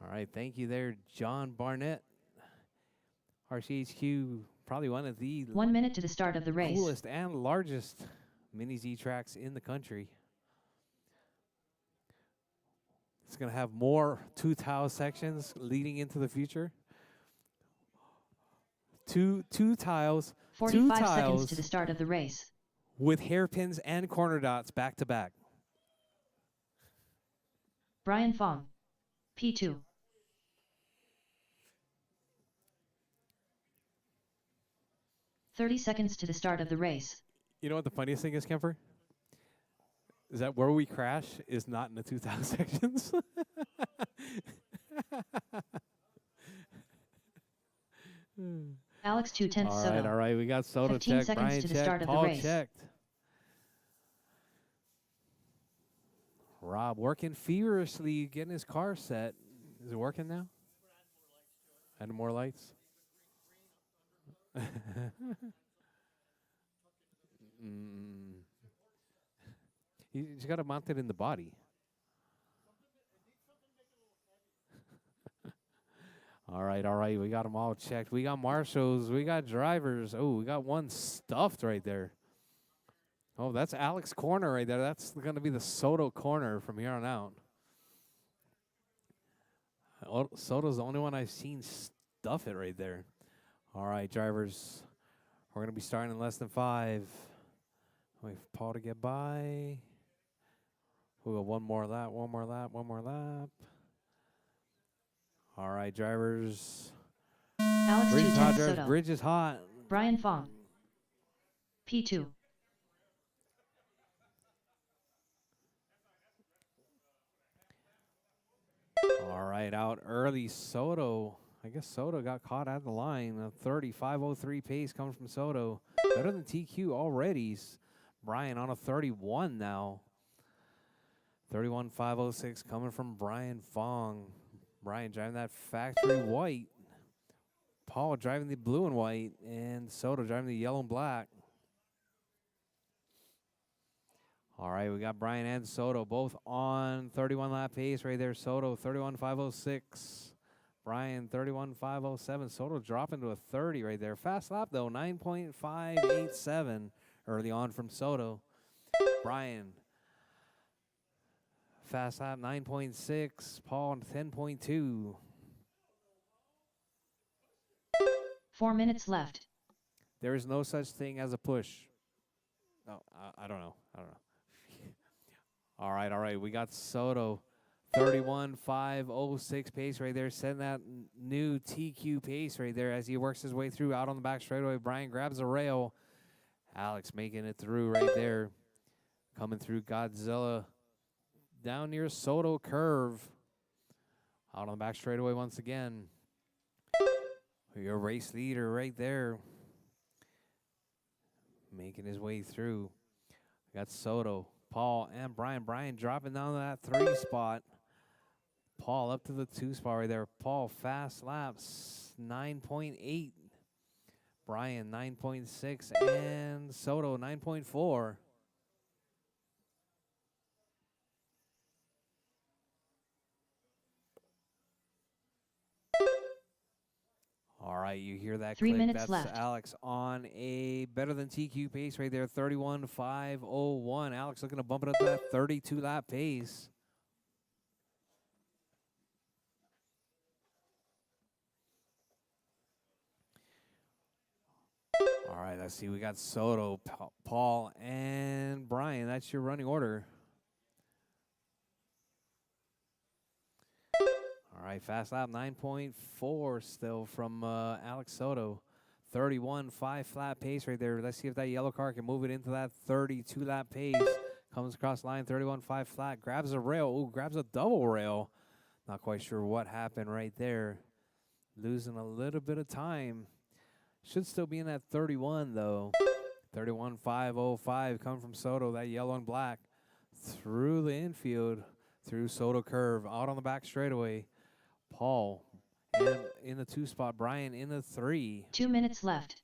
All right, thank you there, John Barnett. RCHQ, probably one of the 1 minute to the start of the race. coolest and largest mini Z tracks in the country. It's going to have more two-tile sections leading into the future. Two tiles, 45 two seconds tiles to the start of the race. with hairpins and corner dots back to back. Brian Fong. P2. "30 seconds to the start of the race. You know what the funniest thing is, Kemper? Is that where we crash is not in the 2,000 sections. Alex 2/10 Soto. All right, we got Soto 15 checked, seconds Brian to the checked, start of the Paul race. checked. Rob working feverishly, getting his car set. Is it working now? Add more lights? Mm. He's got to mount it in the body. All right. We got them all checked. We got marshals. We got drivers. Oh, we got one stuffed right there. Oh, that's Alex corner right there. That's going to be the Soto corner from here on out. Oh, Soto's the only one I've seen stuff it right there. All right, drivers. We're going to be starting in less than 5. Wait for Paul to get by. We'll go one more lap. All right, drivers. Alex Bridge is 2/10 hot, drivers. Soto. Bridge is hot. Brian Fong. P2. All right, out early, Soto. I guess Soto got caught at the line. A 35.03 pace comes from Soto. Better than TQ already. Brian on a 31 now. 31.506 coming from Brian Fong. Brian driving that factory white. Paul driving the blue and white. And Soto driving the yellow and black. All right, we got Brian and Soto both on 31 lap pace right there. Soto 31.506. Brian 31.507. Soto dropping to a 30 right there. Fast lap though, 9.587 early on from Soto. Brian fast lap, 9.6. Paul, 10.2. 4 minutes left. There is no such thing as a push. No, I don't know. I don't know. All right. We got Soto. 31.506 pace right there. Setting that new TQ pace right there as he works his way through out on the back straightaway. Brian grabs a rail. Alex making it through right there. Coming through Godzilla. Down near Soto curve. Out on the back straightaway once again. Your race leader right there. Making his way through. We got Soto, Paul, and Brian. Brian dropping down to that 3 spot. Paul up to the 2 spot right there. Paul fast laps, 9.8. Brian 9.6 and Soto 9.4. All right, you hear that 3 click. minutes That's left. Alex on a better than TQ pace right there, 31.501. Alex looking to bump it up to that 32 lap pace. All right, let's see. We got Soto, Paul, and Brian. That's your running order. All right, fast lap 9.4 still from Alex Soto. 31.5 flat pace right there. Let's see if that yellow car can move it into that 32 lap pace. Comes across line 31.5 flat. Grabs a rail. Ooh, grabs a double rail. Not quite sure what happened right there. Losing a little bit of time. Should still be in that 31 though. 31.505 coming from Soto. That yellow and black through the infield. Through Soto curve. Out on the back straightaway. Paul and in the 2 spot. Brian in the 3. 2 minutes left.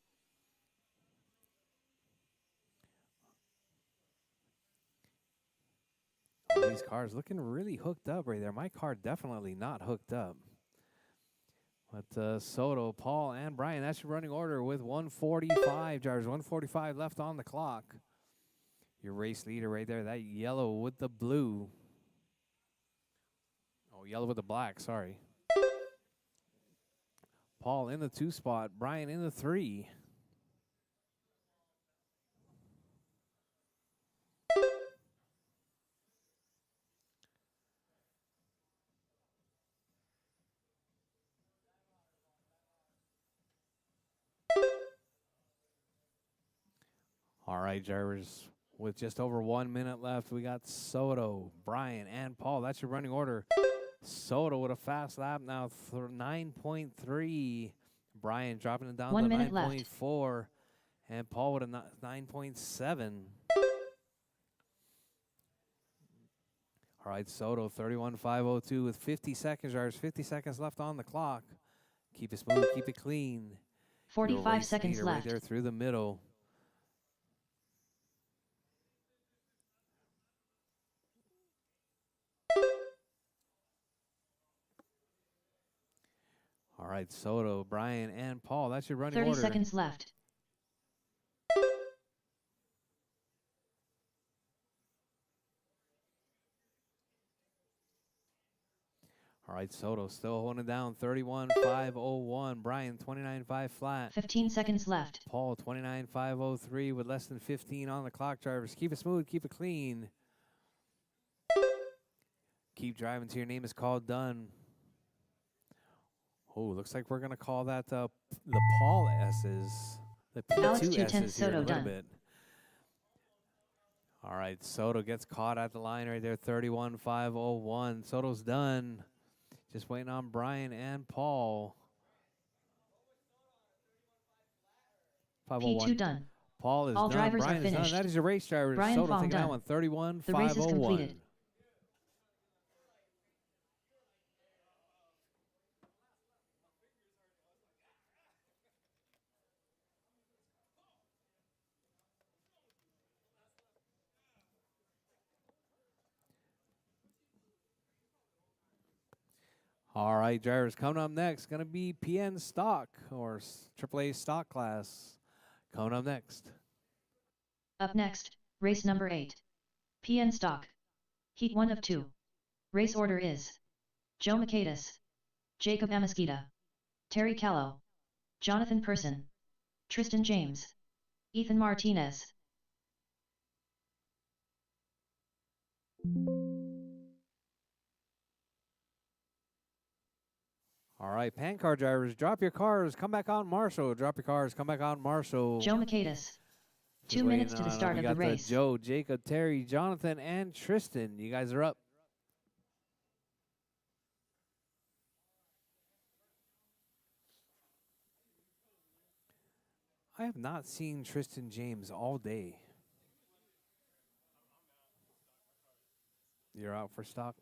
All these cars looking really hooked up right there. My car definitely not hooked up. But Soto, Paul, and Brian, that's your running order with 145 drivers. 145 left on the clock. Your race leader right there. That yellow with the blue. Oh, yellow with the black. Sorry. Paul in the 2 spot. Brian in the 3. All right, drivers. With just over 1 minute left, we got Soto, Brian, and Paul. That's your running order. Soto with a fast lap now, 9.3. Brian dropping it down 1 to minute 9.4. And Paul with a 9.7. All right, Soto, 31.502 with 50 seconds, drivers. 50 seconds left on the clock. Keep it smooth, keep it clean. 45 seconds left. Right there through the middle. All right, Soto, Brian, and Paul. That's your running 30 order. 30 seconds left. All right, Soto still holding it down. 31.501. Brian, 29.5 flat. 15 seconds left. Paul, 29.503 with less than 15 on the clock, drivers. Keep it smooth, keep it clean. Keep driving till your name is called done. Oh, looks like we're going to call that the Paul S's. The Alex P2 210 S's here in a Soto little done. bit. All right, Soto gets caught at the line right there, 31.501. Soto's done. Just waiting on Brian and Paul. 501. P2 done. Paul is All done. drivers Brian are is done. finished. That is your race driver. Brian Soto Fong taking that done. one, 31.501. The race is completed. All right, drivers, coming up next, going to be PN Stock or AAA Stock class. Coming up next. Up next, race number 8. PN Stock. Heat 1 of 2. Race order is Joe Makatis, Jacob Amesquita, Terry Callow, Jonathan Person, Tristan James, Ethan Martinez. All right, pan car drivers, drop your cars, come back on Marshall. Drop your cars, come back on Marshall. Joe Makatis. Just 2 minutes to the waiting start we of got the race. Joe, Jacob, Terry, Jonathan, and Tristan. You guys are up. I have not seen Tristan James all day. You're out for stock.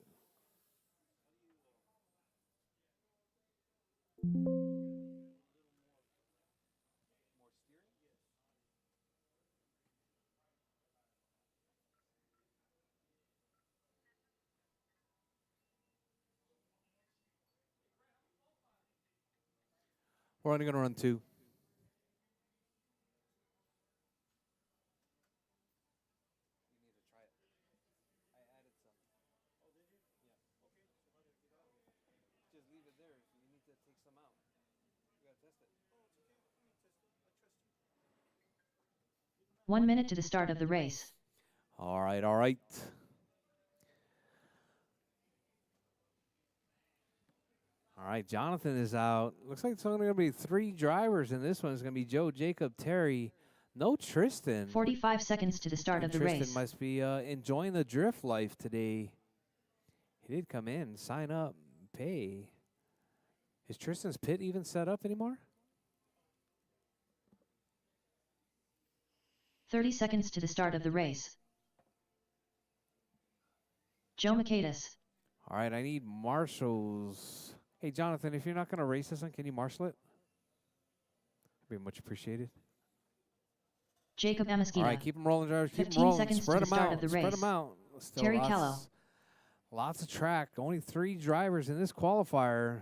We're only going to run 2. Just leave it there. You need to take some out. You gotta test it. 1 minute to the start of the race. All right, all right. All right, Jonathan is out. Looks like it's only going to be 3 drivers in this one. It's going to be Joe, Jacob, Terry. No Tristan. 45 seconds to the start of the Tristan race. must be enjoying the drift life today. He did come in, sign up, pay. Is Tristan's pit even set up anymore? 30 seconds to the start of the race. Joe Makatis. All right, I need marshals. Hey, Jonathan, if you're not going to race this one, can you marshal it? That'd be much appreciated. Jacob Amesquita. All right, keep them rolling, drivers. Keep 15 them rolling. seconds Spread to the them start out. of the Spread race. them out. Still Terry Callow. Lots of track. Only 3 drivers in this qualifier.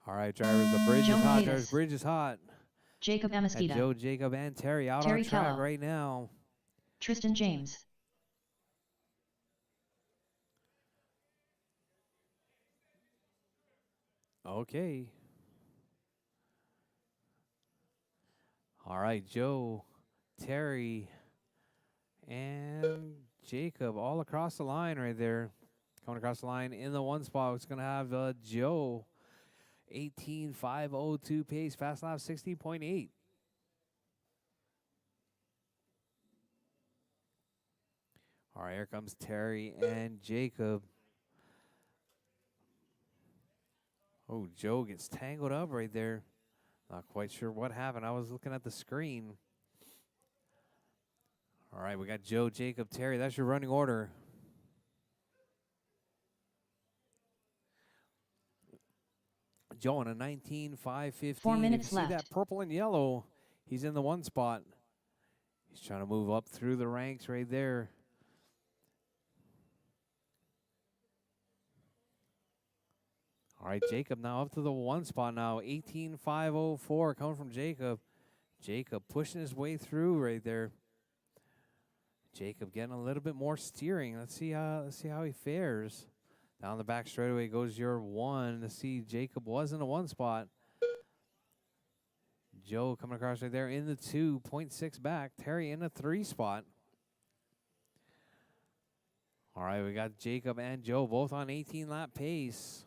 All right, drivers, the bridge Joe is hot. Makatis. Drivers, bridge is hot. Jacob And Amesquita. Joe, Jacob, and Terry out Terry on track Callow. right now. Tristan James. Okay. All right, Joe, Terry, and Jacob all across the line right there. Coming across the line in the 1 spot. It's going to have Joe, 18.502 pace, fast lap 60.8. All right, here comes Terry and Jacob. Oh, Joe gets tangled up right there. Not quite sure what happened. I was looking at the screen. All right, we got Joe, Jacob, Terry. That's your running order. Joe on a 19.515. 4 minutes If you see left. that purple and yellow, he's in the 1 spot. He's trying to move up through the ranks right there. All right, Jacob now up to the 1 spot now. 18.504 coming from Jacob. Jacob pushing his way through right there. Jacob getting a little bit more steering. Let's see how he fares. Down the back straightaway goes your 1. To see Jacob was in the 1 spot. Joe coming across right there in the 2, 0.6 back. Terry in the 3 spot. All right, we got Jacob and Joe both on 18 lap pace.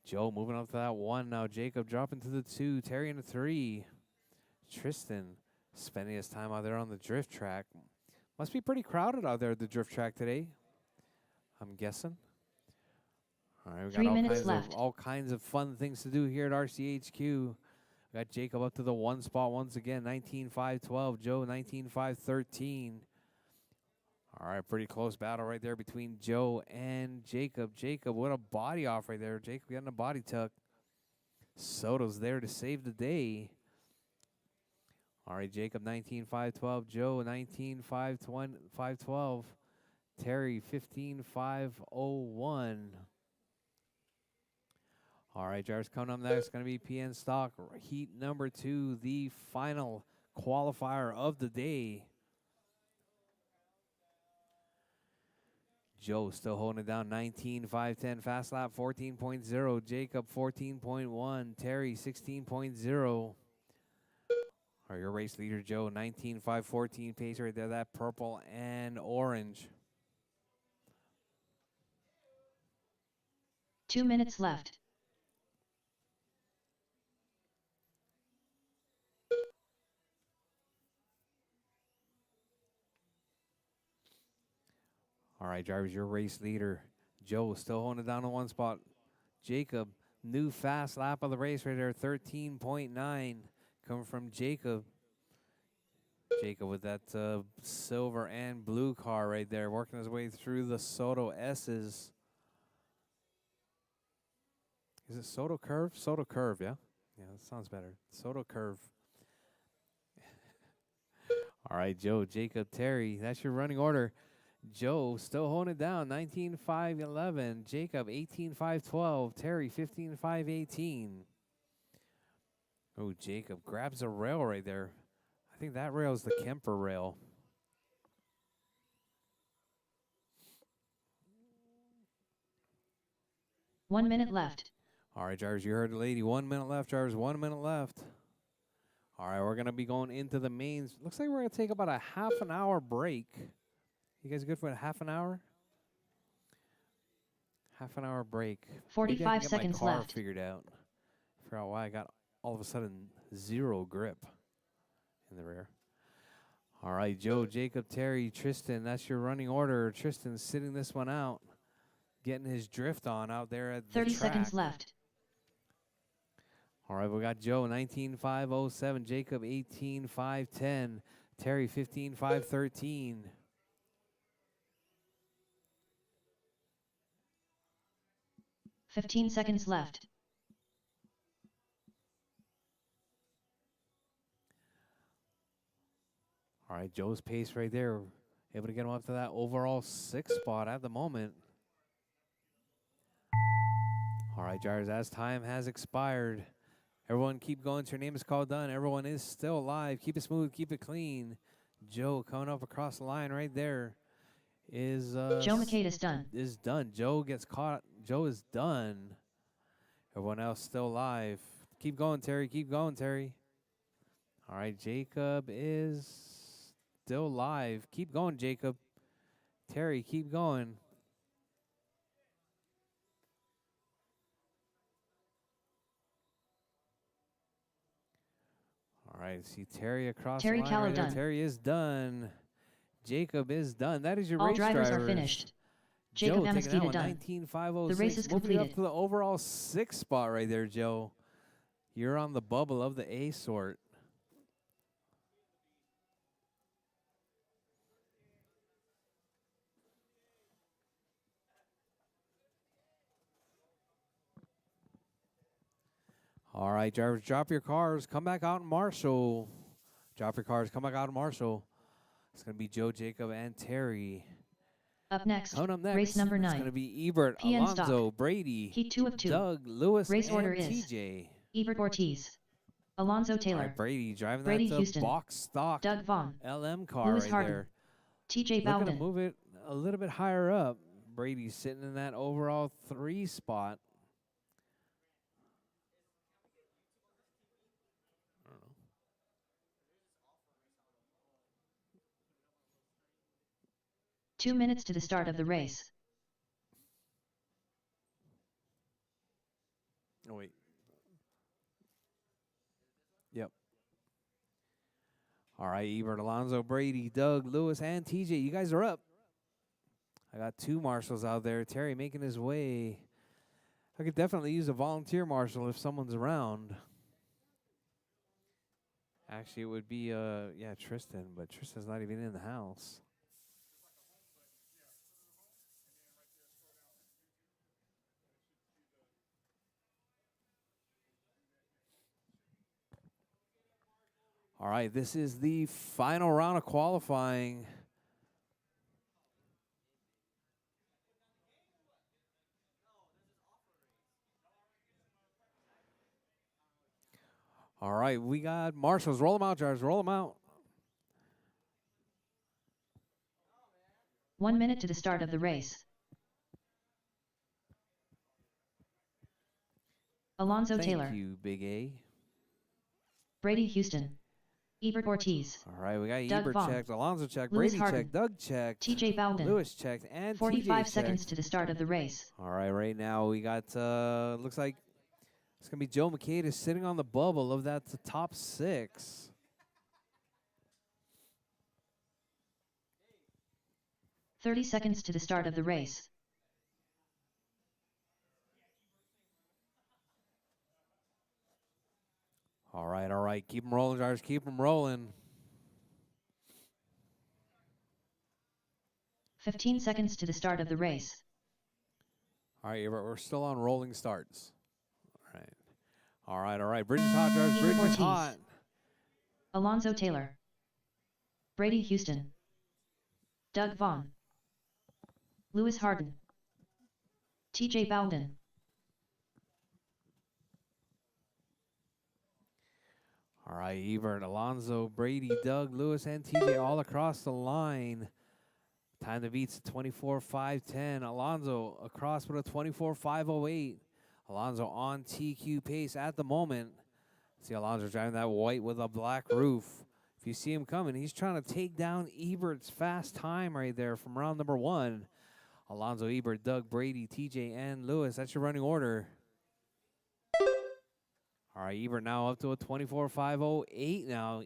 Joe moving up to that 1 now. Jacob dropping to the 2. Terry in the 3. Tristan spending his time out there on the drift track. Must be pretty crowded out there at the drift track today, I'm guessing. All right, we 3 got minutes left. all kinds of fun things to do here at RCHQ. We got Jacob up to the 1 spot once again, 19.512. Joe, 19.513. All right, pretty close battle right there between Joe and Jacob. Jacob, what a body off right there. Jacob getting a body tuck. Soto's there to save the day. All right, Jacob, 19.512. Joe, 19.512. Terry 15.501. All right, drivers coming up next. Going to be PN Stock Heat number 2, the final qualifier of the day. Joe still holding it down, 19.510 fast lap, 14.0. Jacob 14.1. Terry 16.0. Or your race leader, Joe, 19.514 pace right there. That purple and orange. 2 minutes left. All right, drivers, your race leader, Joe, still holding it down in one spot. Jacob, new fast lap of the race right there, 13.9, coming from Jacob. Jacob with that silver and blue car right there, working his way through the Soto S's. Is it Soto Curve? Soto Curve, yeah? Yeah, that sounds better. Soto Curve. All right, Joe, Jacob, Terry, that's your running order. Joe still holding it down, 19.511. Jacob, 18.512. Terry, 15.518. Oh, Jacob grabs a rail right there. I think that rail is the Kemper rail. One minute left. All right, drivers, you heard the lady. 1 minute left, drivers. 1 minute left. All right, we're going to be going into the mains. Looks like we're going to take about a half an hour break. You guys good for a half an hour? Half an hour break. 45 Maybe I can get seconds my car left. figured out. Figure out why I got all of a sudden zero grip in the rear. All right, Joe, Jacob, Terry, Tristan, that's your running order. Tristan's sitting this one out, getting his drift on out there at the 30 track. seconds left. All right, we got Joe, 19.507. Jacob, 18.510. Terry, 15.513. 15 seconds left. All right, Joe's pace right there. Able to get him up to that overall 6th spot at the moment. All right, drivers, as time has expired, everyone keep going till your name is called done. Everyone is still alive. Keep it smooth, keep it clean. Joe coming up across the line right there is Joe McCade is done. Is done. Joe gets caught. Joe is done. Everyone else still alive. Keep going, Terry. Keep going, Terry. All right, Jacob is still live. Keep going, Jacob. Terry, keep going. All right, see Terry across Terry the line Callow right there. done. Terry is done. Jacob is done. That is your All race drivers drivers. are finished. Joe Jacob taking that Amesquita one, done. 19.506. The race is Moving it up completed. to the overall 6th spot right there, Joe. You're on the bubble of the A sort. All right, drivers, drop your cars. Come back out and marshal. Drop your cars. Come back out and marshal. It's going to be Joe, Jacob, and Terry. Up next, Coming up next, race number it's 9. going to be Ebert, PN Alonso, Stock. Brady, Heat 2 of 2. Doug, Lewis, Race and order is TJ. Ebert Ortiz. Alonso All Taylor. right, Brady driving Brady that Houston. box stock Doug Vaughn. LM car Lewis right Harden. there. TJ Looking to Bowden. move it a little bit higher up. Brady's sitting in that overall 3 spot. I don't know. Two minutes to the start of the race. Oh, wait. Yep. All right, Ebert, Alonso, Brady, Doug, Lewis, and TJ. You guys are up. I got 2 marshals out there. Terry making his way. I could definitely use a volunteer marshal if someone's around. Actually, it would be, yeah, Tristan, but Tristan's not even in the house. All right, this is the final round of qualifying. All right, we got marshals. Roll them out, drivers. Roll them out. 1 minute to the start of the race. Alonso Taylor, Thank you, Big A. Brady Houston, Ebert Ortiz, All right, we got Doug Ebert Vaughn, checked, Alonso checked, Lewis Brady Harden, checked, Doug checked, TJ Bowden. Lewis checked, and 45 TJ seconds checked. to the start of the race. All right, right now we got, looks like it's going to be Joe McCade sitting on the bubble of that top 6. "30 seconds to the start of the race. All right. Keep them rolling, drivers. Keep them rolling. 15 seconds to the start of the race. All right, we're still on rolling starts. All right. Bridge is hot, drivers. Bridge is Ortiz. hot. Alonso Taylor, Brady Houston, Doug Vaughn, Lewis Harden, TJ Bowden. All right, Ebert, Alonso, Brady, Doug, Lewis, and TJ all across the line. Time to beat's 24.510. Alonso across with a 24.508. Alonso on TQ pace at the moment. See Alonso driving that white with a black roof. If you see him coming, he's trying to take down Ebert's fast time right there from round number 1. Alonso, Ebert, Doug, Brady, TJ, and Lewis. That's your running order. All right, Ebert now up to a 24.508 now.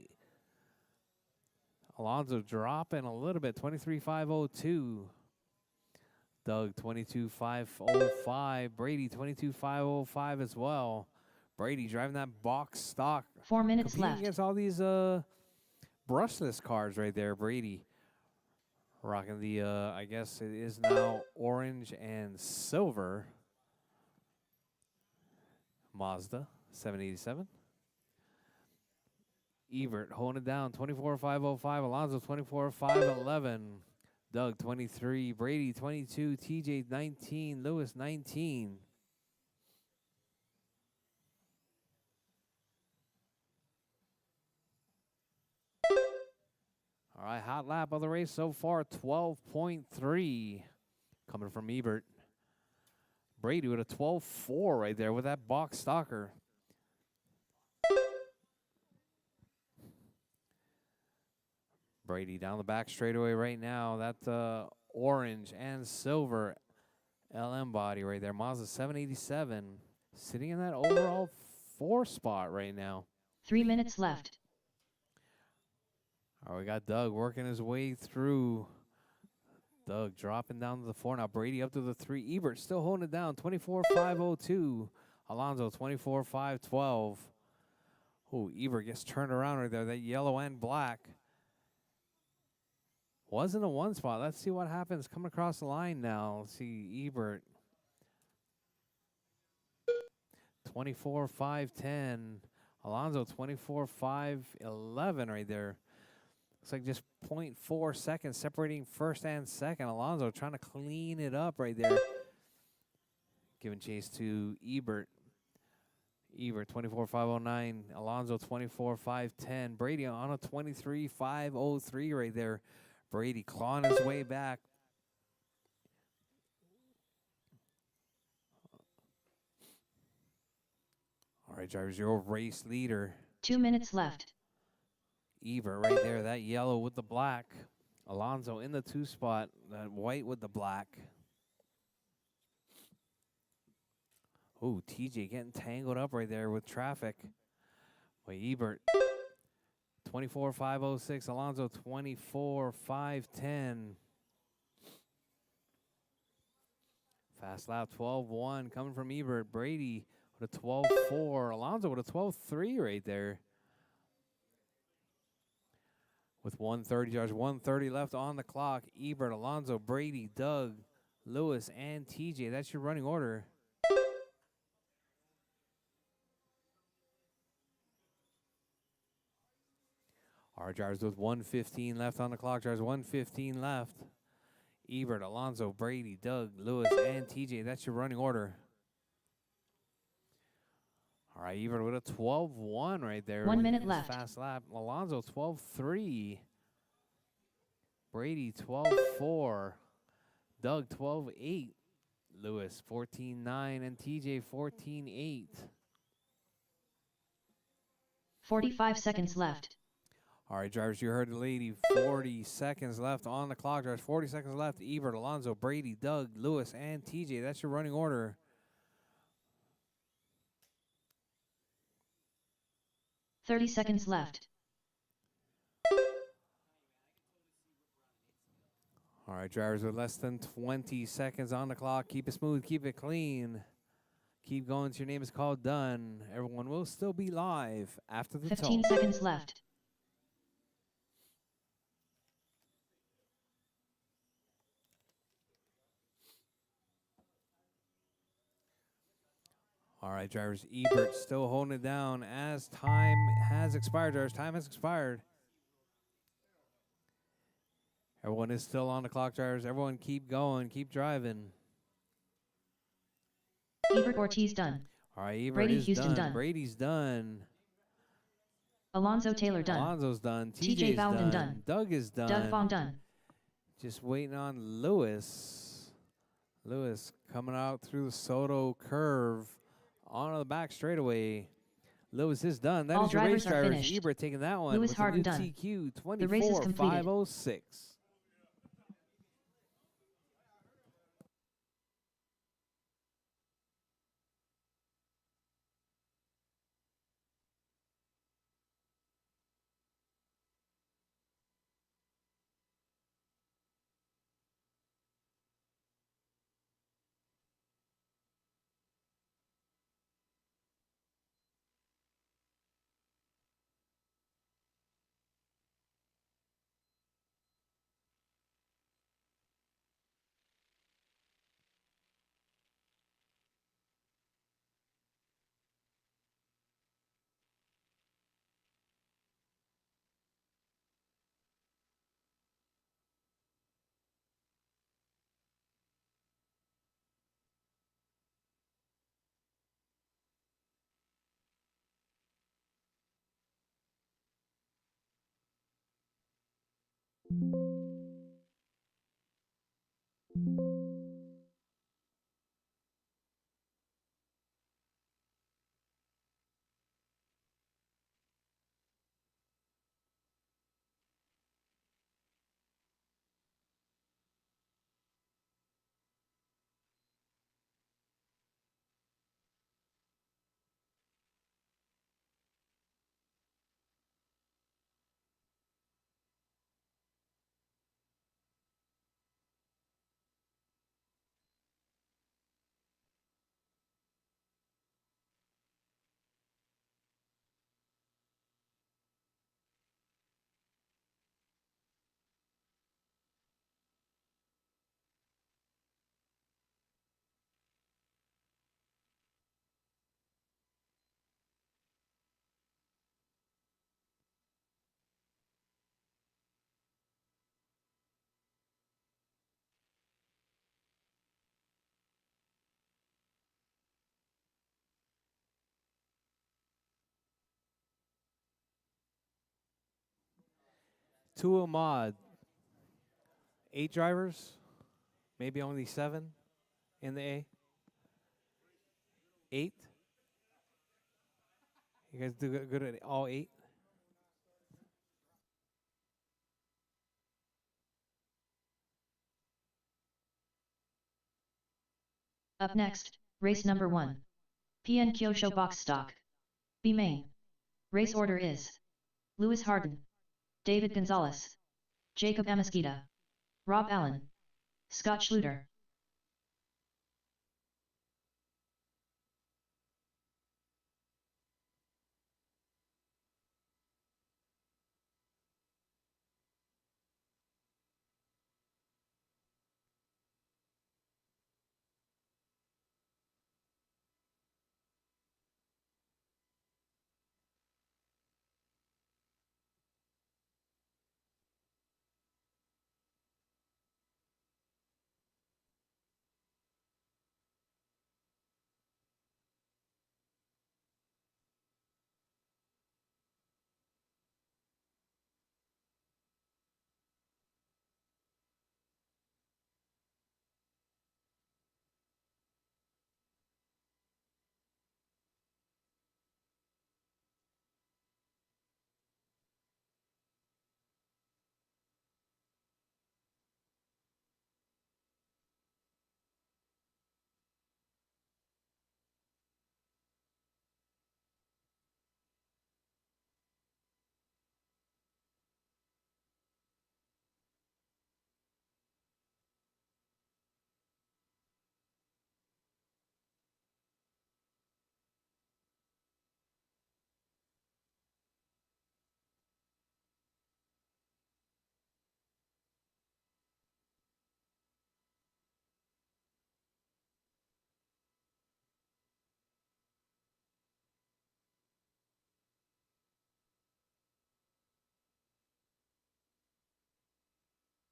Alonso dropping a little bit, 23.502. Doug, 22.505. Brady, 22.505 as well. Brady driving that box stock. 4 minutes competing left. against all these brushless cars right there. Brady rocking the, I guess it is now orange and silver Mazda 787. Ebert holding it down, 24.505. Alonso, 24.511. Doug, 23. Brady, 22. TJ, 19. Lewis, 19. All right, hot lap of the race so far, 12.3. Coming from Ebert. Brady with a 12.4 right there with that box stalker. Brady down the back straightaway right now. That orange and silver LM body right there. Mazda 787 sitting in that overall 4 spot right now. 3 minutes left. All right, we got Doug working his way through. Doug dropping down to the 4. Now Brady up to the 3. Ebert still holding it down. 24.502. Alonso 24.512. Oh, Ebert gets turned around right there. That yellow and black. Was in a 1 spot. Let's see what happens coming across the line now. Let's see, Ebert. 24.510. Alonso 24.511 right there. Looks like just 0.4 seconds separating first and second. Alonso trying to clean it up right there. Giving chase to Ebert. Ebert 24.509. Alonso 24.510. Brady on a 23.503 right there. Brady clawing his way back. All right, drivers, your race leader. 2 minutes left. Ebert right there, that yellow with the black. Alonso in the 2 spot, that white with the black. Oh, TJ getting tangled up right there with traffic. Wait, Ebert 24.506. Alonso 24.510. Fast lap 12.1 coming from Ebert. Brady with a 12.4. Alonso with a 12.3 right there. With 130 yards, 130 left on the clock. Ebert, Alonso, Brady, Doug, Lewis, and TJ. That's your running order. Our drivers with 1:15 left on the clock. Drivers 1:15 left. Ebert, Alonso, Brady, Doug, Lewis, and TJ. That's your running order. All right, Ebert with a 12-1 right there. 1 in minute his left. Fast lap. Alonso 12-3. Brady 12-4. Doug 12-8. Lewis 14-9 and TJ 14-8. 45 seconds left. All right, drivers, you heard the lady. 40 seconds left on the clock. Drivers, 40 seconds left. Ebert, Alonso, Brady, Doug, Lewis, and TJ. That's your running order. 30 seconds left. All right, drivers, with less than 20 seconds on the clock. Keep it smooth. Keep it clean. Keep going till your name is called done. Everyone will still be live after the 15 tone. seconds left. All right, drivers. Ebert still holding it down as time has expired, drivers. Time has expired. Everyone is still on the clock, drivers. Everyone keep going. Keep driving. Ebert Ortiz done. All right, Ebert Brady is Houston done. done. Brady's done. Alonso Taylor done. Alonso's done. TJ TJ's Valden done. done. Doug is done. Doug Vaughn done. Just waiting on Lewis. Lewis coming out through the Soto curve onto the back straightaway. Lewis is done. That All is your race drivers are drivers. finished. Ebert taking that one Lewis with a Harden new done. TQ The race is completed. 24.506. Two mod. 8 drivers. Maybe only 7 in the A. 8. You guys do good at all 8? Up next, race number 1. PN Kyosho Box Stock. B main. Race order is Lewis Harden, David Gonzalez, Jacob Amesquita, Rob Allen, Scott Schluter.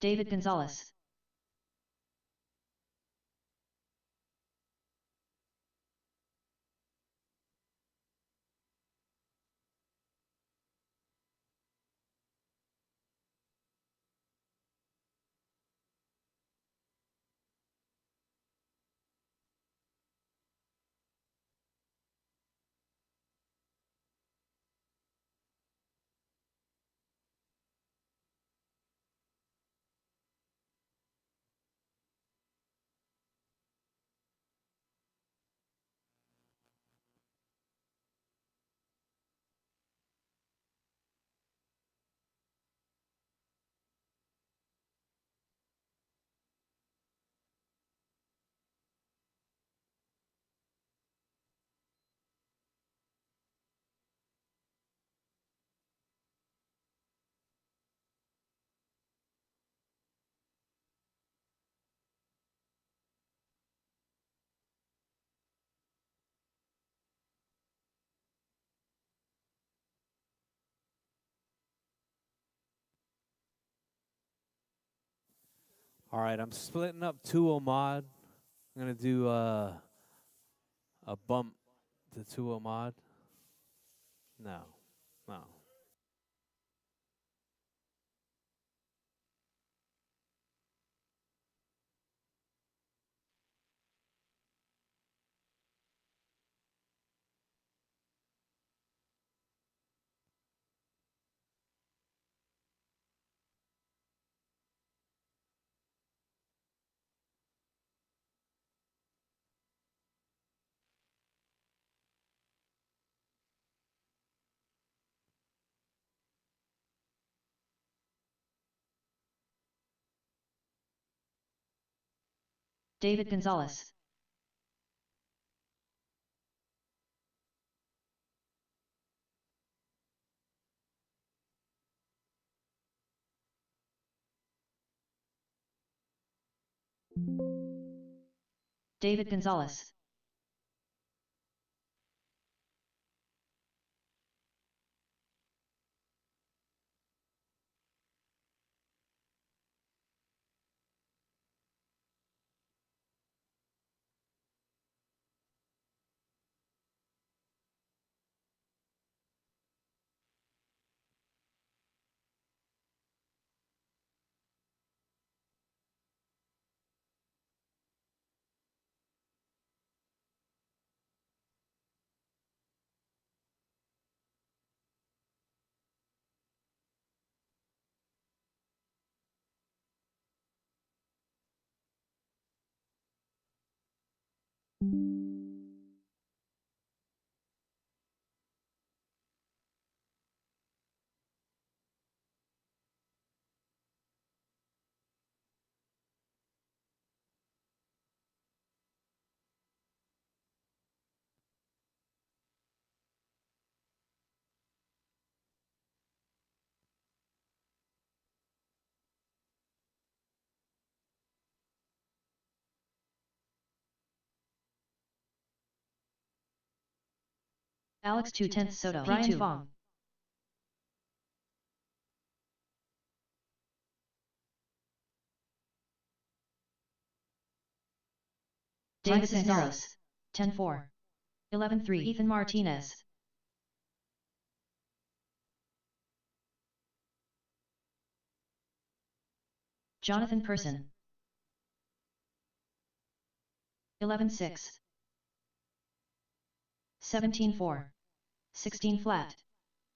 David Gonzalez. All right, I'm splitting up 2 mod. I'm going to do a bump to 2 mod. No, no. David Gonzalez. David Gonzalez. Alex 2/10 Soto. Brian Fong. David Cisneros. 10-4. 11-3. Ethan Martinez. Jonathan Person. 11-6. 17-4. 16 flat.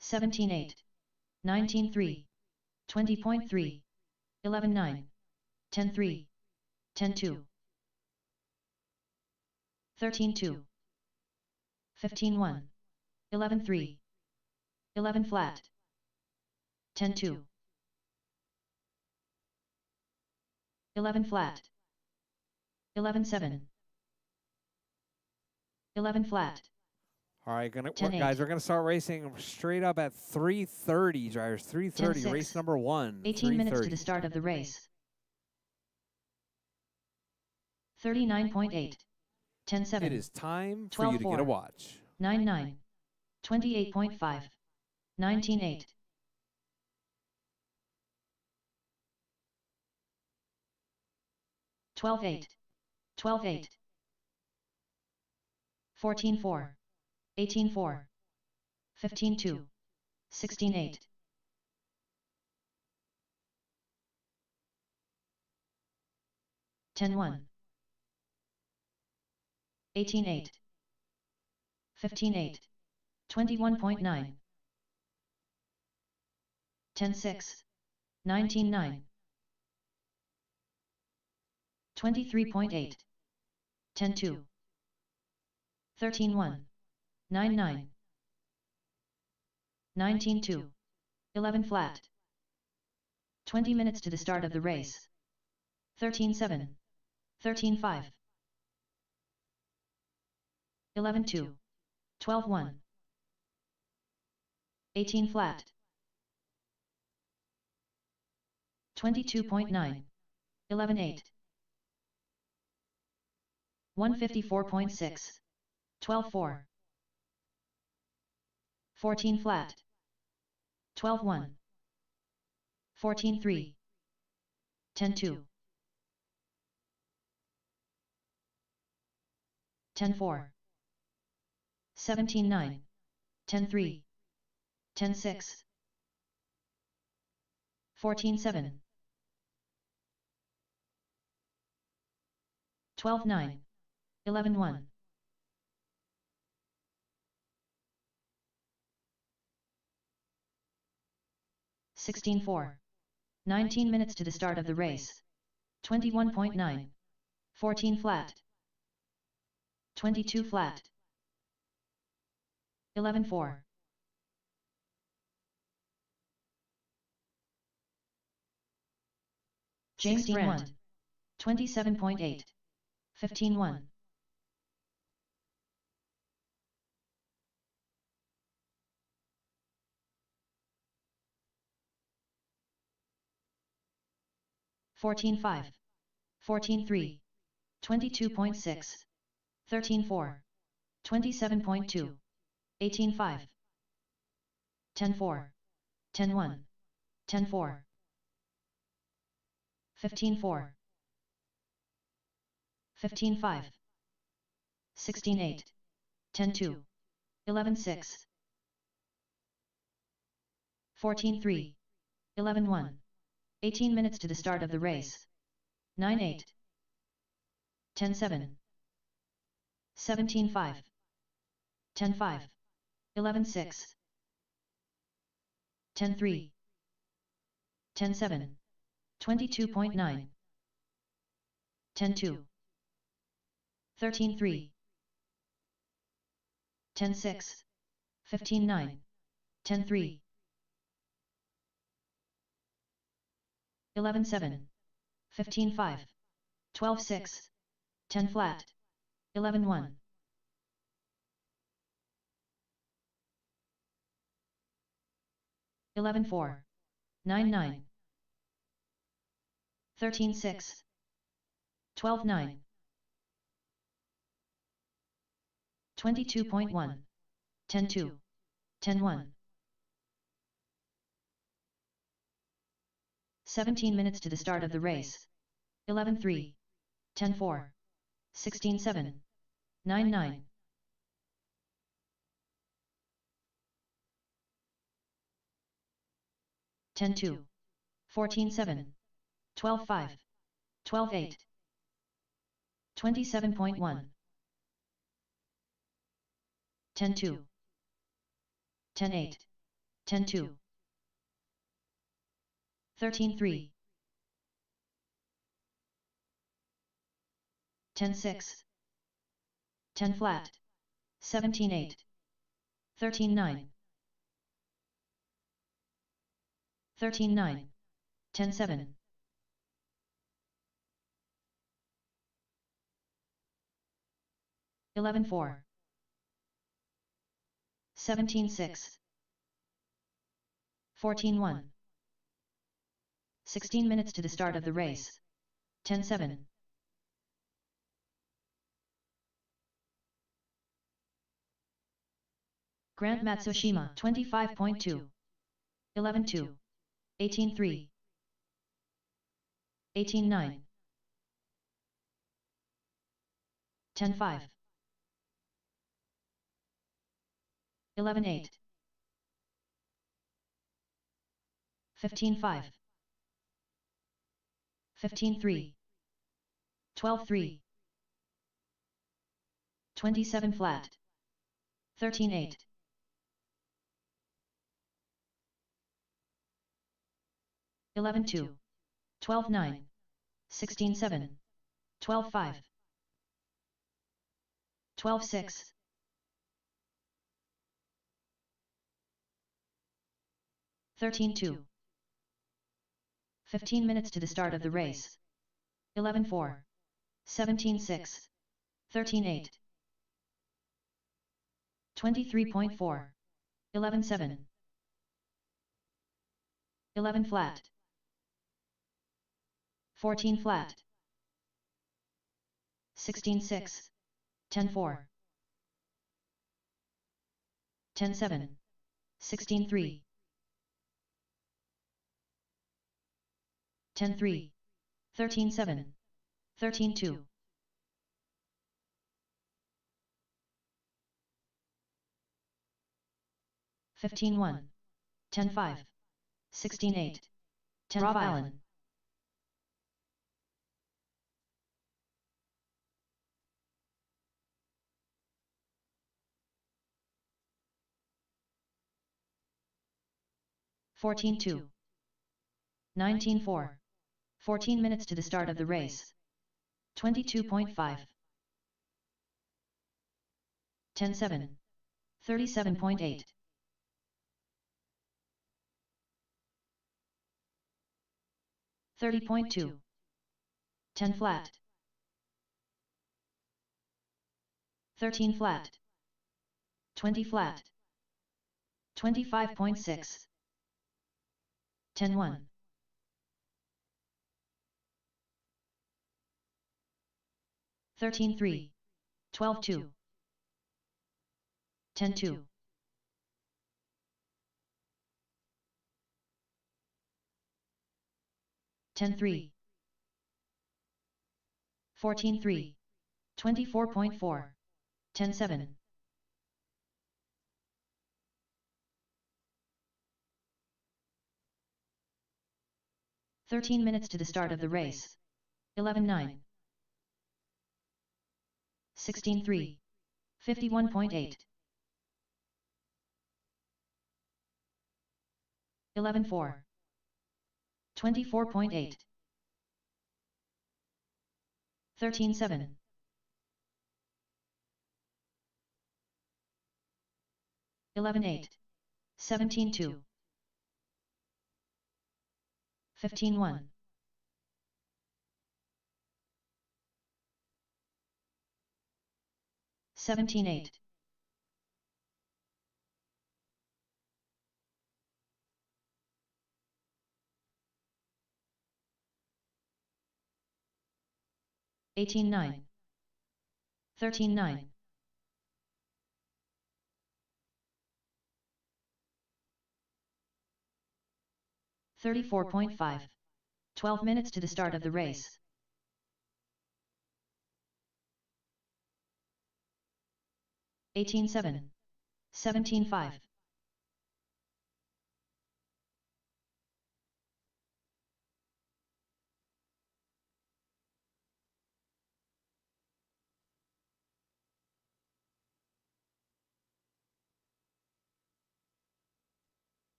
17-8. 19-3. 20.3. 11-9. 10-3. 10-2. 13-2. 15-1. 11-3. 11 flat. 10-2. 11 flat. 11-7. 11 flat. All right, Ten guys, eight. we're going to start racing straight up at 3:30, drivers. 3:30, 10-6. race number 1. 18 minutes to 3:30. the start of the race. 39.8. 10-7. It is time for you to get a 12-4. watch. 9-9. 28.5. 19-8. 12-8, 12-8, 14-4, 18-4, 15-2, 16-8, 10-1, 18-8, 15-8, 21.9, 10-6, 19-9, 23.8, 10-2, 13-1, 9-9, 19-2, 11 flat. 20 minutes to the start of the race. 13-7, 13-5, 11-2, 12-1, 18 flat. 22.9, 11-8, 154.6, 12-4, 14 flat. 12-1, 14-3, 10-2, 10-4, 17-9, 10-3, 10-6, 14-7, 12-9, 11-1. 16-4. 19 minutes to the start of the race. 21.9. 14 flat. 22 flat. 11-4. James Brandt. 27.8. 15-1. 14-5. 14-3. 22.6. 13-4. 27.2. 18-5. 10-4. 10-1. 10-4. 15-4. 15-5. 16-8. 10-2. 11-6. 14-3. 11-1. 18 minutes to the start of the race. 9-8. 10-7. 17-5. 10-5. 11-6. 10-3. 10-7. 22.9. 10-2. 13-3. 10-6. 15-9. 10-3. 11-7. 15-5. 12-6. 10 flat. 11-1. 11-4. 9-9. 13-6. 12-9. 22.1. 10-2. 10-1. 17 minutes to the start of the race. 11-3. 10-4. 16-7. 9-9. 10-2. 14-7. 12-5. 12-8. 27.1. 10-2. 10-8. 10-2. 13-3. 10-6. 10 flat. 17-8. 13-9. 13-9. 10-7. 11-4. 17-6. 14-1. 16 minutes to the start of the race. 10-7. Grant Matsushima 25.2. 11-2. 18-3. 18-9. 10-5. 11-8. 15-5. 15-3. 12-3. 27 flat. 13-8. 11-2. 12-9. 16-7. 12-5. 12-6. 13-2. 15 minutes to the start of the race. 11-4. 17-6. 13-8. 23.4. 11-7. 11 flat. 14 flat. 16-6. 10-4. 10-7. 16-3. 10-3. 13-7. 13-2. 15-1. 10-5. 16-8. 10 Rob Allen. 14-2. 19-4. 14 minutes to the start of the race. 22.5. 10-7. 37.8. 30.2. 10 flat. 13 flat. 20 flat. 25.6. 10-1. 13-3. 12-2. 10-2. 10-3. 14-3. 24.4. 10-7. 13 minutes to the start of the race. 11-9. 16-3. 51.8. 11-4. 24.8. 13-7. 11-8. 17-2. 15-1. 17-8. 18-9. 13-9. 34.5. 12 minutes to the start of the race. 18-7. 17-5.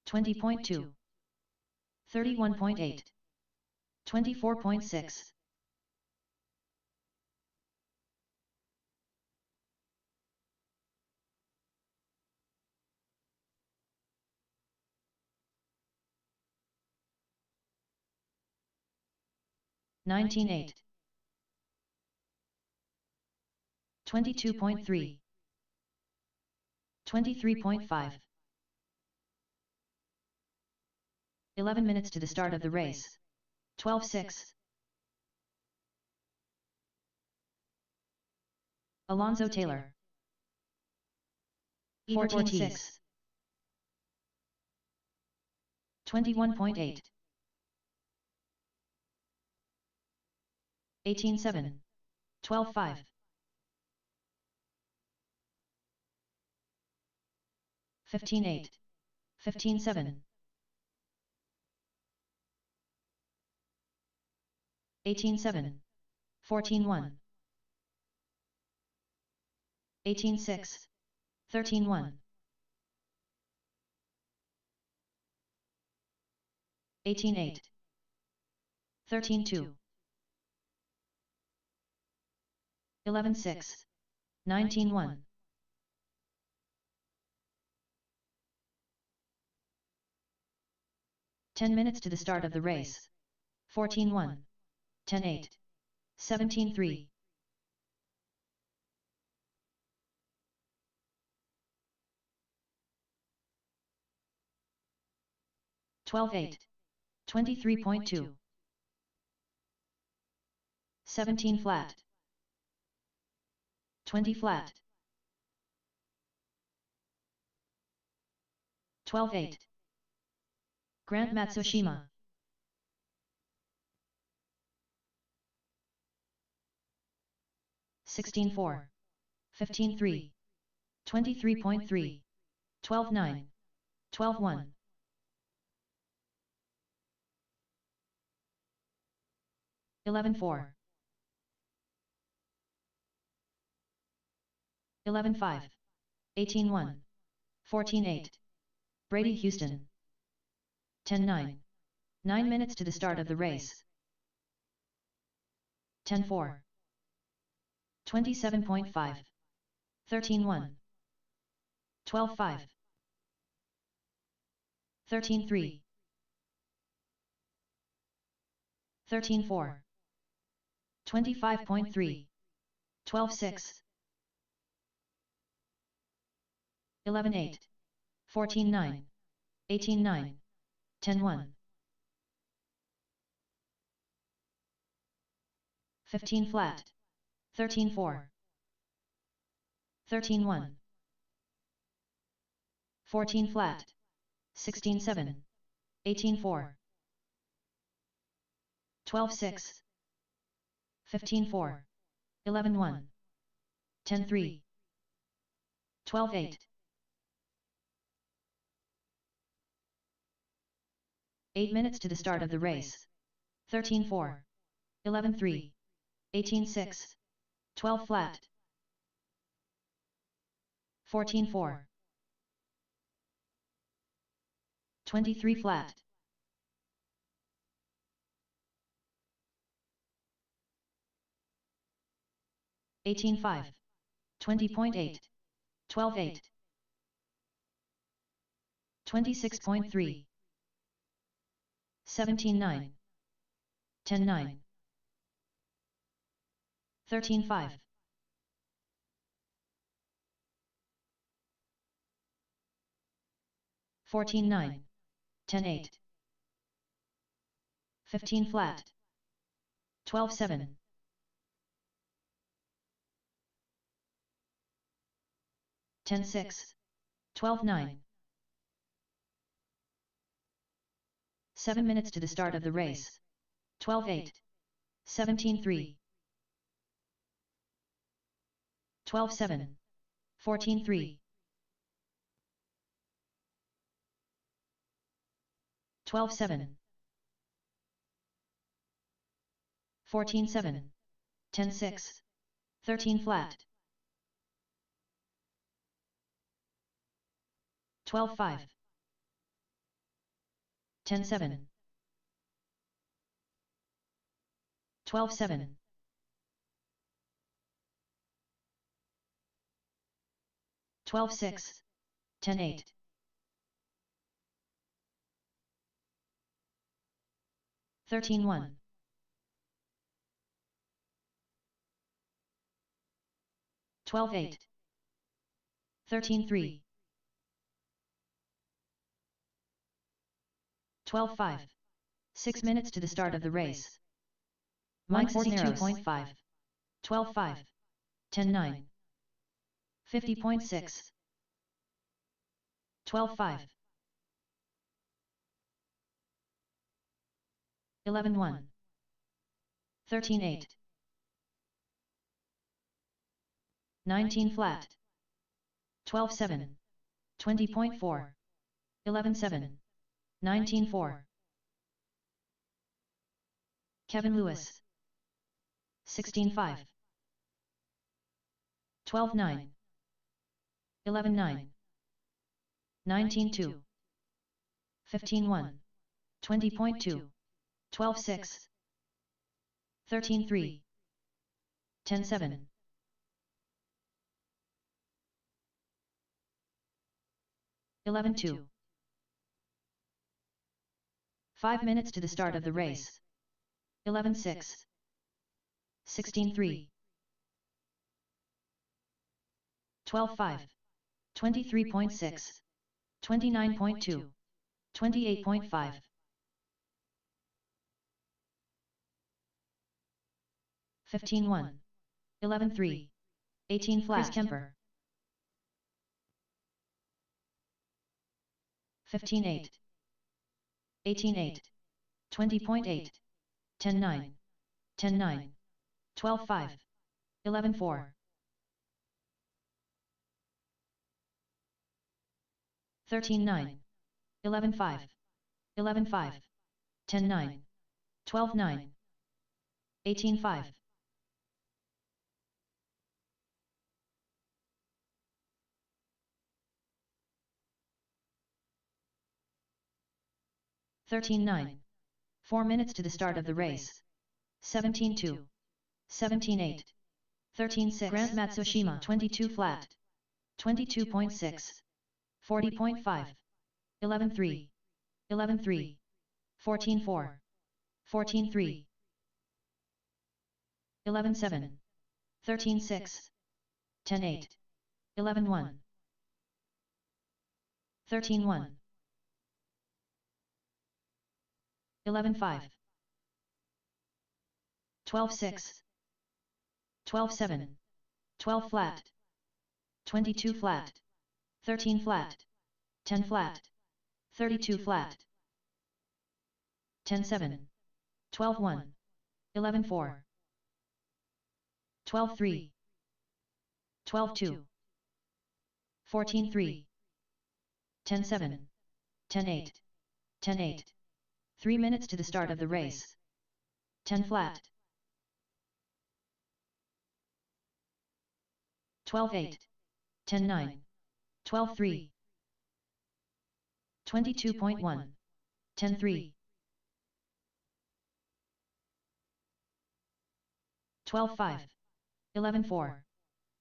20.2. 31.8. 24.6. 19-8. 22.3. 23.5. 11 minutes to the start of the race. 12-6. Alonzo Taylor. 14-6. 21.8. 18-7. 12-5. 15-8. 15-7. 18-7. 14-1. 18-6. 13-1. 18-8. 13-2. 11-6. 19-1. Ten minutes to the start of the race. 14-1. 10-8. 17-3. 12-8. 23.2. 17 flat. 20 flat. 12-8. Grant Matsushima. 16-4. 15-3. 23.3. 12-9. 12-1. 11-4. 11-5. 18-1. 14-8. Brady Houston. 10-9. 9 minutes to the start of the race. 10-4. 27.5. 13-1. 12-5. 13-3. 13-4. 25.3. 12-6. 11-8. 14-9. 18-9. 10-1. 15 flat. 13-4. 13-1. 14 flat. 16-7. 18-4. 12-6. 15-4. 11-1. 10-3. 12-8. 8 minutes to the start of the race. 13-4. 11-3. 18-6. 12 flat. 14-4. 23 flat. 18-5. 20.8. 12-8. 26.3. 17-9. 10-9. 13-5. 14-9. 10-8. 15 flat. 12-7. 10-6. 12-9. 7 minutes to the start of the race. 12-8. 17-3. 12-7. 14-3. 12-7. 14-7. 10-6. 13 flat. 12-5. 10-7. 12-7. 12-6. 10-8. 13-1. 12-8. 13-3. 12-5. 6 minutes to the start of the race. Mike 42.5. 12-5. 10-9. 50.6. 12-5. 11-1. 13-8. 19 flat. 12-7. 20.4. 11-7. 19-4. Kevin Lewis. 16-5. 12-9. 11-9. 19-2. 15-1. 20.2. 12-6. 13-3. 10-7. 11-2. 5 minutes to the start of the race. 11-6. 16-3. 12-5. 23.6. 29.2. 28.5. 15-1. 11-3. 18 flat. Chris Kemper. 15-8. 18-8. 20.8. 10-9. 10-9. 12-5. 11-4. 13-9. 11-5. 11-5. 10-9. 12-9. 18-5. 13-9. 4 minutes to the start of the race. 17-2. 17-8. 13-6. Grant Matsushima 22 flat. 22.6. 40.5. 11-3. 11-3. 14-4. 14-3. 11-7. 13-6. 10-8. 11-1. 13-1. 11-5. 12-6. 12-7. 12 flat. 22 flat. 13 flat. 10 flat. 32 flat. 10-7. 12-1. 11-4. 12-3. 12-2. 14-3. 10-7. 10-8. 10-8. 3 minutes to the start of the race. 10 flat. 12-8. 10-9. 12-3. 22.1. 10-3. 12-5. 11-4.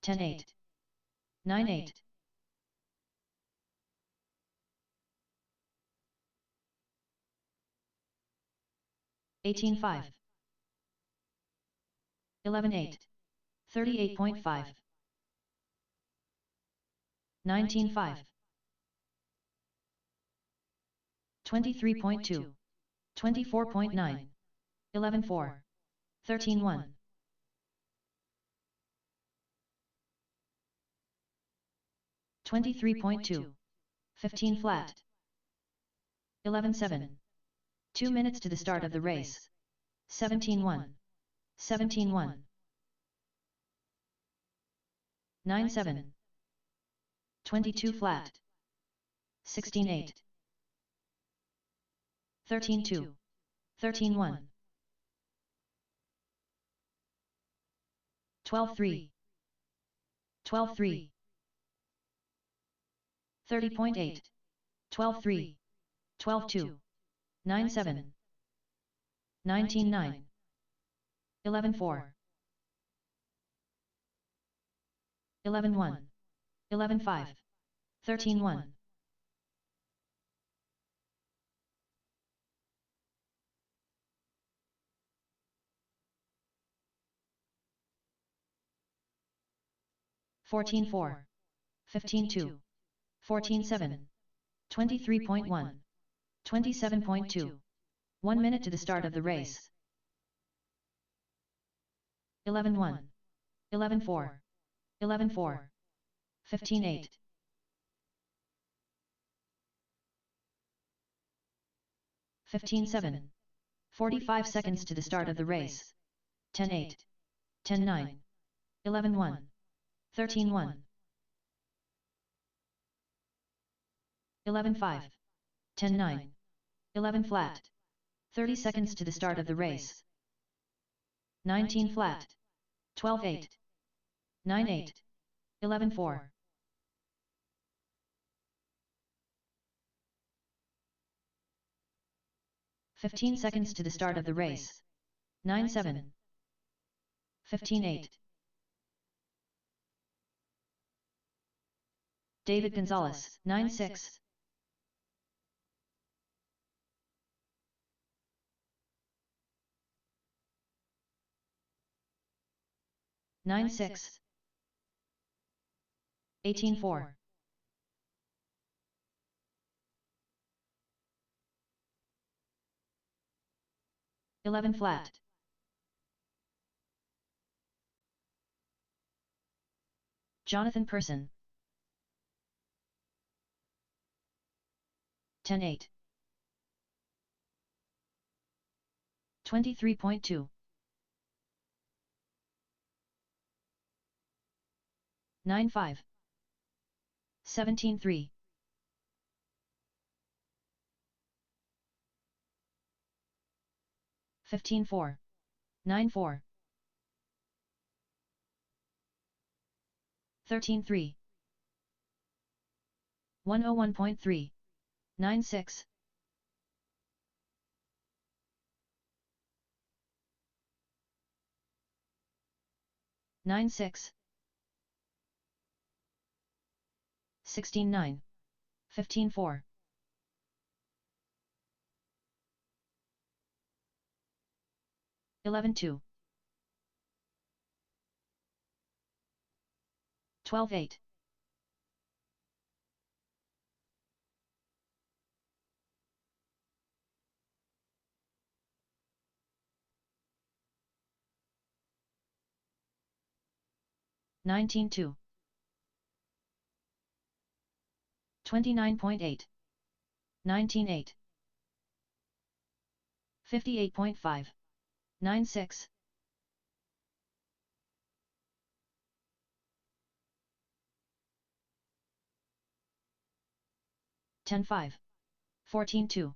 10-8. 9-8. 18-5. 11-8. 38.5. 19-5. 23.2. 24.9. 11-4. 13-1. 23.2. 15 flat. 11-7. 2 minutes to the start of the race. 17-1. 17-1. 9-7. 22 flat. 16-8. 13-2. 13-1. 12-3. 12-3. 30.8. 12-3. 12-2. 9-7. 19-9. 11-4. 11-1. 11-5. 13-1. 14-4. 15-2. 14-7. 23.1. 27.2. 1 minute to the start of the race. 11-1. 11-4. 11-4. 15-8. 15-7. 45 seconds to the start of the race. 10-8. 10-9. 11-1. 13-1. 11-5. 10-9. 11 flat. 30 seconds to the start of the race. 19 flat. 12-8. 9-8. 11-4. 15 seconds to the start of the race. 9-7. 15-8. David Gonzalez, 9-6. 9-6. 18-4. 11 flat. Jonathan Person. 10-8. 23.2. 9-5. 17-3. 15-4. 9-4. 13-3. 101.3. 9-6. 9-6. 16-9. 15-4. 11-2. 12-8. 19-2. 29.8. 19-8. 58.5. 9-6. 10-5. 14-2.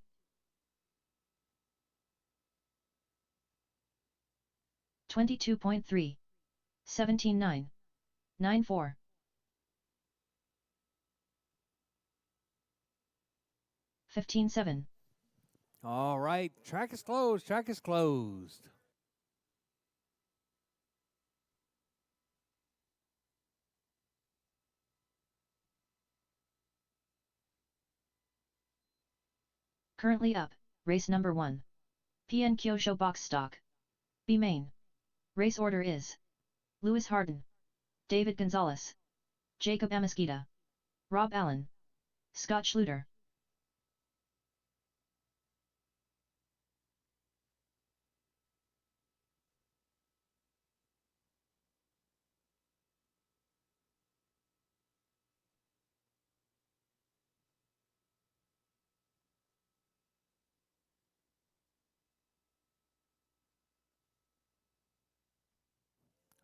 22.3. 17-9. 9-4. 15-7. All right, track is closed. Track is closed. Currently up, race number 1. PN Kyosho box stock. B main. Race order is Lewis Harden, David Gonzalez, Jacob Amesquita, Rob Allen, Scott Schluter.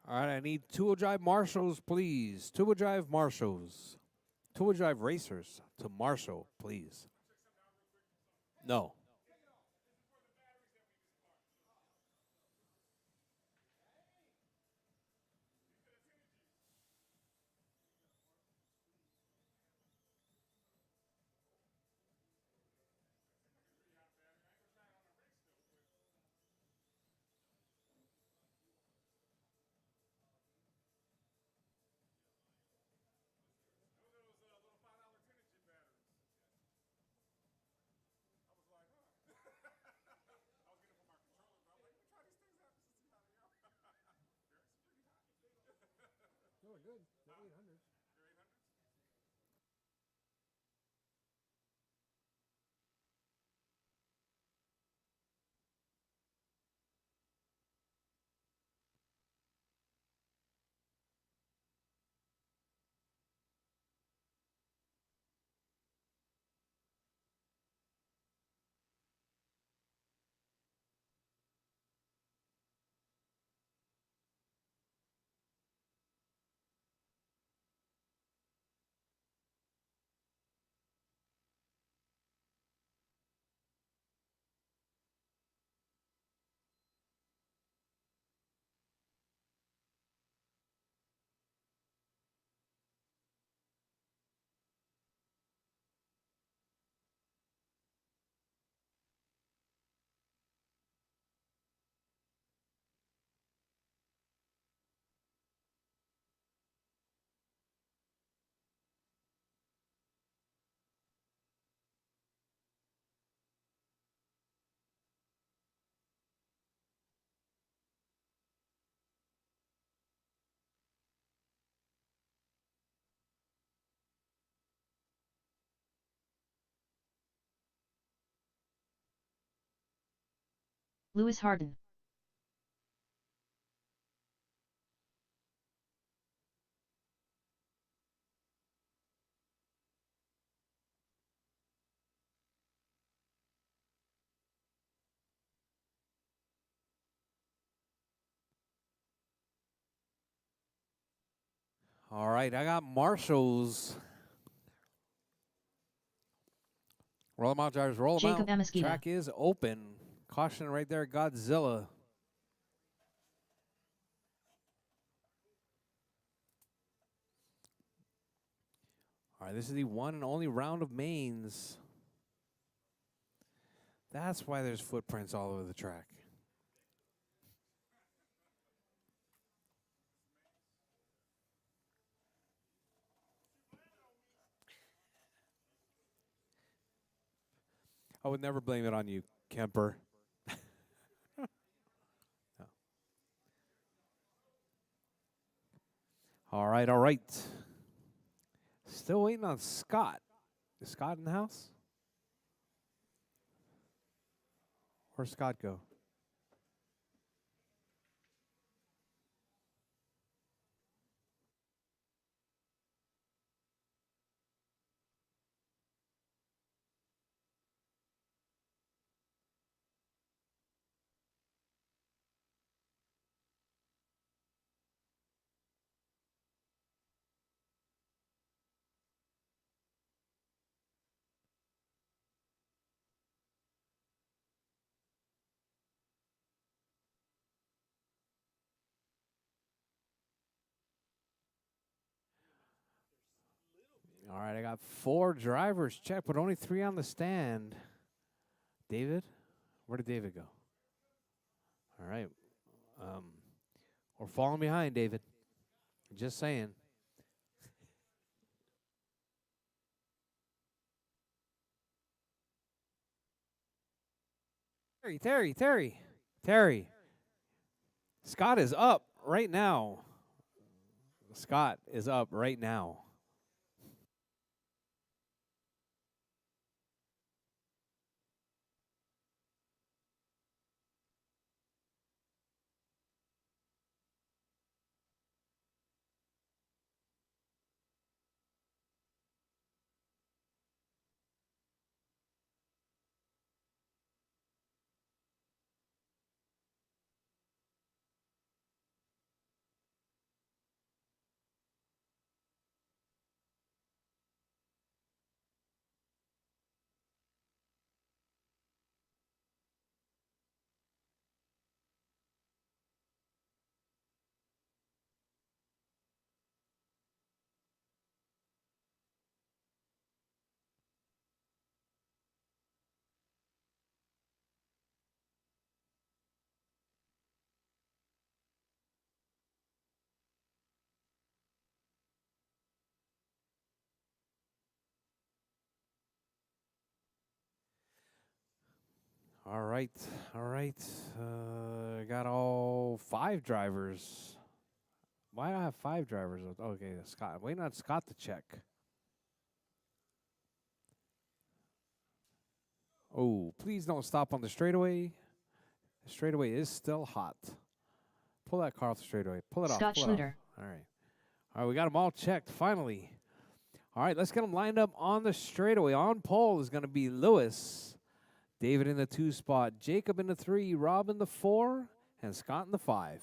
All right, I need two-wheel drive marshals, please. Two-wheel drive marshals. Two-wheel drive racers to marshal, please. No. Lewis Harden. All right, I got Marshalls. Roll them out, drivers. Roll them Jacob out. Amesquita. Track is open. Caution right there, Godzilla. All right, this is the one and only round of mains. That's why there's footprints all over the track. I would never blame it on you, Kemper. No. All right, all right. Still waiting on Scott. Is Scott in the house? Where'd Scott go? All right, I got 4 drivers checked, but only 3 on the stand. David? Where did David go? All right. We're falling behind, David. Just saying. Terry. Scott is up right now. Scott is up right now. All right. All right. Got all 5 drivers. Why do I have 5 drivers? Okay, Scott. Waiting on Scott to check. Oh, please don't stop on the straightaway. The straightaway is still hot. Pull that car off the straightaway. Pull it off. Scott Pull it off. Schluter. All right. All right, we got them all checked finally. All right, let's get them lined up on the straightaway. On pole is going to be Lewis. David in the 2 spot. Jacob in the 3. Rob in the 4. And Scott in the 5.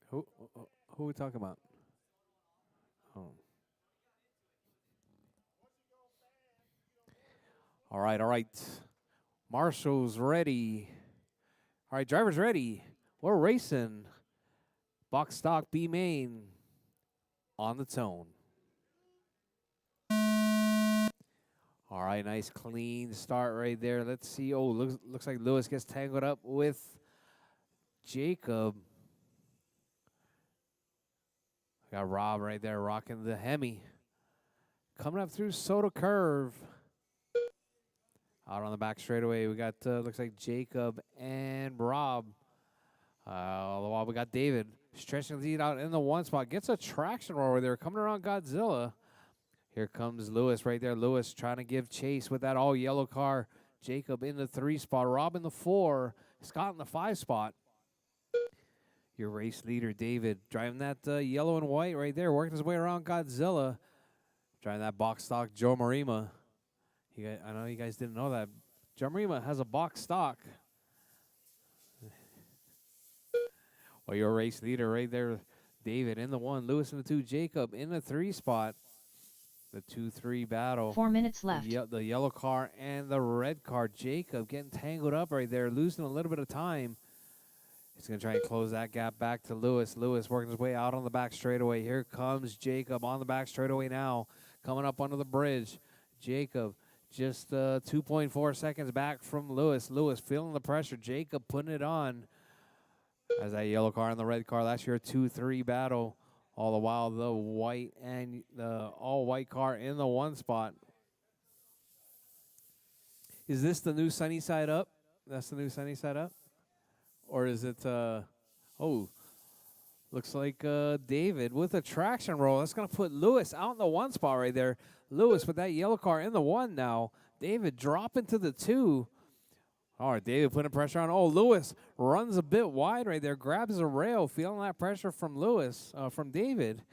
Who, who are we talking about? Oh. All right, all right. Marshall's ready. All right, driver's ready. We're racing. Box stock B main on the tone. All right, nice clean start right there. Let's see. Oh, looks like Lewis gets tangled up with Jacob. Got Rob right there rocking the Hemi. Coming up through Soda Curve. Out on the back straightaway, we got, looks like Jacob and Rob. All the while, we got David stretching the lead out in the 1 spot. Gets a traction roll there, coming around Godzilla. Here comes Lewis right there. Lewis trying to give chase with that all yellow car. Jacob in the 3 spot. Rob in the 4. Scott in the 5 spot. Your race leader, David, driving that yellow and white right there, working his way around Godzilla. Driving that box stock Joe Marima. I know you guys didn't know that. Joe Marima has a box stock. Well, your race leader right there, David in the 1, Lewis in the 2, Jacob in the 3 spot. The 2-3 battle. 4 minutes left. The yellow car and the red car. Jacob getting tangled up right there, losing a little bit of time. He's going to try and close that gap back to Lewis. Lewis working his way out on the back straightaway. Here comes Jacob on the back straightaway now. Coming up under the bridge. Jacob just 2.4 seconds back from Lewis. Lewis feeling the pressure. Jacob putting it on. As that yellow car and the red car. That's your 2-3 battle. All the while, the white and the all-white car in the 1 spot. Is this the new sunny side up? That's the new sunny side up? Or is it, looks like David with a traction roll. That's going to put Lewis out in the 1 spot right there. Lewis with that yellow car in the 1 now. David dropping to the 2. All right, David putting pressure on. Oh, Lewis runs a bit wide right there. Grabs a rail, feeling that pressure from from David.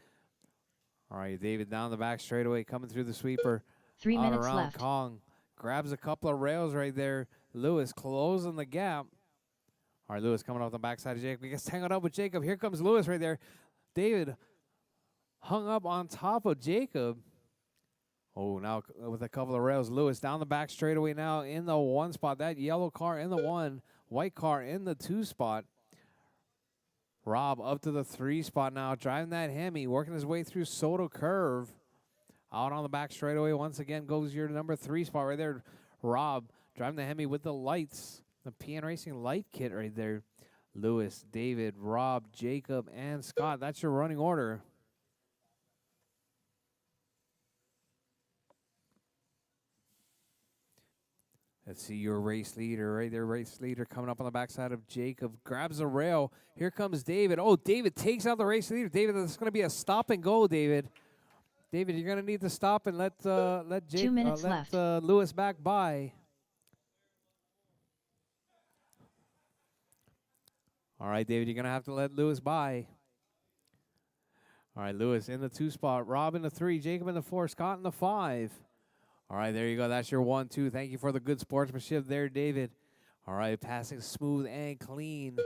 All right, David down the back straightaway, coming through the sweeper. 3 out minutes around left. Kong. Grabs a couple of rails right there. Lewis closing the gap. All right, Lewis coming off the backside of Jacob. He gets tangled up with Jacob. Here comes Lewis right there. David hung up on top of Jacob. Oh, now with a couple of rails, Lewis down the back straightaway now in the 1 spot. That yellow car in the 1, white car in the 2 spot. Rob up to the 3 spot now, driving that Hemi, working his way through Soto Curve. Out on the back straightaway once again goes your number 3 spot right there. Rob driving the Hemi with the lights, the PN Racing light kit right there. Lewis, David, Rob, Jacob, and Scott. That's your running order. Let's see your race leader right there. Race leader coming up on the backside of Jacob. Grabs a rail. Here comes David. Oh, David takes out the race leader. David, that's going to be a stop and go, David. David, you're going to need to stop and let 2 minutes left. Lewis back by. All right, David, you're going to have to let Lewis by. All right, Lewis in the 2 spot. Rob in the 3. Jacob in the 4. Scott in the 5. All right, there you go. That's your 1-2. Thank you for the good sportsmanship there, David. All right, passing smooth and clean.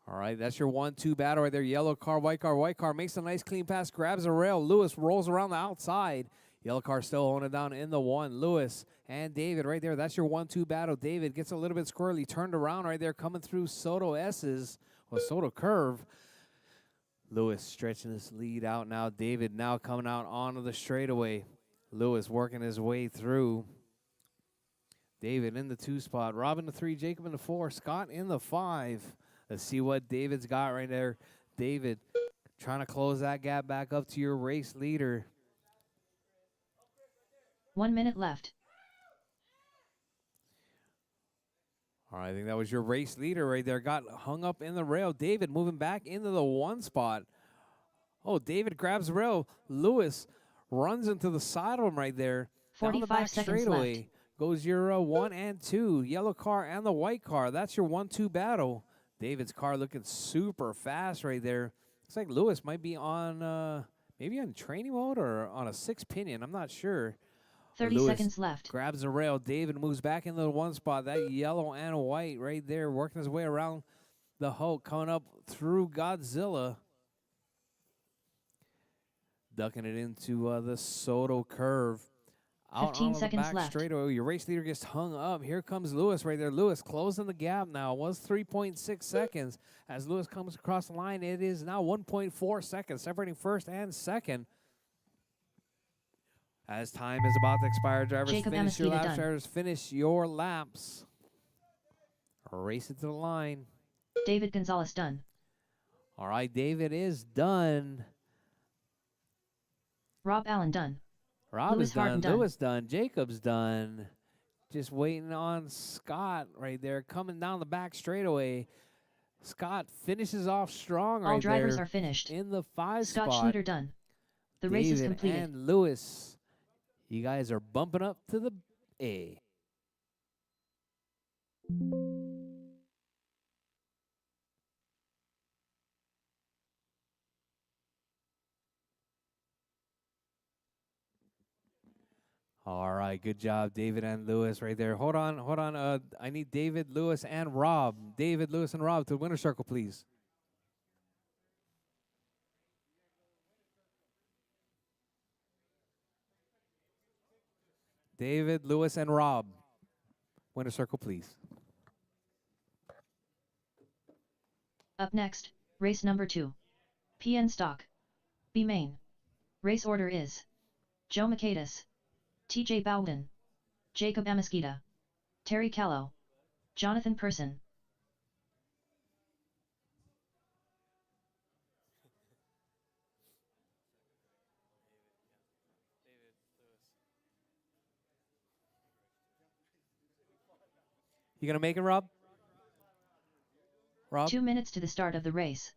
All right, that's your 1-2 battle right there. Yellow car, white car. White car makes a nice clean pass, grabs a rail. Lewis rolls around the outside. Yellow car still holding it down in the 1. Lewis and David right there. That's your 1-2 battle. David gets a little bit squirrely. Turned around right there, coming through Soto S's, or Soto Curve. Lewis stretching this lead out now. David now coming out onto the straightaway. Lewis working his way through. David in the 2 spot. Rob in the 3. Jacob in the 4. Scott in the 5. Let's see what David's got right there. David trying to close that gap back up to your race leader. 1 minute left. All right, I think that was your race leader right there. Got hung up in the rail. David moving back into the 1 spot. Oh, David grabs the rail. Lewis runs into the side of him right there. 45 seconds left. Goes your 1 and 2. Yellow car and the white car. That's your 1-2 battle. David's car looking super fast right there. Looks like Lewis might be on maybe on training mode or on a 6-pinion. I'm not sure. 30 Lewis seconds left. Grabs the rail. David moves back into the 1 spot. That yellow and white right there, working his way around the Hulk, coming up through Godzilla. Ducking it into the Soto Curve. Out 15 on the seconds back left. straightaway. Your race leader gets hung up. Here comes Lewis right there. Lewis closing the gap now. It was 3.6 seconds. As Lewis comes across the line, it is now 1.4 seconds, separating first and second. As time is about to expire, drivers Jacob finish your Amesquita laps. done. Drivers finish your laps. Race it to the line. David Gonzalez done. All right, David is done. Rob Allen done. Rob Lewis is done. Harden done. Lewis done. Jacob's done. Just waiting on Scott right there, coming down the back straightaway. Scott finishes off strong All right drivers there are finished. in the 5 Scott spot. Schluter done. The race is David completed. and Lewis, you guys are bumping up to the A. All right, good job, David and Lewis right there. Hold on, hold on. I need David, Lewis, and Rob. David, Lewis, and Rob to the winner's circle, please. David, Lewis, and Rob. Winner's circle, please. Up next, race number 2. PN Stock. B main. Race order is Joe Makaitis, TJ Bowden, Jacob Amesquita, Terry Callow, Jonathan Person. You gonna make it, Rob? Rob? 2 minutes to the start of the race.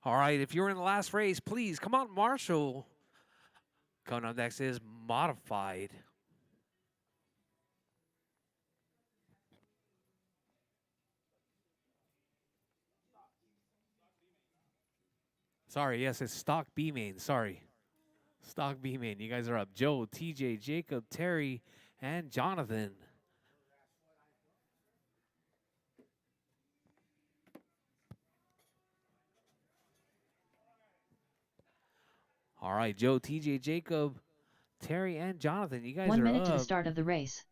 All right, if you're in the last race, please come on, Marshall. Coming up next is Modified. Sorry, yes, it's Stock B main. Sorry. Stock B main. You guys are up. Joe, TJ, Jacob, Terry, and Jonathan. All right, Joe, TJ, Jacob, Terry, and Jonathan. You guys 1 are minute up. to the start of the race.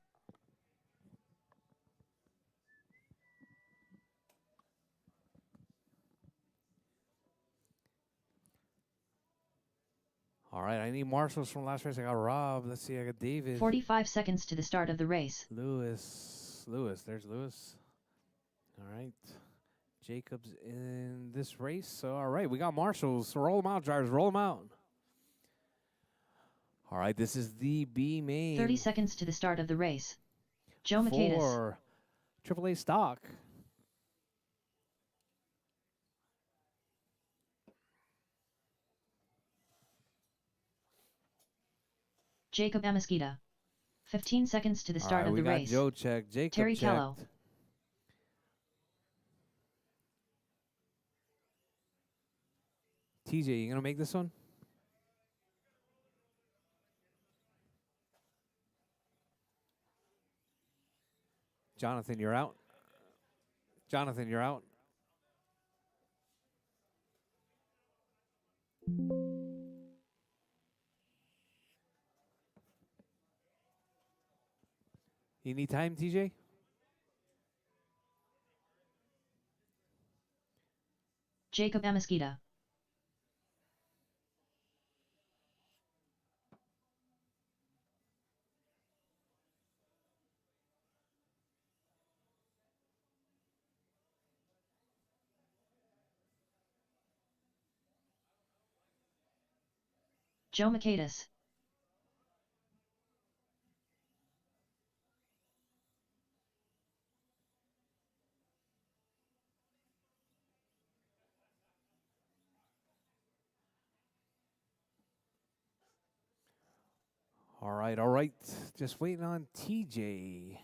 All right, I need marshals from last race. I got Rob. Let's see, I got David. 45 seconds to the start of the race. Lewis. There's Lewis. All right. Jacob's in this race. So, all right, we got marshals. So roll them out, drivers. Roll them out. All right, this is the B main. 30 seconds to the start of the race. Joe Makaitis. For AAA stock. Jacob Amesquita. 15 seconds to the All start right, of we the got race. Joe checked. Jacob Terry checked. Callow. TJ, you gonna make this one? Jonathan, you're out. Jonathan, you're out. You need time, TJ? Jacob Amesquita. Joe Makaitis. All right, all right. Just waiting on TJ.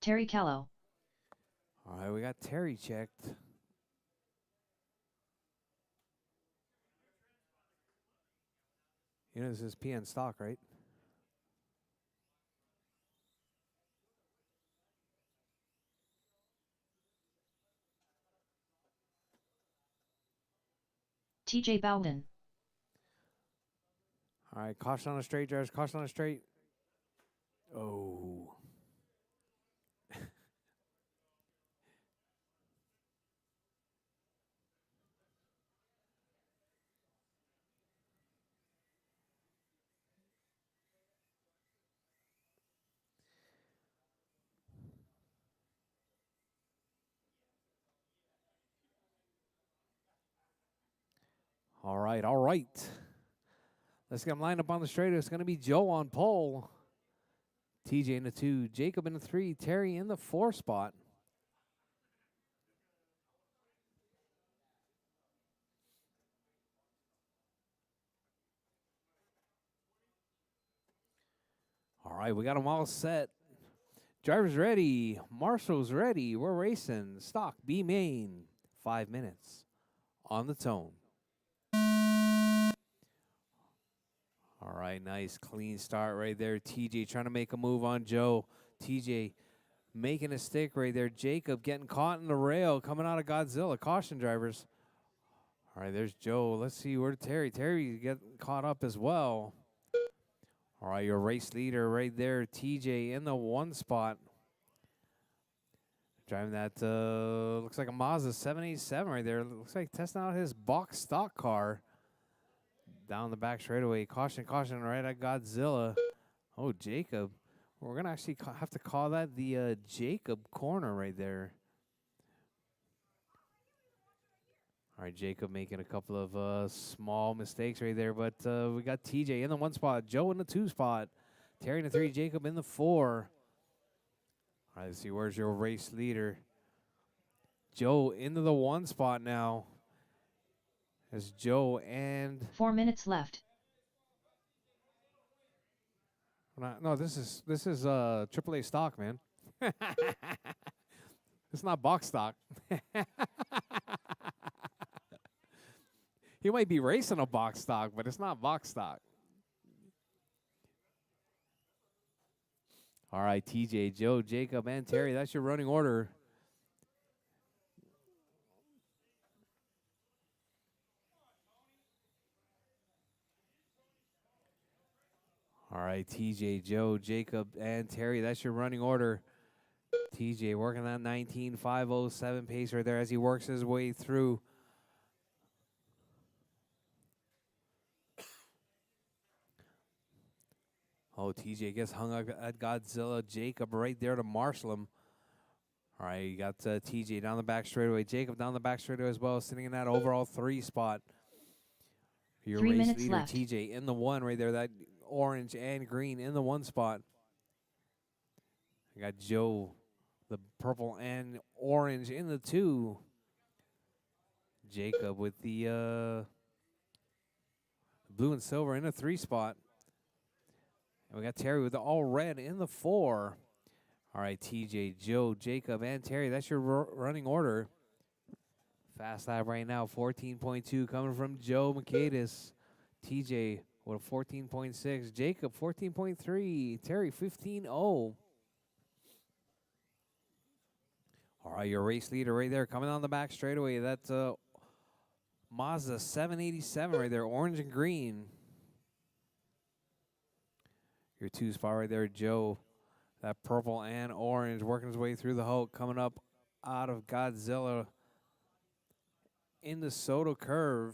Terry Callow. All right, we got Terry checked. You know, this is PN stock, right? TJ Bowden. All right, caution on the straight, drivers. Caution on the straight. Oh. All right, all right. Let's get them lined up on the straight. It's going to be Joe on pole. TJ in the 2, Jacob in the 3, Terry in the 4 spot. All right, we got them all set. Drivers ready. Marshall's ready. We're racing. Stock B main. 5 minutes on the tone. All right, nice clean start right there. TJ trying to make a move on Joe. TJ making a stick right there. Jacob getting caught in the rail coming out of Godzilla. Caution, drivers. All right, there's Joe. Let's see where Terry. Terry getting caught up as well. All right, your race leader right there. TJ in the 1 spot. Driving that, looks like a Mazda 787 right there. Looks like testing out his box stock car. Down the back straightaway. Caution, caution, right at Godzilla. Oh, Jacob. We're going to actually have to call that the Jacob corner right there. All right, Jacob making a couple of small mistakes right there. But we got TJ in the 1 spot. Joe in the 2 spot. Terry in the 3. Jacob in the 4. All right, let's see. Where's your race leader? Joe into the 1 spot now. As Joe and 4 minutes left. no, this is AAA stock, man. It's not box stock. He might be racing a box stock, but it's not box stock. All right, TJ, Joe, Jacob, and Terry. That's your running order. All right, TJ, Joe, Jacob, and Terry. That's your running order. TJ working on 19.507 pace right there as he works his way through. Oh, TJ gets hung up at Godzilla. Jacob right there to marshal him. All right, you got TJ down the back straightaway. Jacob down the back straightaway as well, sitting in that overall 3 spot. Your 3 race minutes leader, left. TJ, in the 1 right there. That orange and green in the 1 spot. I got Joe, the purple and orange in the 2. Jacob with the blue and silver in the 3 spot. And we got Terry with the all red in the 4. All right, TJ, Joe, Jacob, and Terry. That's your running order. Fast lap right now, 14.2 coming from Joe Mercatus. TJ with a 14.6. Jacob, 14.3. Terry, 15.0. All right, your race leader right there coming on the back straightaway. That's Mazda 787 right there, orange and green. Your 2 spot right there, Joe. That purple and orange working his way through the Hulk, coming up out of Godzilla in the Soto curve.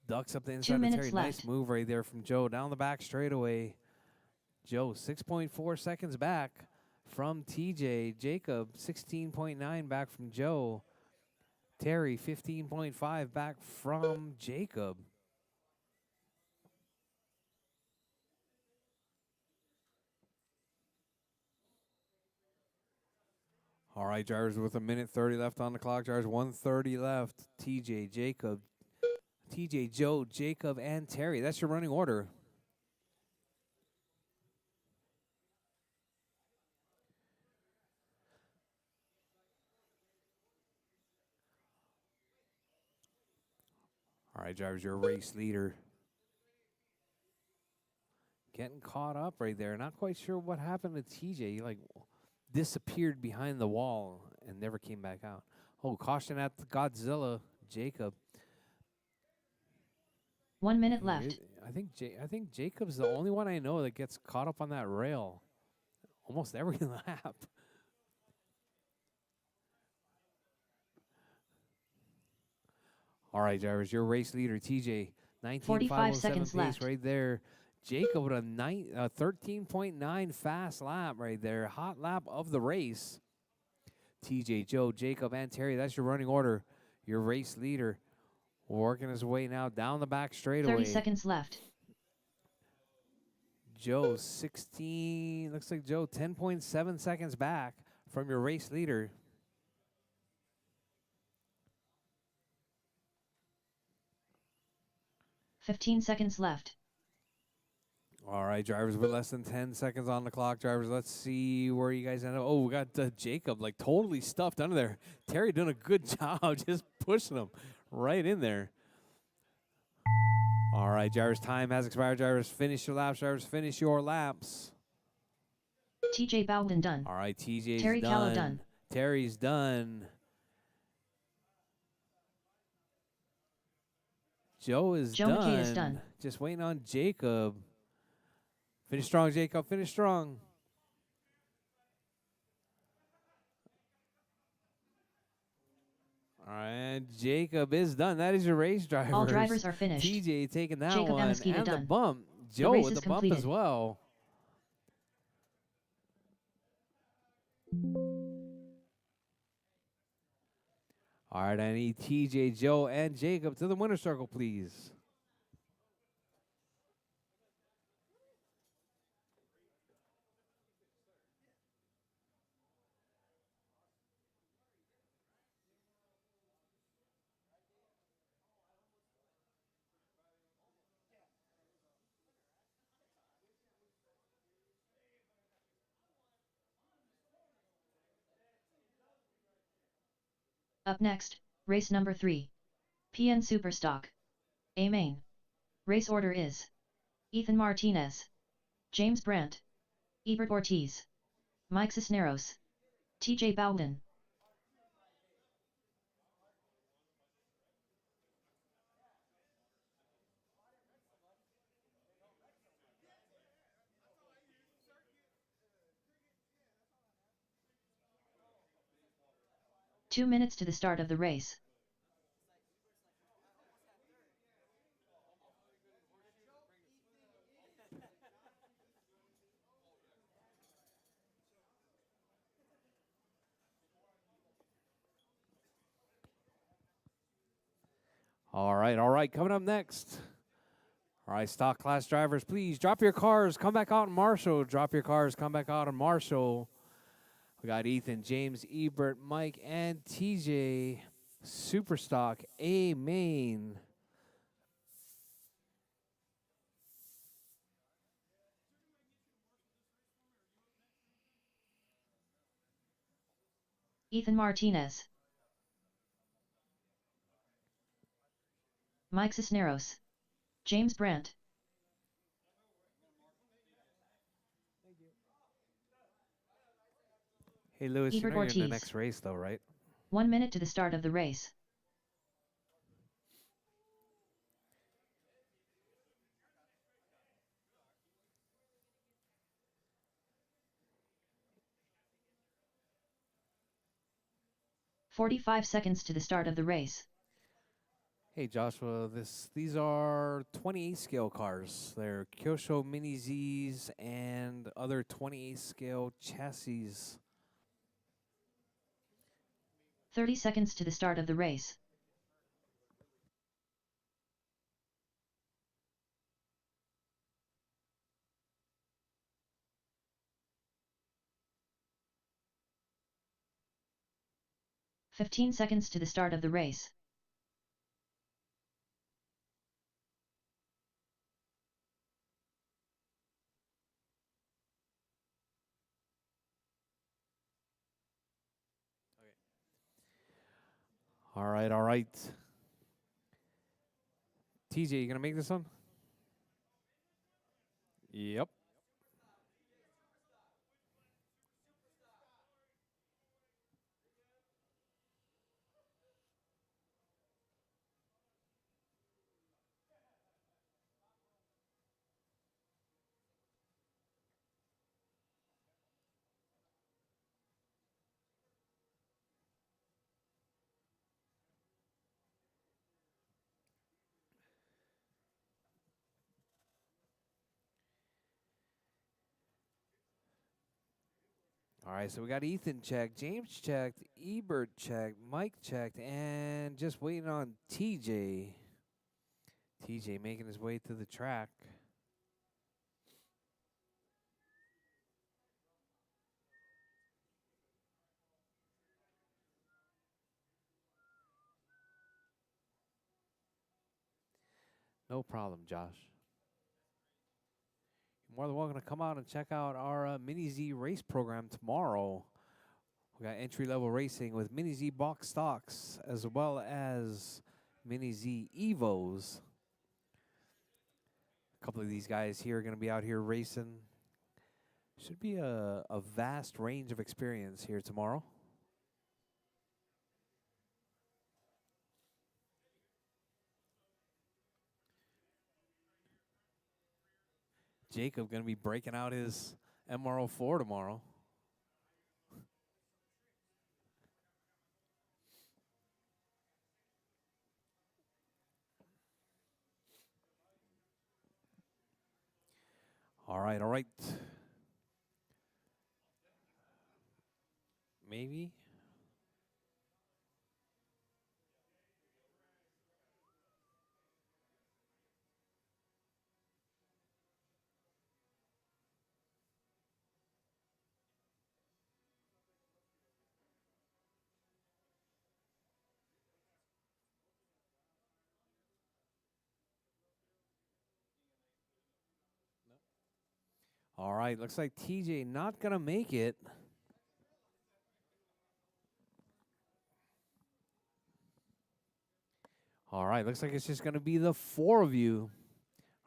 Ducks up the 2 inside of minutes Terry. left. Nice move right there from Joe. Down the back straightaway. Joe, 6.4 seconds back from TJ. Jacob, 16.9 back from Joe. Terry, 15.5 back from Jacob. All right, drivers, with 1:30 left on the clock. Drivers, 1:30 left. TJ, Jacob, TJ, Joe, Jacob, and Terry. That's your running order. All right, drivers, your race leader. Getting caught up right there. Not quite sure what happened to TJ. He, like, disappeared behind the wall and never came back out. Oh, caution at the Godzilla, Jacob. 1 minute left. I think Jacob's the only one I know that gets caught up on that rail almost every lap. All right, drivers, your race leader, TJ, 45 19.507 seconds pace left. right there. Jacob with a 13.9 fast lap right there. Hot lap of the race. TJ, Joe, Jacob, and Terry, that's your running order. Your race leader working his way now down the back straightaway. 30 seconds left. Joe, 16, looks like Joe, 10.7 seconds back from your race leader. $15 seconds left. All right, drivers, with less than 10 seconds on the clock, drivers, let's see where you guys end up. Oh, we got Jacob, like, totally stuffed under there. Terry doing a good job just pushing him right in there. All right, drivers, time has expired. Drivers, finish your laps. Drivers, finish your laps. TJ Bowden done. All right, TJ's Terry done. Callow done. Terry's done. Joe is Joe done. McKay is done. Just waiting on Jacob. Finish strong, Jacob. Finish strong. All right, Jacob is done. That is your race, drivers. All drivers are finished. TJ taking that Jacob one Amesquita and the done. bump. The Joe race with is the bump completed. as well. All right, I need TJ, Joe, and Jacob to the winner's circle, please. Up next, race number 3. PN Superstock. A main. Race order is Ethan Martinez, James Brandt, Ebert Ortiz, Mike Cisneros, TJ Bowden. Two minutes to the start of the race. All right. Coming up next. All right, stock class drivers, please drop your cars. Come back out in Marshall. Drop your cars. Come back out in Marshall. We got Ethan, James, Ebert, Mike, and TJ. Superstock A main. Ethan Martinez, Mike Cisneros, James Brandt. Hey, Lewis, Ebert you know you're in the Ortiz. next race, though, right? 1 minute to the start of the race. "45 seconds to the start of the race. Hey, Joshua, these are 28 scale cars. They're Kyosho Mini Zs and other 28 scale chassis. 30 seconds to the start of the race. "15 seconds to the start of the race. All right. TJ, you gonna make this one? Yep. All right, so we got Ethan checked, James checked, Ebert checked, Mike checked, and just waiting on TJ. TJ making his way to the track. No problem, Josh. You're more than welcome to come out and check out our Mini Z race program tomorrow. We got entry-level racing with Mini Z box stocks as well as Mini Z Evos. A couple of these guys here are going to be out here racing. Should be a vast range of experience here tomorrow. Jacob going to be breaking out his MR04 tomorrow. All right, all right. Maybe. All right, looks like TJ not going to make it. All right, looks like it's just going to be the four of you.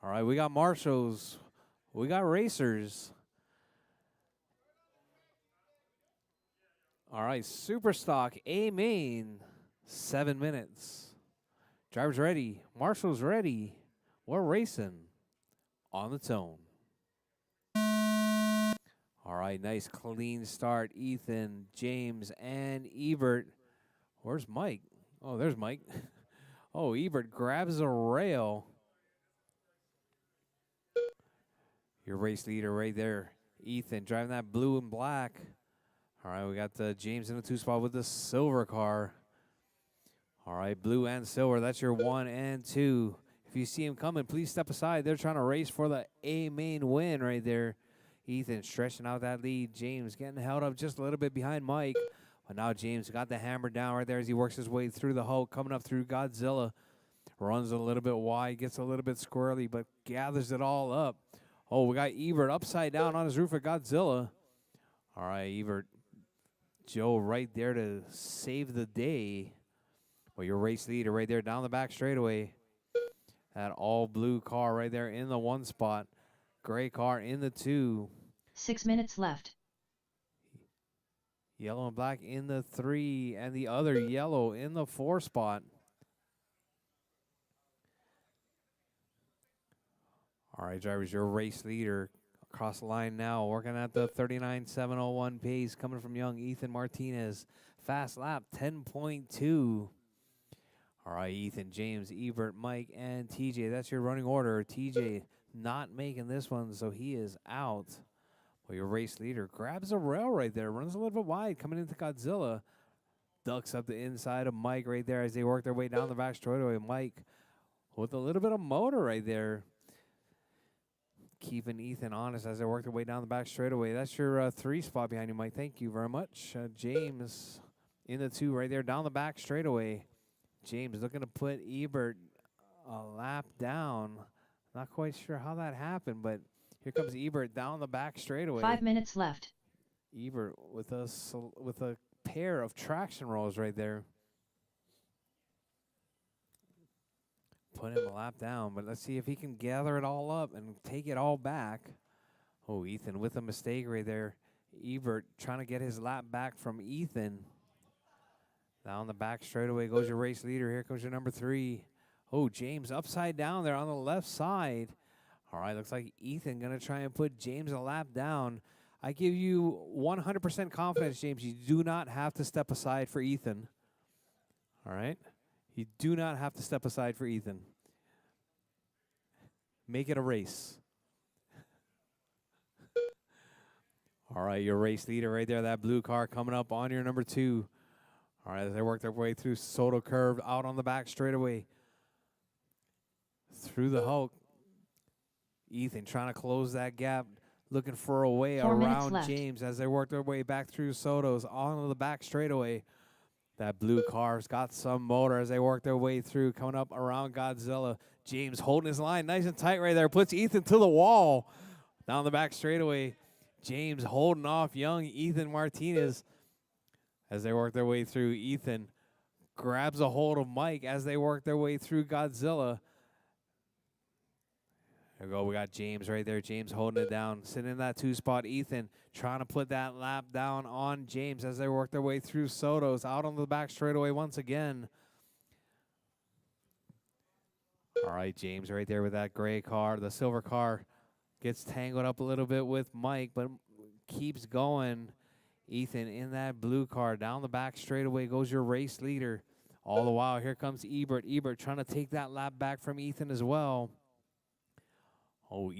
All right, we got marshals. We got racers. All right, super stock, A main, 7 minutes. Drivers ready. Marshals ready. We're racing on the tone. All right, nice clean start. Ethan, James, and Ebert. Where's Mike? Oh, there's Mike. Oh, Ebert grabs a rail. Your race leader right there. Ethan driving that blue and black. All right, we got James in the 2 spot with the silver car. All right, blue and silver. That's your 1 and 2. If you see him coming, please step aside. They're trying to race for the A main win right there. Ethan stretching out that lead. James getting held up just a little bit behind Mike. But now James got the hammer down right there as he works his way through the Hulk, coming up through Godzilla. Runs a little bit wide, gets a little bit squirrely, but gathers it all up. Oh, we got Ebert upside down on his roof of Godzilla. All right, Ebert. Joe right there to save the day. Well, your race leader right there down the back straightaway. That all blue car right there in the 1 spot. Gray car in the 2. 6 minutes left. Yellow and black in the 3. And the other yellow in the 4 spot. All right, drivers, your race leader across the line now. Working at the 39.701 pace. Coming from young Ethan Martinez. Fast lap 10.2. All right, Ethan, James, Ebert, Mike, and TJ. That's your running order. TJ not making this one, so he is out. Well, your race leader grabs a rail right there. Runs a little bit wide coming into Godzilla. Ducks up the inside of Mike right there as they work their way down the back straightaway. Mike with a little bit of motor right there. Keeping Ethan honest as they work their way down the back straightaway. That's your 3 spot behind you, Mike. Thank you very much. James in the 2 right there down the back straightaway. James looking to put Ebert a lap down. Not quite sure how that happened, but here comes Ebert down the back straightaway. 5 minutes left. Ebert with a pair of traction rolls right there. Put him a lap down, but let's see if he can gather it all up and take it all back. Oh, Ethan with a mistake right there. Ebert trying to get his lap back from Ethan. Down the back straightaway goes your race leader. Here comes your number 3. Oh, James upside down there on the left side. All right, looks like Ethan going to try and put James a lap down. I give you 100% confidence, James. You do not have to step aside for Ethan. All right? You do not have to step aside for Ethan. Make it a race. All right, your race leader right there, that blue car coming up on your number 2. All right, they work their way through Soto curve, out on the back straightaway. Through the Hulk. Ethan trying to close that gap, looking for a way 4 minutes around left. James as they work their way back through Soto's onto the back straightaway. That blue car's got some motor as they work their way through, coming up around Godzilla. James holding his line nice and tight right there, puts Ethan to the wall. Down the back straightaway, James holding off young Ethan Martinez as they work their way through. Ethan grabs a hold of Mike as they work their way through Godzilla. There we go. We got James right there. James holding it down, sitting in that 2 spot. Ethan trying to put that lap down on James as they work their way through Soto's, out on the back straightaway once again. All right, James right there with that gray car. The silver car gets tangled up a little bit with Mike, but keeps going. Ethan in that blue car. Down the back straightaway goes your race leader. All the while, here comes Ebert. Ebert trying to take that lap back from Ethan as well. Oh,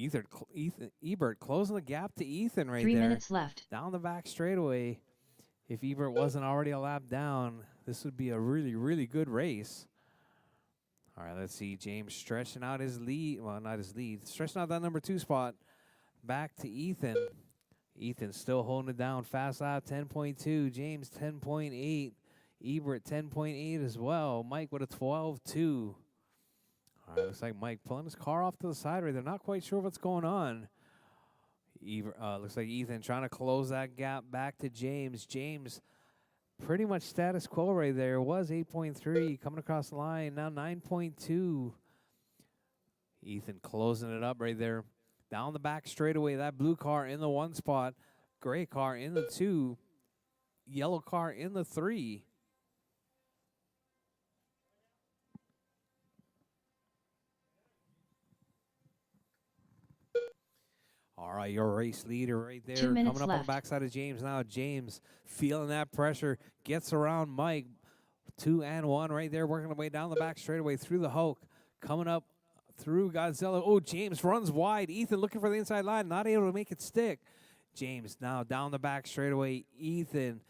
Ebert closing the gap to Ethan right 3 there. minutes left. Down the back straightaway. If Ebert wasn't already a lap down, this would be a really, really good race. All right, let's see. James stretching out his lead. Well, not his lead. Stretching out that number 2 spot. Back to Ethan. Ethan still holding it down. Fast lap 10.2. James 10.8. Ebert 10.8 as well. Mike with a 12.2. All right, looks like Mike pulling his car off to the side right there. Not quite sure what's going on. Looks like Ethan trying to close that gap back to James. James pretty much status quo right there. Was 8.3 coming across the line. Now 9.2. Ethan closing it up right there. Down the back straightaway. That blue car in the 1 spot. Gray car in the 2. Yellow car in the 3. All right, your race leader right there. 2 minutes coming up left. on the backside of James now. James feeling that pressure. Gets around Mike. 2 and 1 right there. Working the way down the back straightaway through the Hulk. Coming up through Godzilla. Oh, James runs wide. Ethan looking for the inside line. Not able to make it stick. James now down the back straightaway. Ethan.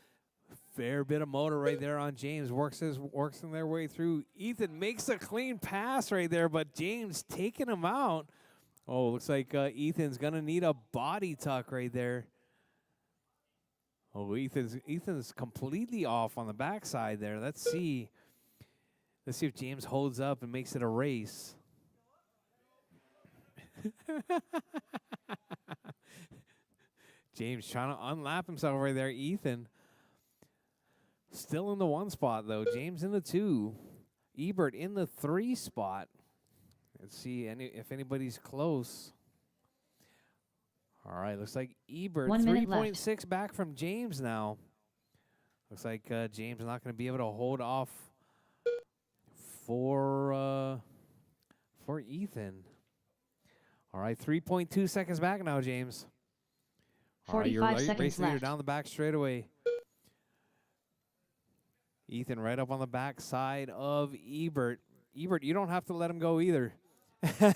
Fair bit of motor right there on James. Works in their way through. Ethan makes a clean pass right there, but James taking him out. Oh, looks like Ethan's going to need a body tuck right there. Oh, Ethan's completely off on the backside there. Let's see. Let's see if James holds up and makes it a race. James trying to unlap himself right there. Ethan still in the 1 spot, though. James in the 2. Ebert in the 3 spot. Let's see if anybody's close. All right, looks like Ebert 1 minute left. 3.6 back from James now. Looks like James is not going to be able to hold off for Ethan. All right, 3.2 seconds back now, James. All right, 45 your seconds race leader left. down the back straightaway. Ethan right up on the back side of Ebert. Ebert, you don't have to let him go either. Gonna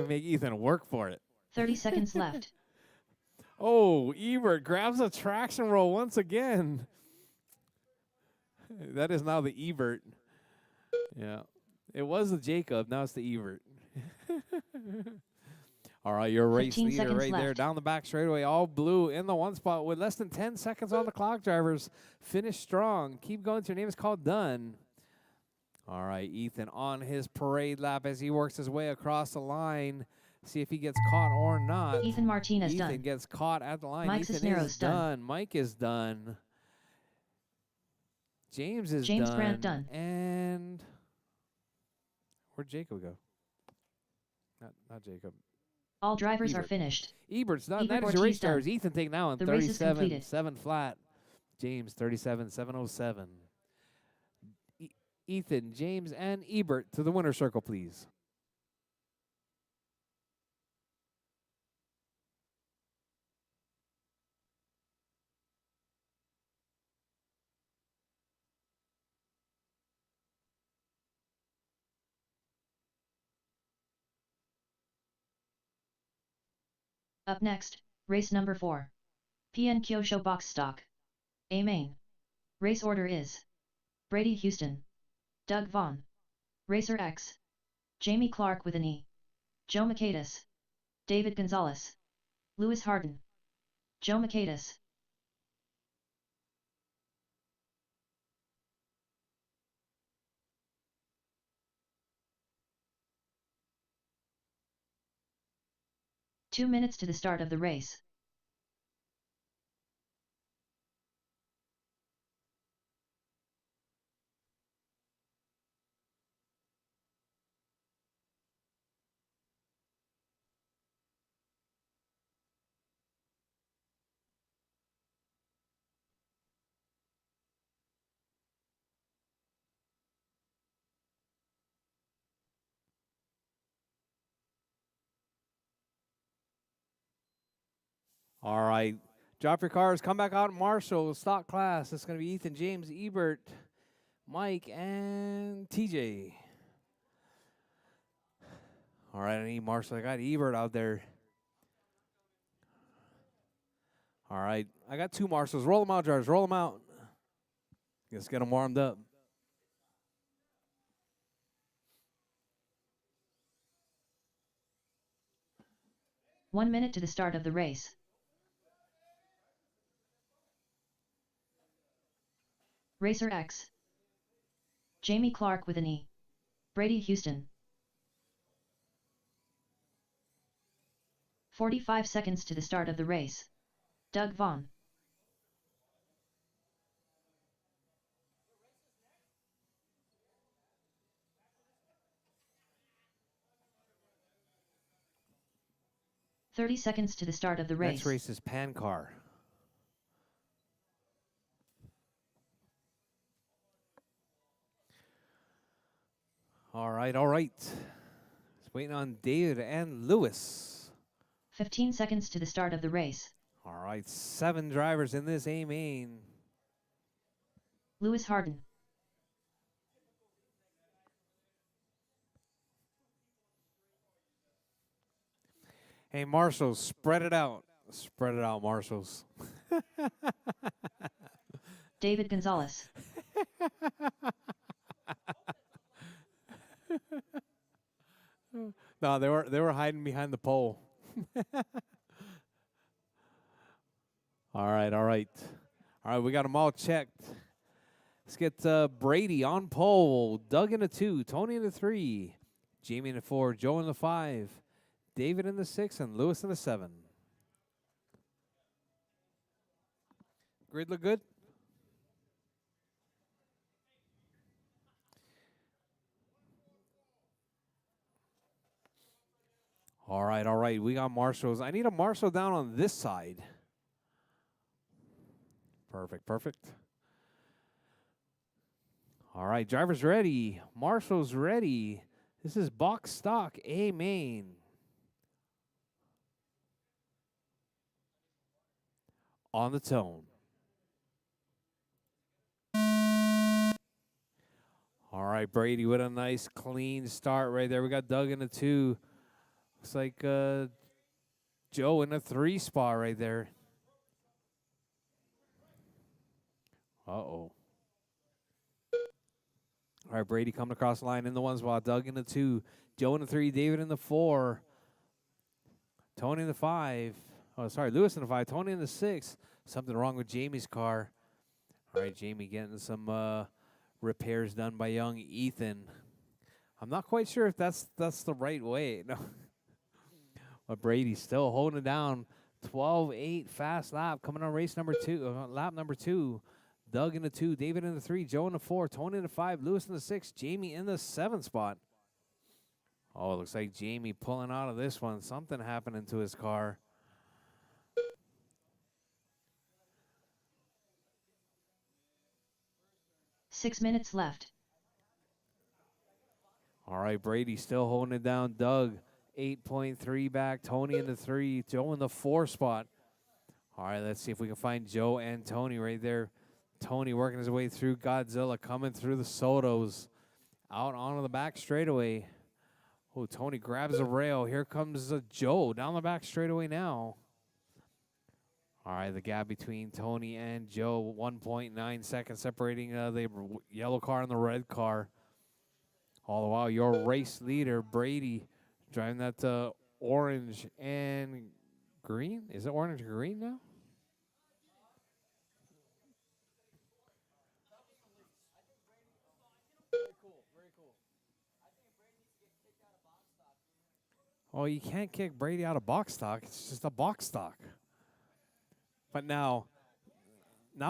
make Ethan work for it. 30 seconds left. Oh, Ebert grabs a traction roll once again. That is now the Ebert. Yeah. It was the Jacob, now it's the Ebert. All right, your race 15 leader seconds right there left. down the back straightaway, all blue in the 1 spot with less than 10 seconds on the clock, drivers. Finish strong. Keep going till your name is called done. All right, Ethan on his parade lap as he works his way across the line. See if he gets caught or not. Ethan Martinez Ethan done. gets caught at the line. Mike Ethan Cisneros is done. done. Mike is done. James is James done. Grant done. And where'd Jacob go? Not Jacob. All drivers are Ebert. finished. Ebert's done. Ebert That is your Ortiz race stars. done. Ethan take now on The race is 37, completed. 7 flat. James 37, 707. Ethan, James, and Ebert to the winner's circle, please. Up next, race number 4. PN Kyosho Box Stock. A main. Race order is Brady Houston, Doug Vaughn, Racer X, Jamie Clark with an E, Joe Macatus, David Gonzalez, Lewis Harden, Joe Macatus. Two minutes to the start of the race. All right. Drop your cars. Come back out, Marshall. Stock class. It's going to be Ethan, James, Ebert, Mike, and TJ. All right, I need Marshall. I got Ebert out there. All right. I got 2 Marshalls. Roll them out, drivers. Roll them out. Let's get them warmed up. One minute to the start of the race. Racer X, Jamie Clark with an E, Brady Houston. 45 seconds to the start of the race. Doug Vaughn. "30 seconds to the start of the race. Next race is Pan Car. All right, all right. Just waiting on David and Lewis. 15 seconds to the start of the race. All right, 7 drivers in this A main. Lewis Harden. Hey, Marshalls, spread it out. Spread it out, Marshalls. David Gonzalez. No, they were hiding behind the pole. All right, all right. All right, we got them all checked. Let's get Brady on pole, Doug in the 2, Tony in the 3, Jamie in the 4, Joe in the 5, David in the 6, and Lewis in the 7. Grid look good? All right, all right. We got Marshalls. I need a Marshall down on this side. Perfect, perfect. All right, drivers ready. Marshall's ready. This is box stock A main. On the tone. All right, Brady with a nice clean start right there. We got Doug in the 2. Looks like Joe in a 3 spot right there. Uh-oh. All right, Brady coming across the line in the 1 spot. Doug in the 2. Joe in the 3. David in the 4. Tony in the 5. Oh, sorry, Lewis in the 5. Tony in the 6. Something wrong with Jamie's car. All right, Jamie getting some repairs done by young Ethan. I'm not quite sure if that's the right way. No. But Brady's still holding it down. 12-8 fast lap coming on race number 2, lap number 2. Doug in the 2, David in the 3, Joe in the 4, Tony in the 5, Lewis in the 6, Jamie in the 7 spot. Oh, it looks like Jamie pulling out of this one. Something happening to his car. "6 minutes left." All right, Brady still holding it down. Doug, 8.3 back. Tony in the 3. Joe in the 4 spot. All right, let's see if we can find Joe and Tony right there. Tony working his way through Godzilla, coming through the Sotos. Out onto the back straightaway. Oh, Tony grabs a rail. Here comes Joe down the back straightaway now. All right, the gap between Tony and Joe, 1.9 seconds separating the yellow car and the red car. All the while, your race leader, Brady, driving that orange and green. Is it orange and green now? Oh, you can't kick Brady out of box stock. It's just a box stock. But now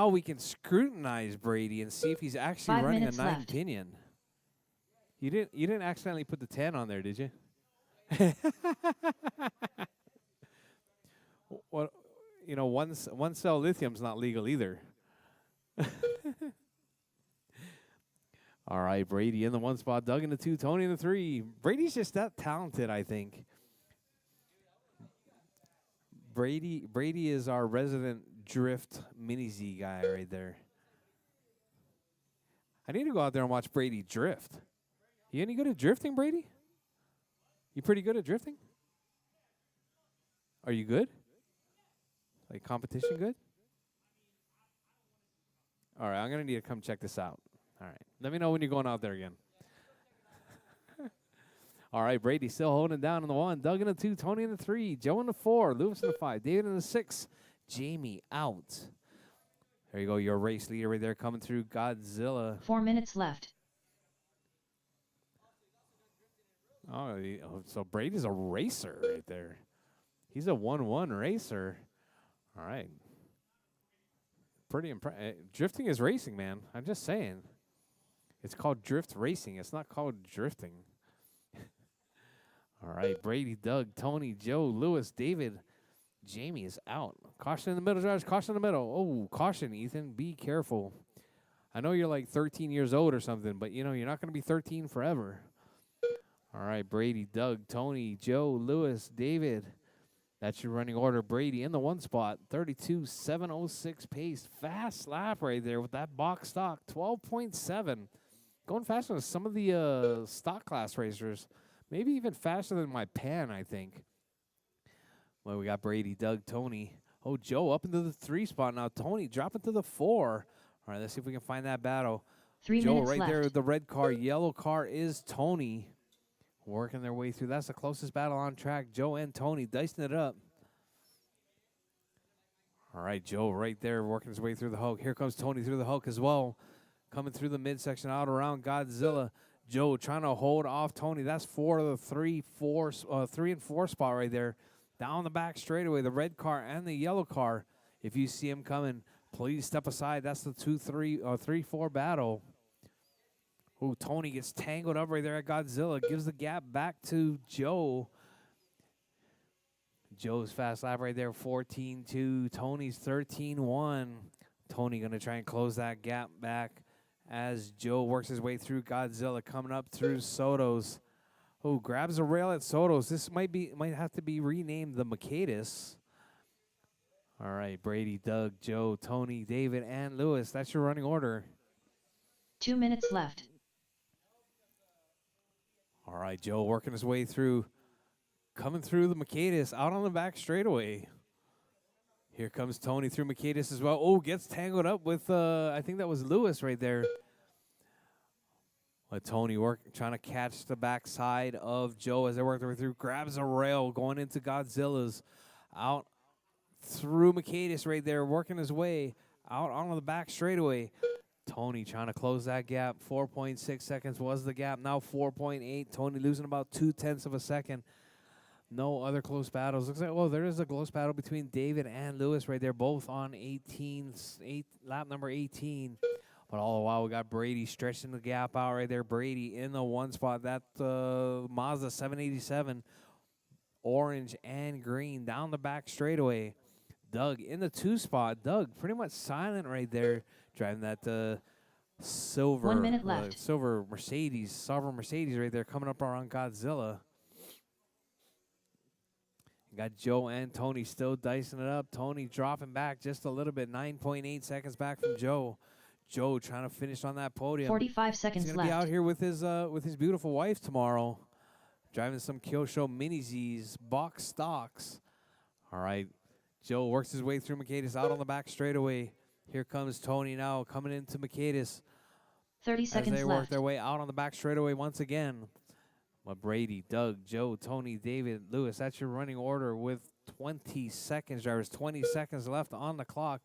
we can scrutinize Brady and see if he's actually 5 running a minutes 9 left. pinion. You didn't accidentally put the 10 on there, did you? What, you know, one cell lithium's not legal either. All right, Brady in the 1 spot, Doug in the 2, Tony in the 3. Brady's just that talented, I think. Brady is our resident drift mini Z guy right there. I need to go out there and watch Brady drift. You any good at drifting, Brady? You pretty good at drifting? Are you good? Like competition good? All right, I'm going to need to come check this out. All right. Let me know when you're going out there again. All right, Brady still holding down in the 1. Doug in the 2, Tony in the 3, Joe in the 4, Lewis in the 5, David in the 6, Jamie out. There you go, your race leader right there coming through, Godzilla. 4 minutes left. Oh, so Brady's a racer right there. He's a 1-1 racer. All right. Pretty impressive. Drifting is racing, man. I'm just saying. It's called drift racing. It's not called drifting. All right, Brady, Doug, Tony, Joe, Lewis, David, Jamie is out. Caution in the middle, drivers. Caution in the middle. Oh, caution, Ethan. Be careful. I know you're like 13 years old or something, but, you know, you're not going to be 13 forever. All right, Brady, Doug, Tony, Joe, Lewis, David. That's your running order. Brady in the 1 spot. 32.706 pace. Fast lap right there with that box stock. 12.7. Going faster than some of the stock class racers. Maybe even faster than my Pan, I think. Well, we got Brady, Doug, Tony. Oh, Joe up into the 3 spot now. Tony dropping to the 4. All right, let's see if we can find that battle. 3 Joe minutes right left. there with the red car. Yellow car is Tony. Working their way through. That's the closest battle on track. Joe and Tony dicing it up. All right, Joe right there working his way through the Hulk. Here comes Tony through the Hulk as well. Coming through the midsection out around Godzilla. Joe trying to hold off Tony. That's 4 of the 3 and 4 spot right there. Down the back straightaway, the red car and the yellow car. If you see him coming, please step aside. That's the 3-4 battle. Oh, Tony gets tangled up right there at Godzilla. Gives the gap back to Joe. Joe's fast lap right there, 14.2. Tony's 13.1. Tony going to try and close that gap back as Joe works his way through Godzilla, coming up through Soto's. Oh, grabs a rail at Soto's. This might have to be renamed the Mercedes. All right, Brady, Doug, Joe, Tony, David, and Lewis. That's your running order. 2 minutes left. All right, Joe working his way through, coming through the Mercedes, out on the back straightaway. Here comes Tony through Mercedes as well. Oh, gets tangled up with, I think that was Lewis right there. But Tony trying to catch the backside of Joe as they work their way through. Grabs a rail going into Godzilla's. Out through Mercedes right there, working his way out on the back straightaway. Tony trying to close that gap. 4.6 seconds was the gap. Now 4.8. Tony losing about 0.2 of a second. No other close battles. Looks like, well, there is a close battle between David and Lewis right there, both on lap number 18. But all the while, we got Brady stretching the gap out right there. Brady in the 1 spot. That Mazda 787, orange and green, down the back straightaway. Doug in the 2 spot. Doug pretty much silent right there, driving that silver 1 minute left. Silver Mercedes right there, coming up around Godzilla. Got Joe and Tony still dicing it up. Tony dropping back just a little bit, 9.8 seconds back from Joe. Joe trying to finish on that podium. 45 seconds He's left. gonna be out here with his beautiful wife tomorrow. driving some Kyosho Mini Z's box stocks. All right, Joe works his way through Mercedes out on the back straightaway. Here comes Tony now coming into Mercedes 30 as seconds they work left. their way out on the back straightaway once again. But Brady, Doug, Joe, Tony, David, Lewis, that's your running order with 20 seconds, drivers. 20 seconds left on the clock.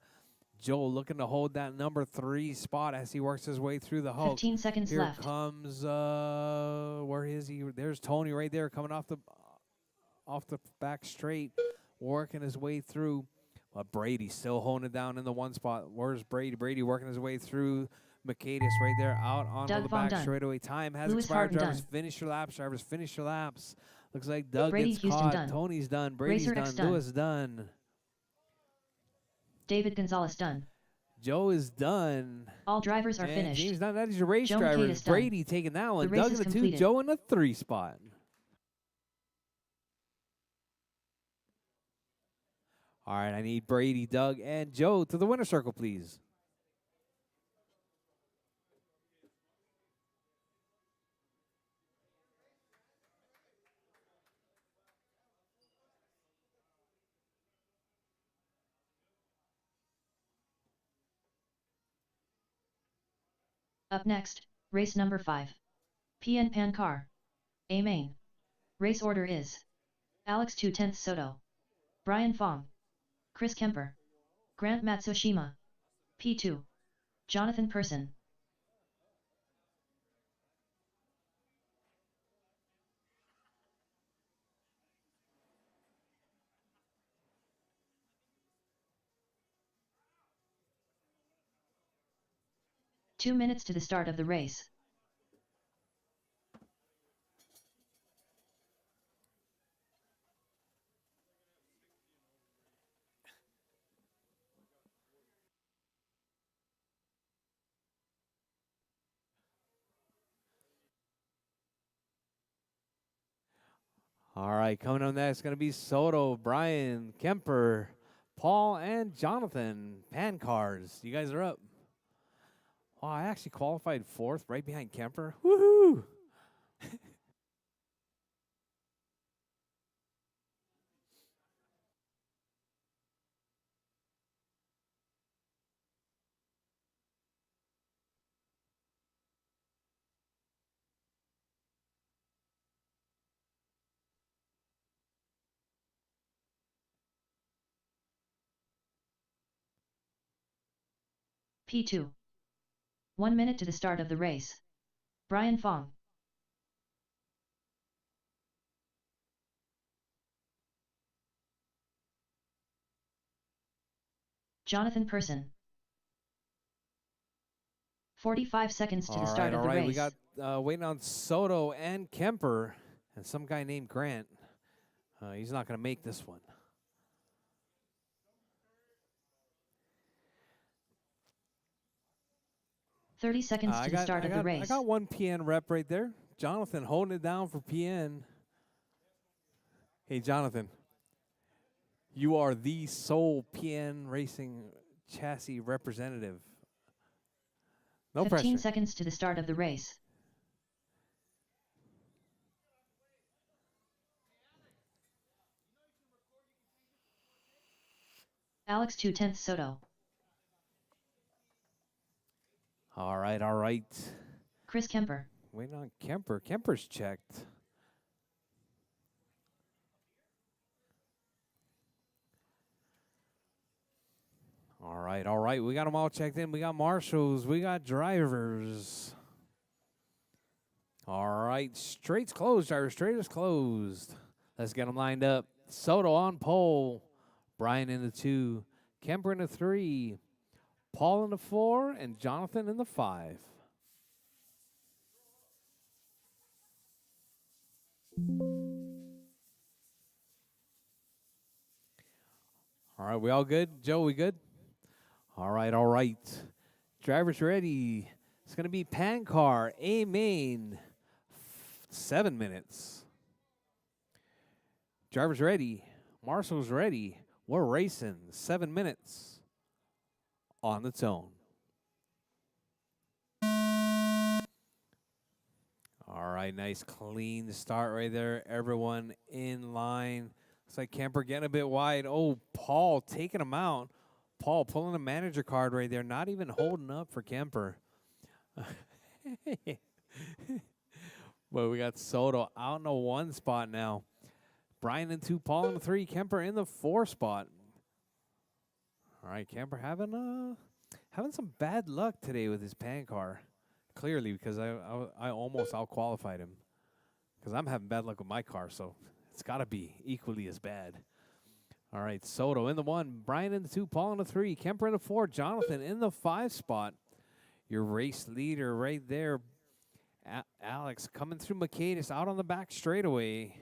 Joe looking to hold that number 3 spot as he works his way through the Hulk. 15 seconds Here left. comes, where is he? There's Tony right there coming off the back straight, working his way through. But Brady still holding it down in the 1 spot. Where's Brady? Brady working his way through Mercedes right there out onto Doug the Von back Dunn. straightaway. Time has Lewis expired. Harden Drivers done. finish your laps. Drivers finish your laps. Looks like Doug Brady gets Houston caught. done. Tony's done. Brady's Rchq done. done. Lewis done. David Gonzalez done. Joe is done. All drivers are And finished. James done. That is your race Joe driver. Mercedes done. Brady taking that one. race Doug is in the 2, completed. Joe in the 3 spot. All right, I need Brady, Doug, and Joe to the winner's circle, please. Up next, race number 5. PN Pan Car. A main. Race order is Alex 2/10 Soto, Brian Fong, Chris Kemper, Grant Matsushima, P2, Jonathan Person. Two minutes to the start of the race. All right, coming on next, going to be Soto, Brian, Kemper, Paul, and Jonathan. Pan cars. You guys are up. Oh, I actually qualified 4th right behind Kemper. Woohoo! P2. 1 minute to the start of the race. Brian Fong. Jonathan Person. 45 seconds to the start of the race. We got waiting on Soto and Kemper and some guy named Grant. He's not going to make this one. "30 seconds to the start of the race. I got one PN rep right there. Jonathan holding it down for PN. Hey, Jonathan. You are the sole PN Racing chassis representative. No 15 pressure. seconds to the start of the race. Alex 2/10 Soto. All right, all right. Chris Kemper. Waiting on Kemper. Kemper's checked. All right, all right. We got them all checked in. We got marshals. We got drivers. All right, straight's closed, driver. Straight is closed. Let's get them lined up. Soto on pole. Brian in the 2. Kemper in the 3. Paul in the 4. And Jonathan in the 5. All right, we all good? Joe, we good? All right, all right. Drivers ready. It's going to be Pancar, A main, 7 minutes. Drivers ready. Marshall's ready. We're racing 7 minutes on the tone. All right, nice clean start right there. Everyone in line. Looks like Kemper getting a bit wide. Oh, Paul taking him out. Paul pulling a manager card right there. Not even holding up for Kemper. But we got Soto out in the 1 spot now. Brian in 2, Paul in the 3, Kemper in the 4 spot. All right, Kemper having some bad luck today with his pan car. Clearly, because I almost out-qualified him. Because I'm having bad luck with my car, so it's got to be equally as bad. All right, Soto in the 1, Brian in the 2, Paul in the 3, Kemper in the 4, Jonathan in the 5 spot. Your race leader right there, Alex coming through Mercedes out on the back straightaway.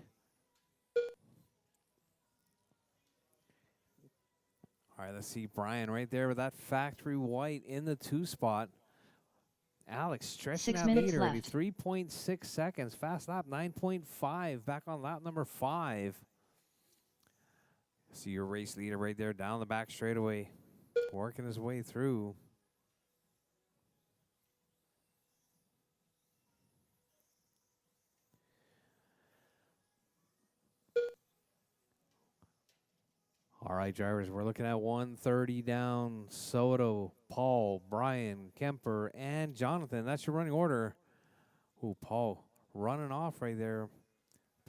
All right, let's see Brian right there with that factory white in the 2 spot. Alex stretching 6 that minutes lead already. left. 3.6 seconds. Fast lap 9.5. Back on lap number 5. See your race leader right there down the back straightaway, working his way through. All right, drivers, we're looking at 130 down. Soto, Paul, Brian, Kemper, and Jonathan. That's your running order. Ooh, Paul running off right there.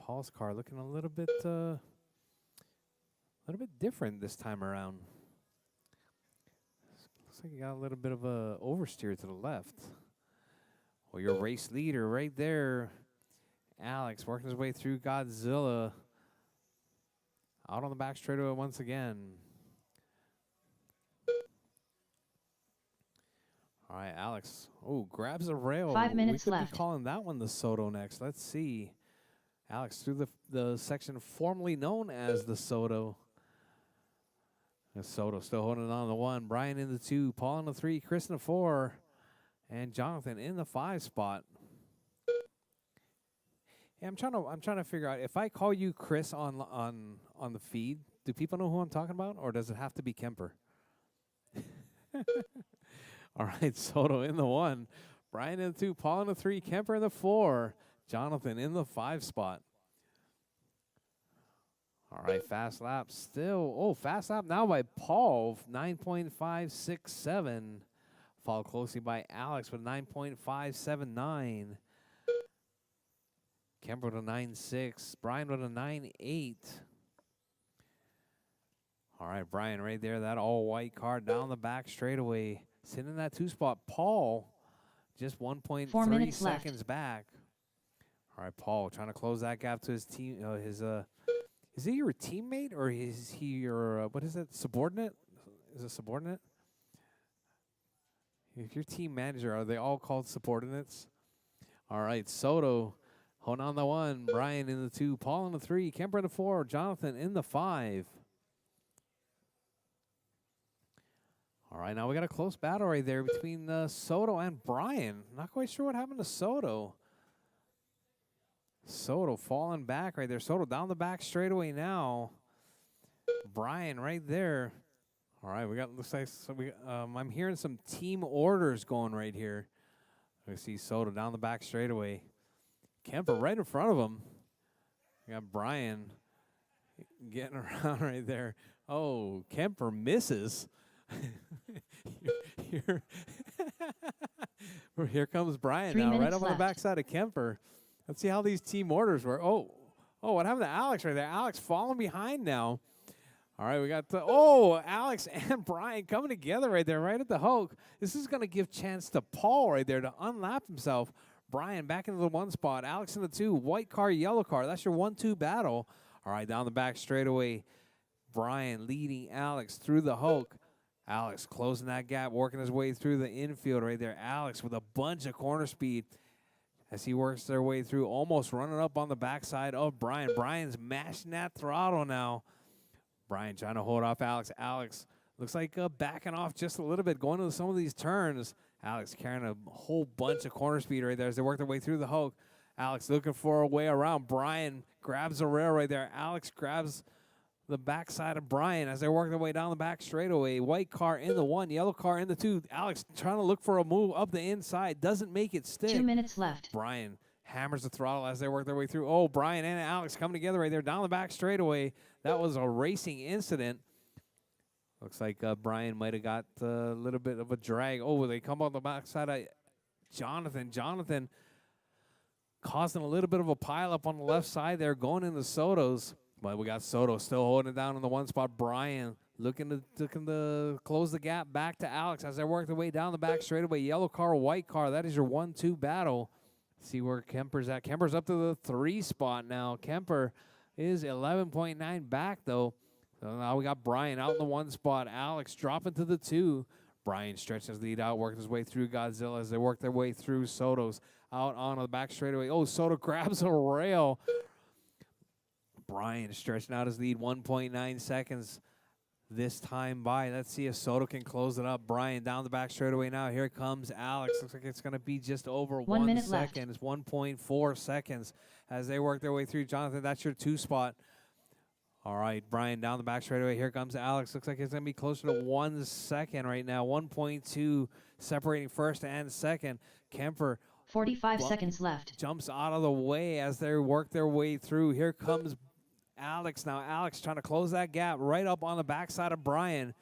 Paul's car looking a little bit different this time around. Looks like he got a little bit of a oversteer to the left. Well, your race leader right there, Alex, working his way through Godzilla. Out on the back straightaway once again. All right, Alex. Oh, grabs a rail. 5 minutes we could left. be calling that one the Soto next. Let's see. Alex through the section formerly known as the Soto. And Soto still holding on to the 1. Brian in the 2. Paul in the 3. Chris in the 4. And Jonathan in the 5 spot. Yeah, I'm trying to figure out if I call you Chris on the feed, do people know who I'm talking about, or does it have to be Kemper? All right, Soto in the 1, Brian in the 2, Paul in the 3, Kemper in the 4, Jonathan in the 5 spot. All right, fast lap still. Oh, fast lap now by Paul, 9.567. Followed closely by Alex with 9.579. Kemper with a 9.6. Brian with a 9.8. All right, Brian right there. That all-white car down the back straightaway. Sitting in that 2 spot. Paul just 1.3 minutes seconds left. back. All right, Paul trying to close that gap to his team. Is he your teammate or is he your, what is it, subordinate? Is it subordinate? If you're team manager, are they all called subordinates? All right, Soto holding on the 1, Brian in the 2, Paul in the 3, Kemper in the 4, Jonathan in the 5. All right, now we got a close battle right there between Soto and Brian. Not quite sure what happened to Soto. Soto falling back right there. Soto down the back straightaway now. Brian right there. All right, we got, looks like, I'm hearing some team orders going right here. We see Soto down the back straightaway. Kemper right in front of him. We got Brian getting around right there. Oh, Kemper misses. Here comes Brian 3 now, right minutes up on the left. backside of Kemper. Let's see how these team orders were. Oh, what happened to Alex right there? Alex falling behind now. All right, we got Alex and Brian coming together right there, right at the Hoke. This is going to give chance to Paul right there to unlap himself. Brian back into the 1 spot. Alex in the 2. White car, yellow car. That's your 1-2 battle. All right, down the back straightaway. Brian leading Alex through the Hoke. Alex closing that gap, working his way through the infield right there. Alex with a bunch of corner speed as he works their way through, almost running up on the backside of Brian. Brian's mashing that throttle now. Brian trying to hold off Alex. Alex looks like backing off just a little bit, going to some of these turns. Alex carrying a whole bunch of corner speed right there as they work their way through the Hoke. Alex looking for a way around. Brian grabs a rail right there. Alex grabs the backside of Brian as they work their way down the back straightaway. White car in the 1, yellow car in the 2. Alex trying to look for a move up the inside. Doesn't make it stick. 2 minutes left. Brian hammers the throttle as they work their way through. Oh, Brian and Alex coming together right there down the back straightaway. That was a racing incident. Looks like Brian might have got a little bit of a drag. Oh, they come on the backside of Jonathan. Jonathan causing a little bit of a pileup on the left side there, going into Soto's. But we got Soto still holding it down in the one spot. Brian looking to close the gap back to Alex as they work their way down the back straightaway. Yellow car, white car. That is your 1-2 battle. See where Kemper's at. Kemper's up to the 3 spot now. Kemper is 11.9 back, though. So now we got Brian out in the 1 spot. Alex dropping to the 2. Brian stretches his lead out, working his way through Godzilla as they work their way through Soto's out on the back straightaway. Oh, Soto grabs a rail. Brian stretching out his lead, 1.9 seconds this time by. Let's see if Soto can close it up. Brian down the back straightaway now. Here comes Alex. Looks like it's going to be just over 1 minute left. second. It's 1.4 seconds as they work their way through. Jonathan, that's your 2 spot. All right, Brian down the back straightaway. Here comes Alex. Looks like it's going to be closer to 1 second right now. 1.2 separating first and second. Kemper 45 seconds left. jumps out of the way as they work their way through. Here comes Alex now. Alex trying to close that gap right up on the backside of Brian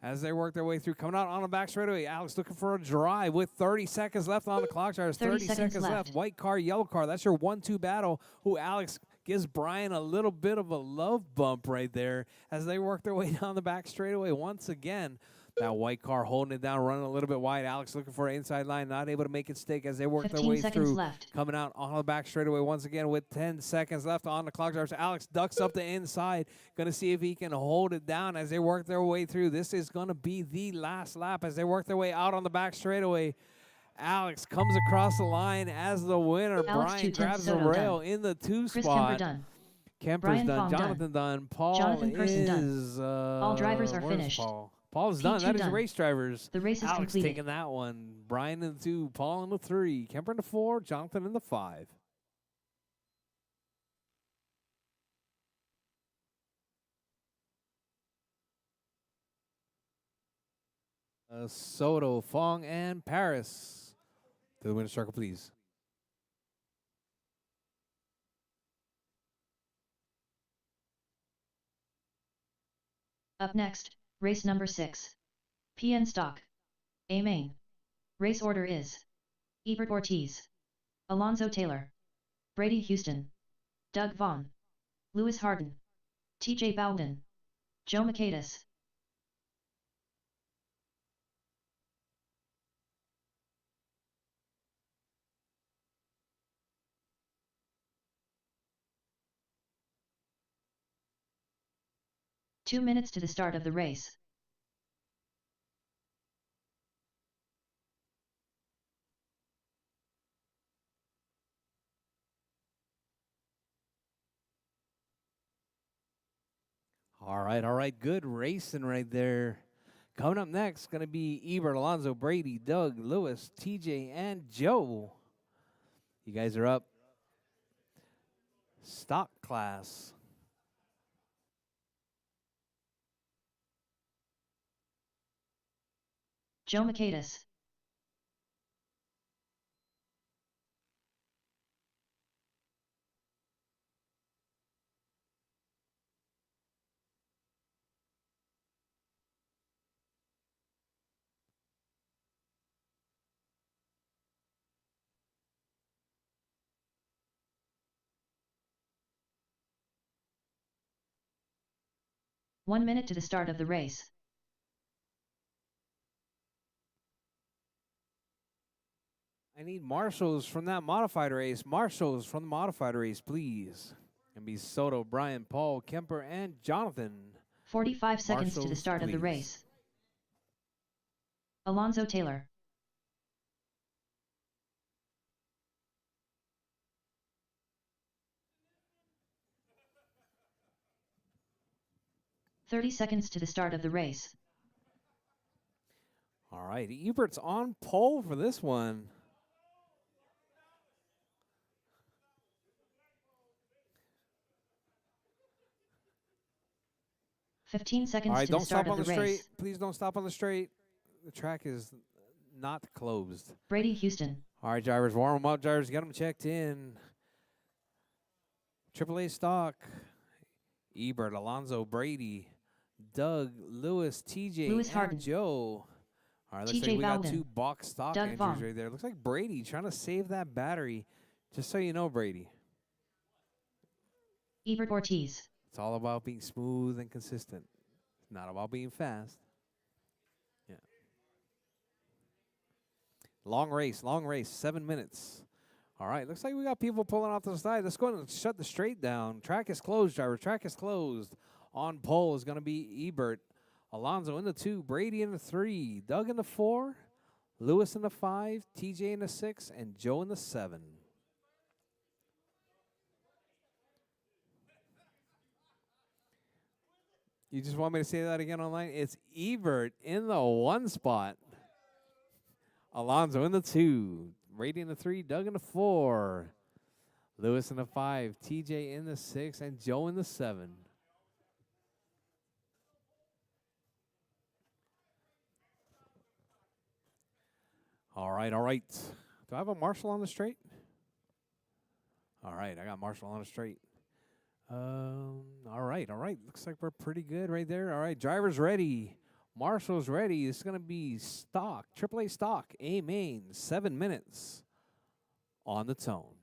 as they work their way through. Coming out on the back straightaway. Alex looking for a drive with 30 seconds left on the clock. 30 seconds left. White car, yellow car. That's your 1-2 battle. Who Alex gives Brian a little bit of a love bump right there as they work their way down the back straightaway once again. That white car holding it down, running a little bit wide. Alex looking for an inside line, not able to make it stick as they work their way through. Left. Coming out on the back straightaway once again with 10 seconds left on the clock. Alex ducks up the inside, going to see if he can hold it down as they work their way through. This is going to be the last lap as they work their way out on the back straightaway. Alex comes across the line as the winner. Brian grabs the rail in the 2 Chris spot. Kemper done. Kemper's Brian done. Fong Jonathan done. Paul Jonathan Person is All drivers are finished. Paul's done. That is done. race drivers. The race is Alex completed. taking that one. Brian in the 2, Paul in the 3, Kemper in the 4, Jonathan in the 5. Soto, Fong, and Paris to the winner's circle, please. Up next, race number 6. PN Stock. A main. Race order is Ebert Ortiz, Alonzo Taylor, Brady Houston, Doug Vaughn, Lewis Harden, TJ Bowden, Joe Makaitis. Two minutes to the start of the race. All right. Good racing right there. Coming up next, going to be Ebert, Alonzo, Brady, Doug, Lewis, TJ, and Joe. You guys are up. Stock class. Joe Makaitis. One minute to the start of the race. I need marshals from that modified race. Marshals from the modified race, please. And be Soto, Brian, Paul, Kemper, and Jonathan. 45 seconds to the start of the race. Alonzo Taylor. "30 seconds to the start of the race. All right, Ebert's on pole for this one. "15 seconds All right, to don't the start stop on of the the race. straight. Please don't stop on the straight. The track is not closed. Brady Houston. All right, drivers, warm them up, drivers. Get them checked in. AAA stock. Ebert, Alonzo, Brady, Doug, Lewis, TJ, Lewis and Harden. Joe. All right, looks TJ like we got Bowden. 2 box stock Doug entries Vaughn. right there. Looks like Brady trying to save that battery. Just so you know, Brady, Ebert Ortiz. it's all about being smooth and consistent. It's not about being fast. Yeah. Long race, 7 minutes. All right, looks like we got people pulling off to the side. Let's go ahead and shut the straight down. Track is closed, driver. Track is closed. On pole is going to be Ebert. Alonzo in the 2, Brady in the 3, Doug in the 4, Lewis in the 5, TJ in the 6, and Joe in the 7. You just want me to say that again online? It's Ebert in the 1 spot. Alonzo in the 2, Brady in the 3, Doug in the 4, Lewis in the 5, TJ in the 6, and Joe in the 7. All right, all right. Do I have a Marshall on the straight? All right, I got Marshall on the straight. All right, all right. Looks like we're pretty good right there. All right, driver's ready. Marshall's ready. It's going to be stock, AAA stock, A main, 7 minutes on the tone.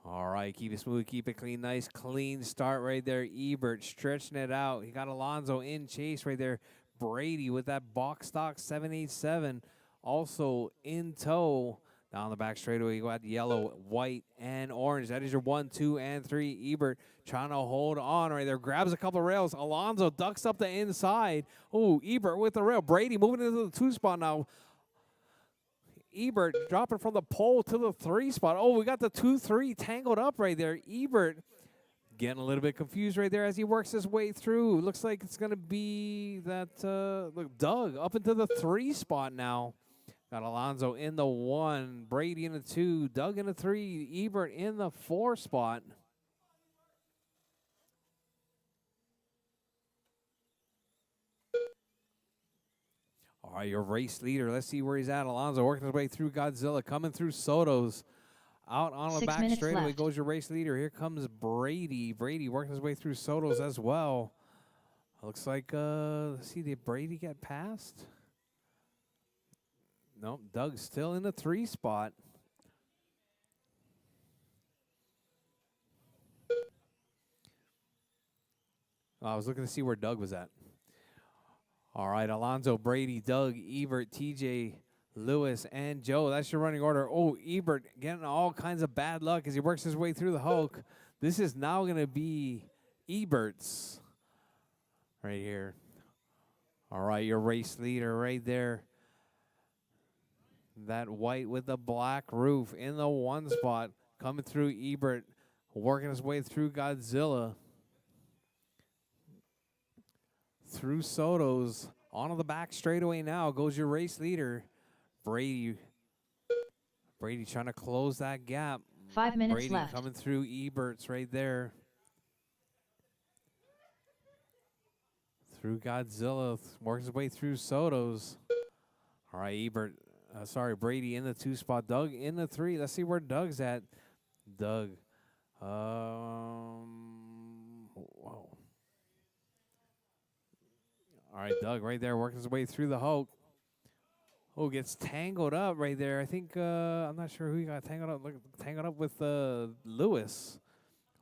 All right, keep it smooth, keep it clean. Nice, clean start right there. Ebert stretching it out. He got Alonzo in chase right there. Brady with that box stock 787 also in tow. Down the back straightaway, you got yellow, white, and orange. That is your 1, 2, and 3. Ebert trying to hold on right there. Grabs a couple of rails. Alonzo ducks up the inside. Oh, Ebert with the rail. Brady moving into the 2 spot now. Ebert dropping from the pole to the 3 spot. Oh, we got the 2-3 tangled up right there. Ebert getting a little bit confused right there as he works his way through. Looks like it's going to be that, look, Doug up into the 3 spot now. Got Alonzo in the 1, Brady in the 2, Doug in the 3, Ebert in the 4 spot. All right, your race leader. Let's see where he's at. Alonzo working his way through Godzilla, coming through Soto's. Out on the 6 back minutes straightaway left. goes your race leader. Here comes Brady. Brady working his way through Soto's as well. Looks like, let's see, did Brady get past? Nope, Doug's still in the 3 spot. I was looking to see where Doug was at. All right, Alonzo, Brady, Doug, Ebert, TJ, Lewis, and Joe. That's your running order. Oh, Ebert getting all kinds of bad luck as he works his way through the Hulk. This is now going to be Ebert's right here. All right, your race leader right there. That white with the black roof in the 1 spot. Coming through Ebert, working his way through Godzilla. Through Soto's. Onto the back straightaway now goes your race leader, Brady. Brady trying to close that gap. 5 minutes Brady left. coming through Ebert's right there. Through Godzilla, works his way through Soto's. All right, Brady in the 2 spot. Doug in the 3. Let's see where Doug's at. Doug. Whoa. All right, Doug right there working his way through the Hulk. Oh, gets tangled up right there. I think, I'm not sure who he got tangled up. Look, tangled up with Lewis.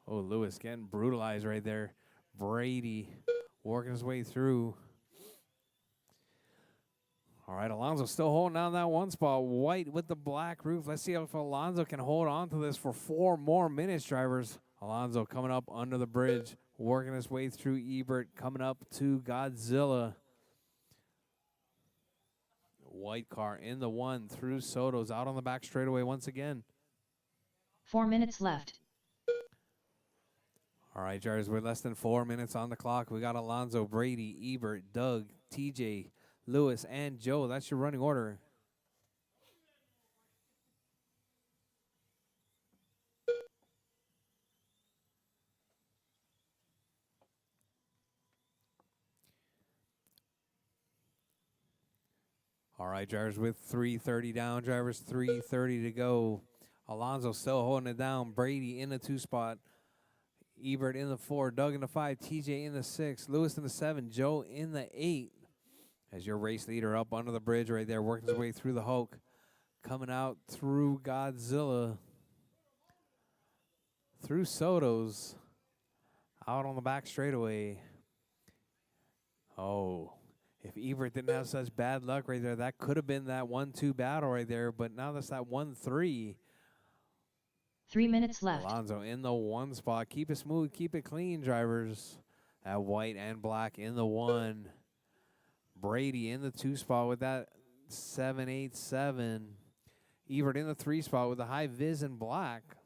Oh, Lewis getting brutalized right there. Brady working his way through. All right, Alonzo still holding down that 1 spot. White with the black roof. Let's see if Alonzo can hold on to this for 4 more minutes, drivers. Alonzo coming up under the bridge, working his way through Ebert, coming up to Godzilla. White car in the 1 through Soto's, out on the back straightaway once again. 4 minutes left. All right, drivers, we're less than 4 minutes on the clock. We got Alonzo, Brady, Ebert, Doug, TJ, Lewis, and Joe. That's your running order. All right, drivers with 3:30 down, drivers 3:30 to go. Alonso still holding it down. Brady in the 2 spot. Ebert in the 4, Doug in the 5, TJ in the 6, Lewis in the 7, Joe in the 8. As your race leader up under the bridge right there, working his way through the Hulk. Coming out through Godzilla. Through Soto's. Out on the back straightaway. Oh, if Ebert didn't have such bad luck right there, that could have been that 1-2 battle right there. But now that's that 1-3. 3 minutes left. Alonso in the 1 spot. Keep it smooth, keep it clean, drivers. That white and black in the 1. Brady in the 2 spot with that 787. Ebert in the 3 spot with the high vis in black.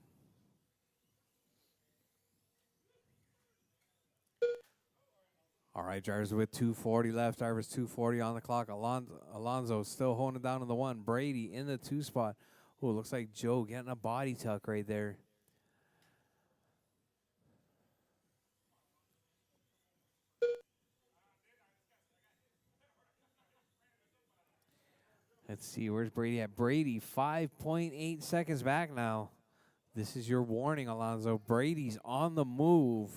All right, drivers with 2:40 left. Drivers 2:40 on the clock. Alonso still holding it down in the 1. Brady in the 2 spot. Oh, looks like Joe getting a body tuck right there. Let's see, where's Brady at? Brady, 5.8 seconds back now. This is your warning, Alonso. Brady's on the move.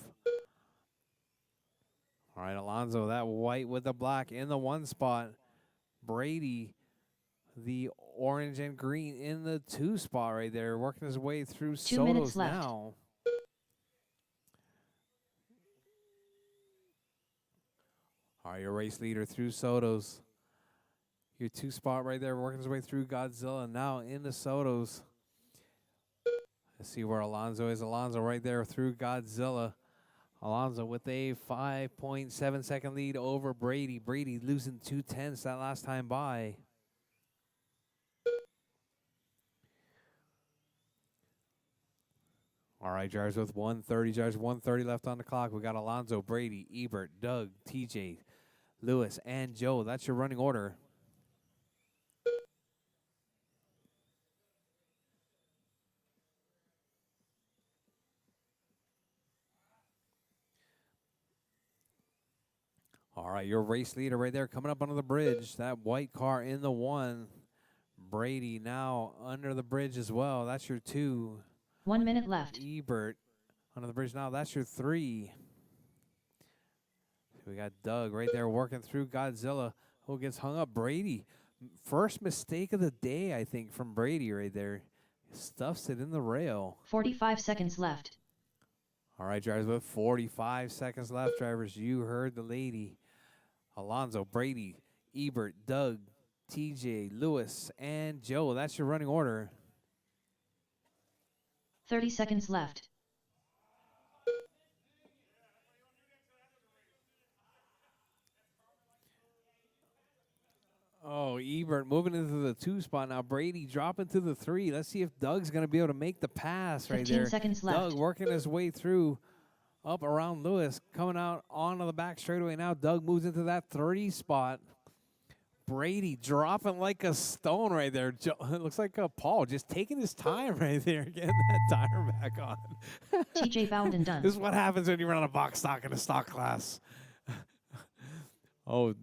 All right, Alonso, that white with the black in the 1 spot. Brady, the orange and green in the 2 spot right there, working his way through 2 minutes Soto's left. now. All right, your race leader through Soto's. Your 2 spot right there, working his way through Godzilla. Now into Soto's. Let's see where Alonso is. Alonso right there through Godzilla. Alonso with a 5.7 second lead over Brady. Brady losing 2/10 that last time by. All right, drivers with 1:30. Drivers 1:30 left on the clock. We got Alonso, Brady, Ebert, Doug, TJ, Lewis, and Joe. That's your running order. All right, your race leader right there coming up under the bridge. That white car in the 1. Brady now under the bridge as well. That's your 2. 1 minute left. Ebert under the bridge now. That's your 3. We got Doug right there working through Godzilla. Who gets hung up? Brady. First mistake of the day, I think, from Brady right there. Stuffs it in the rail. 45 seconds left. All right, drivers, with 45 seconds left, drivers, you heard the lady. Alonso, Brady, Ebert, Doug, TJ, Lewis, and Joe. That's your running order. 30 seconds left. Oh, Ebert moving into the 2 spot now. Brady dropping to the 3. Let's see if Doug's going to be able to make the pass right 15 there. seconds left. Doug working his way through up around Lewis, coming out onto the back straightaway now. Doug moves into that 3 spot. Brady dropping like a stone right there. It looks like Paul just taking his time right there, getting that tire back on. TJ bound and done. This is what happens when you run on a box stock in a stock class. Oh,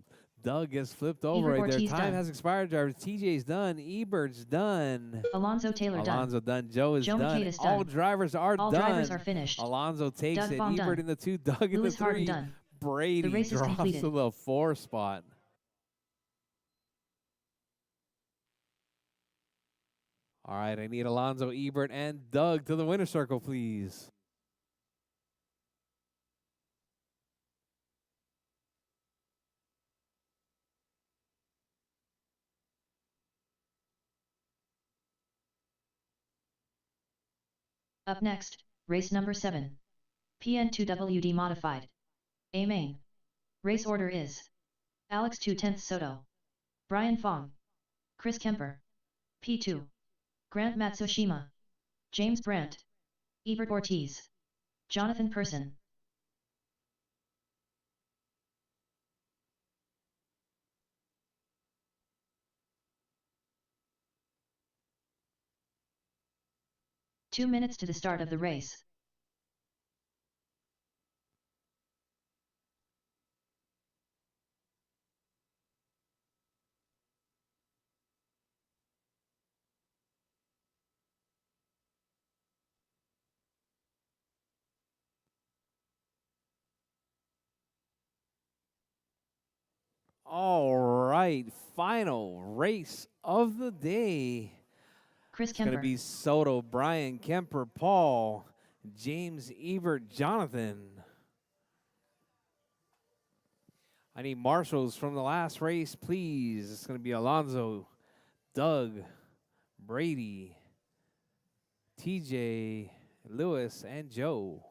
Doug gets flipped over right there. Ortiz Time done. has expired, drivers. TJ's done. Ebert's done. Alonso Taylor Alonso done. Joe is Joe done. Maqueda All done. drivers are All done. drivers are finished. Alonso takes Doug it. Von Ebert done. in the 2. Doug in Lewis the Harden 3. done. Brady The race is drops completed. to the 4 spot. All right, I need Alonso, Ebert, and Doug to the winner's circle, please. Up next, race number 7. PN2WD modified. A main. Race order is Alex 2/10 Soto, Brian Fong, Chris Kemper, P2, Grant Matsushima, James Brandt, Ebert Ortiz, Jonathan Person. Two minutes to the start of the race. All right, final race of the day. Chris It's going to Kemper. be Soto, Brian, Kemper, Paul, James, Ebert, Jonathan. I need marshals from the last race, please. It's going to be Alonzo, Doug, Brady, TJ, Lewis, and Joe.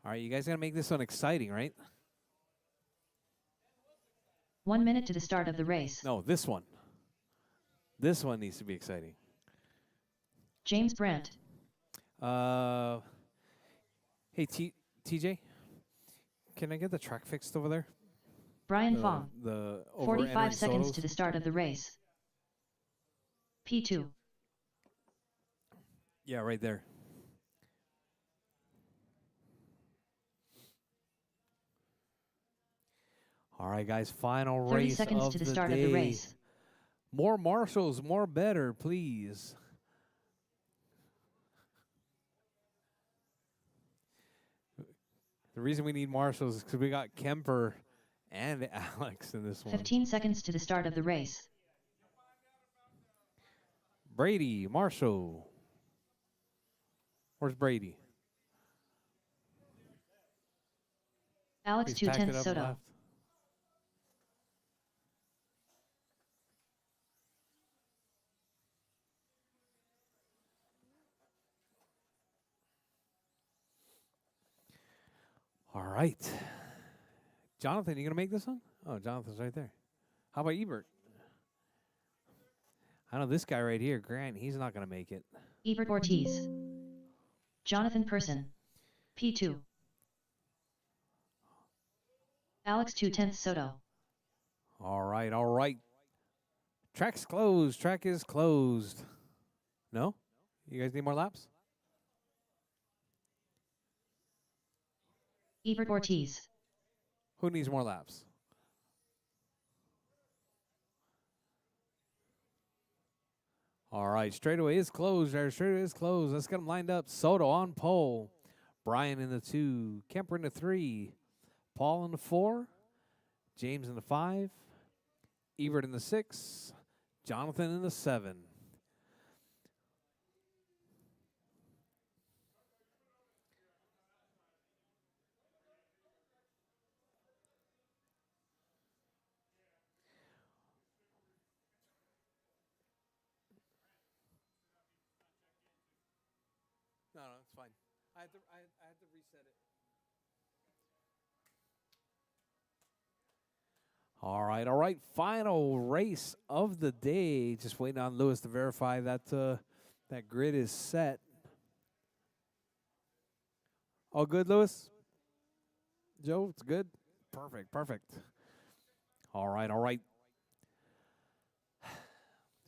All right, you guys got to make this one exciting, right? 1 minute to the start of the race. No, this one. This one needs to be exciting. James Brandt. Hey, TJ, can I get the track fixed over there? Brian Fong. The over 45 entering seconds Sotos? to the start of the race. P2. Yeah, right there. All right, guys, final 30 race seconds of to the the start day. of the race. More marshals, more better, please. The reason we need marshals is because we got Kemper and Alex in this one. 15 seconds to the start of the race. Brady, Marshall. Where's Brady? Alex He's packed it 2/10 up and Soto. left. All right. Jonathan, you going to make this one? Oh, Jonathan's right there. How about Ebert? I know this guy right here, Grant, he's not going to make it. Ebert Ortiz. Jonathan Person. P2. Alex 2/10 Soto. All right, all right. Track's closed. Track is closed. No? You guys need more laps? Ebert Ortiz. Who needs more laps? All right, straightaway is closed. There, straightaway is closed. Let's get them lined up. Soto on pole. Brian in the 2. Kemper in the 3. Paul in the 4. James in the 5. Ebert in the 6. Jonathan in the 7. No, it's fine. I had to reset it. All right. Final race of the day. Just waiting on Lewis to verify that that grid is set. All good, Lewis? Joe, it's good? Perfect. All right.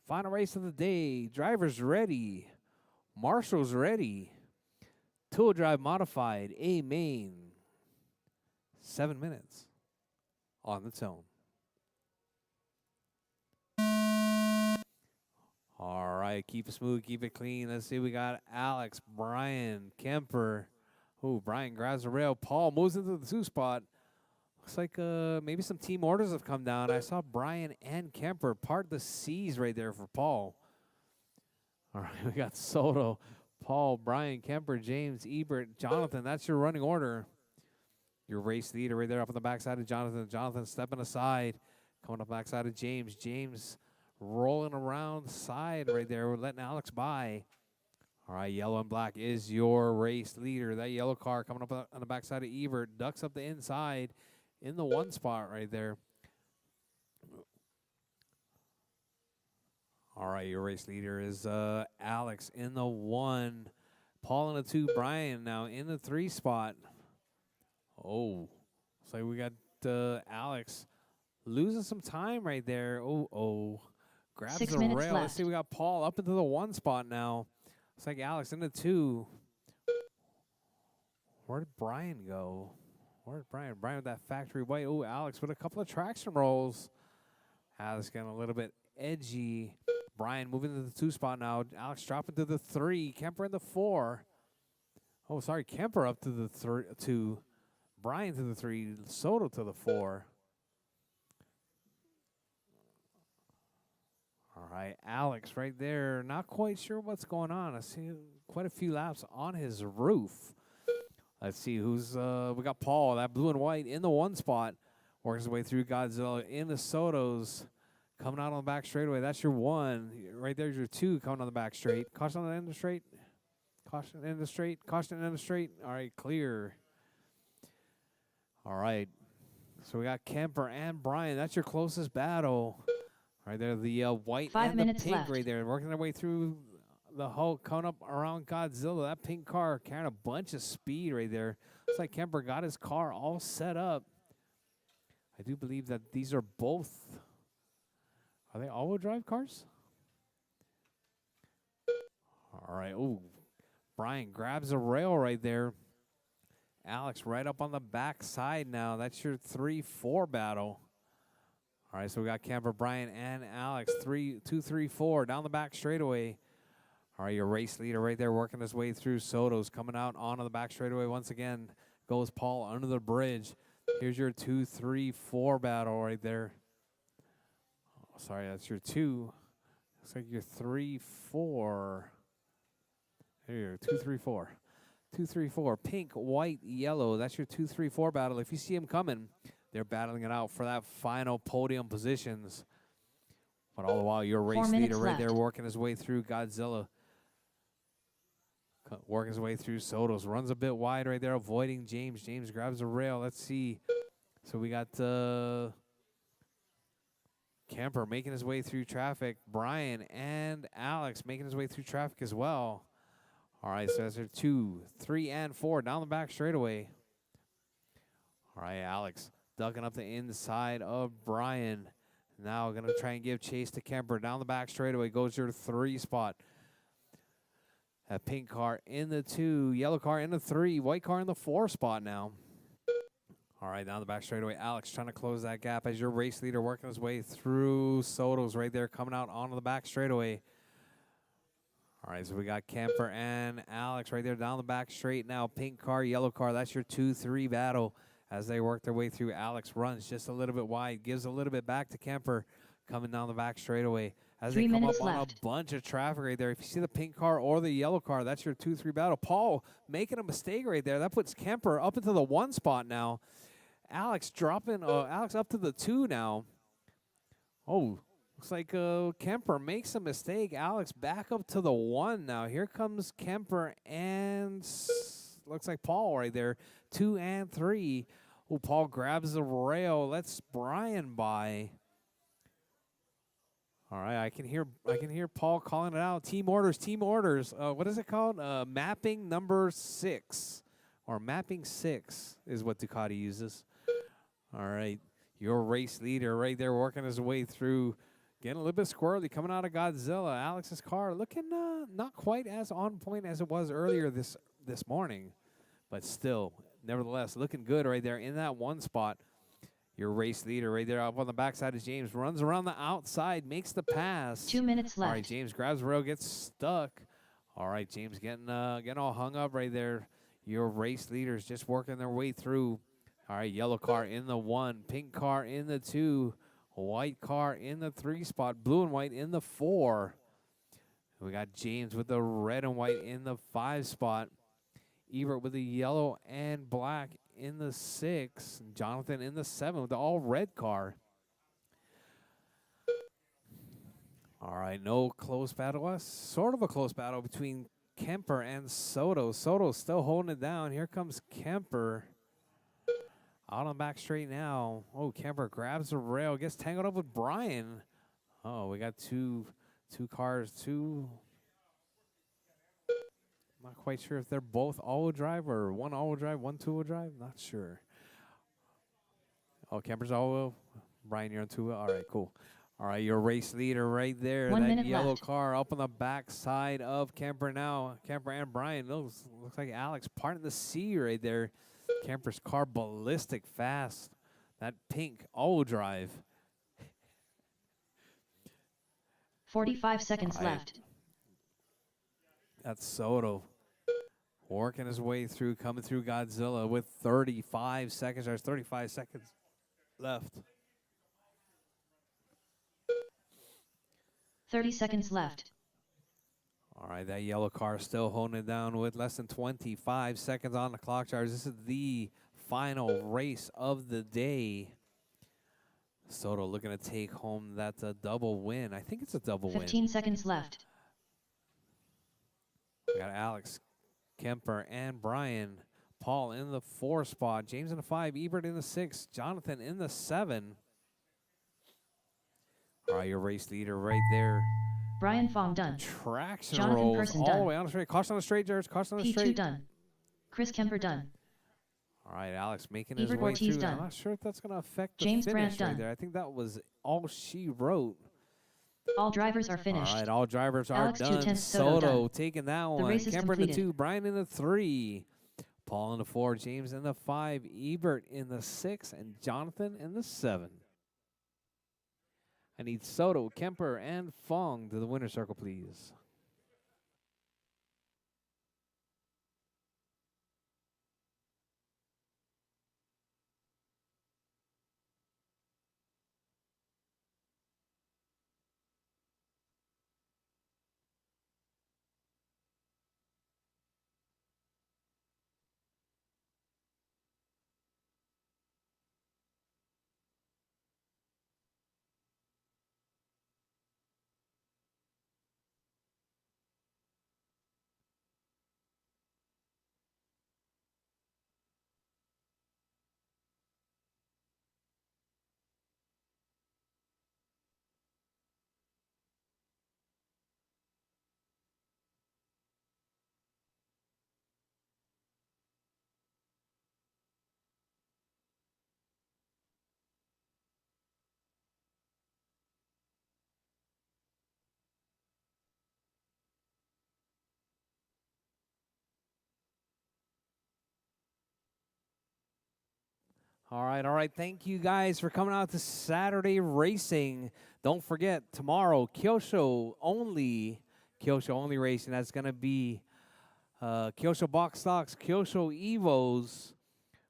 Final race of the day. Drivers ready. Marshals ready. Two-wheel drive modified. A main. 7 minutes on its own. All right, keep it smooth, keep it clean. Let's see, we got Alex, Brian, Kemper. Oh, Brian grabs the rail. Paul moves into the 2 spot. Looks like maybe some team orders have come down. I saw Brian and Kemper part the C's right there for Paul. All right, we got Soto, Paul, Brian, Kemper, James, Ebert, Jonathan. That's your running order. Your race leader right there up on the backside of Jonathan. Jonathan stepping aside, coming up backside of James. James rolling around the side right there. We're letting Alex by. All right, yellow and black is your race leader. That yellow car coming up on the backside of Ebert. Ducks up the inside in the 1 spot right there. All right, your race leader is Alex in the 1. Paul in the 2. Brian now in the 3 spot. Oh, looks like we got Alex losing some time right there. Oh. Grabs 6 the minutes rail. left. Let's see, we got Paul up into the 1 spot now. Looks like Alex in the 2. Where did Brian go? Where's Brian? Brian with that factory white. Oh, Alex with a couple of traction rolls. Alex getting a little bit edgy. Brian moving to the 2 spot now. Alex dropping to the 3. Kemper in the 4. Oh, sorry, Kemper up to the to Brian to the 3, Soto to the 4. All right, Alex right there. Not quite sure what's going on. I see quite a few laps on his roof. Let's see who's we got Paul, that blue and white in the 1 spot. Works his way through Godzilla in the Sotos. Coming out on the back straightaway. That's your 1. Right there's your 2 coming on the back straight. Caution on the end of the straight. Caution in the straight. Caution in the straight. All right, clear. All right. So we got Kemper and Brian. That's your closest battle. Right there, the white 5 and the minutes pink left. right there, working their way through the Hulk, coming up around Godzilla. That pink car carrying a bunch of speed right there. Looks like Kemper got his car all set up. I do believe that these are both. Are they all-wheel drive cars? All right. Oh, Brian grabs a rail right there. Alex right up on the back side now. That's your 3-4 battle. All right, so we got Kemper, Brian, and Alex. 2, 3, 4 down the back straightaway. All right, your race leader right there working his way through. Soto's coming out onto the back straightaway once again. Goes Paul under the bridge. Here's your 2, 3, 4 battle right there. Oh, sorry, that's your 2. Looks like your 3, 4. Here, 2, 3, 4. 2, 3, 4. Pink, white, yellow. That's your 2, 3, 4 battle. If you see him coming, they're battling it out for that final podium positions. But all the while, your race leader right there working his way through Godzilla. Working his way through Sotos. Runs a bit wide right there, avoiding James. James grabs a rail. Let's see. So we got Kemper making his way through traffic. Brian and Alex making his way through traffic as well. All right, so that's 2, 3, and 4 down the back straightaway. All right, Alex ducking up the inside of Brian. Now going to try and give chase to Kemper. Down the back straightaway goes your 3 spot. That pink car in the 2, yellow car in the 3, white car in the 4 spot now. All right, down the back straightaway, Alex trying to close that gap as your race leader working his way through Soto's right there, coming out onto the back straightaway. All right, so we got Kemper and Alex right there down the back straight now. Pink car, yellow car, that's your 2-3 battle. As they work their way through, Alex runs just a little bit wide, gives a little bit back to Kemper, coming down the back straightaway. As they come up on a bunch of traffic right there. If you see the pink car or the yellow car, that's your 2-3 battle. Paul making a mistake right there. That puts Kemper up into the 1 spot now. Alex dropping, Alex up to the 2 now. Oh, looks like Kemper makes a mistake. Alex back up to the 1 now. Here comes Kemper and looks like Paul right there. 2 and 3. Oh, Paul grabs the rail. Lets Brian by. All right, I can hear Paul calling it out. Team orders, team orders. What is it called? Mapping number 6, or mapping 6 is what Ducati uses. All right, your race leader right there working his way through, getting a little bit squirrely, coming out of Godzilla. Alex's car looking not quite as on point as it was earlier this morning, but still, nevertheless, looking good right there in that 1 spot. Your race leader right there up on the backside is James. Runs around the outside, makes the pass. 2 minutes left. All right, James grabs the rail, gets stuck. All right, James getting all hung up right there. Your race leaders just working their way through. All right, yellow car in the 1, pink car in the 2, white car in the 3 spot, blue and white in the 4. We got James with the red and white in the 5 spot. Ebert with the yellow and black in the 6. Jonathan in the 7 with the all-red car. All right, no close battle. Sort of a close battle between Kemper and Soto. Soto's still holding it down. Here comes Kemper. Out on the back straight now. Oh, Kemper grabs the rail, gets tangled up with Brian. Oh, we got two cars, not quite sure if they're both all-wheel drive or one all-wheel drive, one two-wheel drive. Not sure. Oh, Kemper's all-wheel. Brian, you're on two-wheel. All right, cool. All right, your race leader right there. 1 minute that yellow left. car up on the back side of Kemper now. Kemper and Brian. Looks like Alex parting the sea right there. Kemper's car ballistic fast. That pink all-wheel drive. 45 seconds left. That's Soto Working his way through, coming through Godzilla with 35 seconds. There's 35 seconds left. 30 seconds left. All right, that yellow car still holding it down with less than 25 seconds on the clock charge. This is the final race of the day. Soto looking to take home that double win. I think it's a double 15 win. seconds left. We got Alex, Kemper, and Brian. Paul in the 4 spot. James in the 5. Ebert in the 6. Jonathan in the 7. All right, your race leader right there. Brian Fong done. Traction Jonathan rolls Person all done. the way on the straight. Caution on the straight, Jared. Caution on the P2 straight. done. Chris Kemper done. All right, Alex making his Ebert way Ortiz through. done. I'm not sure if that's going to affect the James finish Brandt right done. there. I think that was all she wrote. All drivers are finished. All right, all drivers are Alex done. 2/10 Soto Soto taking that The one. race is Kemper in the completed. 2, Brian in the 3, Paul in the 4, James in the 5, Ebert in the 6, and Jonathan in the 7. I need Soto, Kemper, and Fong to the winner's circle, please. All right. Thank you guys for coming out to Saturday Racing. Don't forget, tomorrow, Kyosho only racing. That's going to be Kyosho Box Stocks, Kyosho Evos.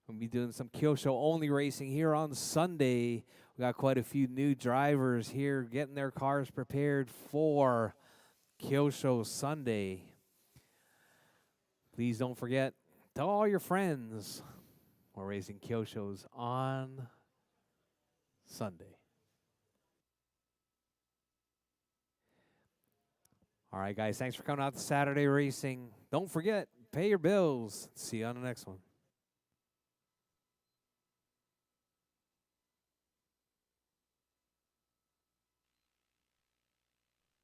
We'll be doing some Kyosho only racing here on Sunday. We got quite a few new drivers here getting their cars prepared for Kyosho Sunday. Please don't forget, tell all your friends we're racing Kyoshos on Sunday. All right, guys, thanks for coming out to Saturday Racing. Don't forget, pay your bills. See you on the next one.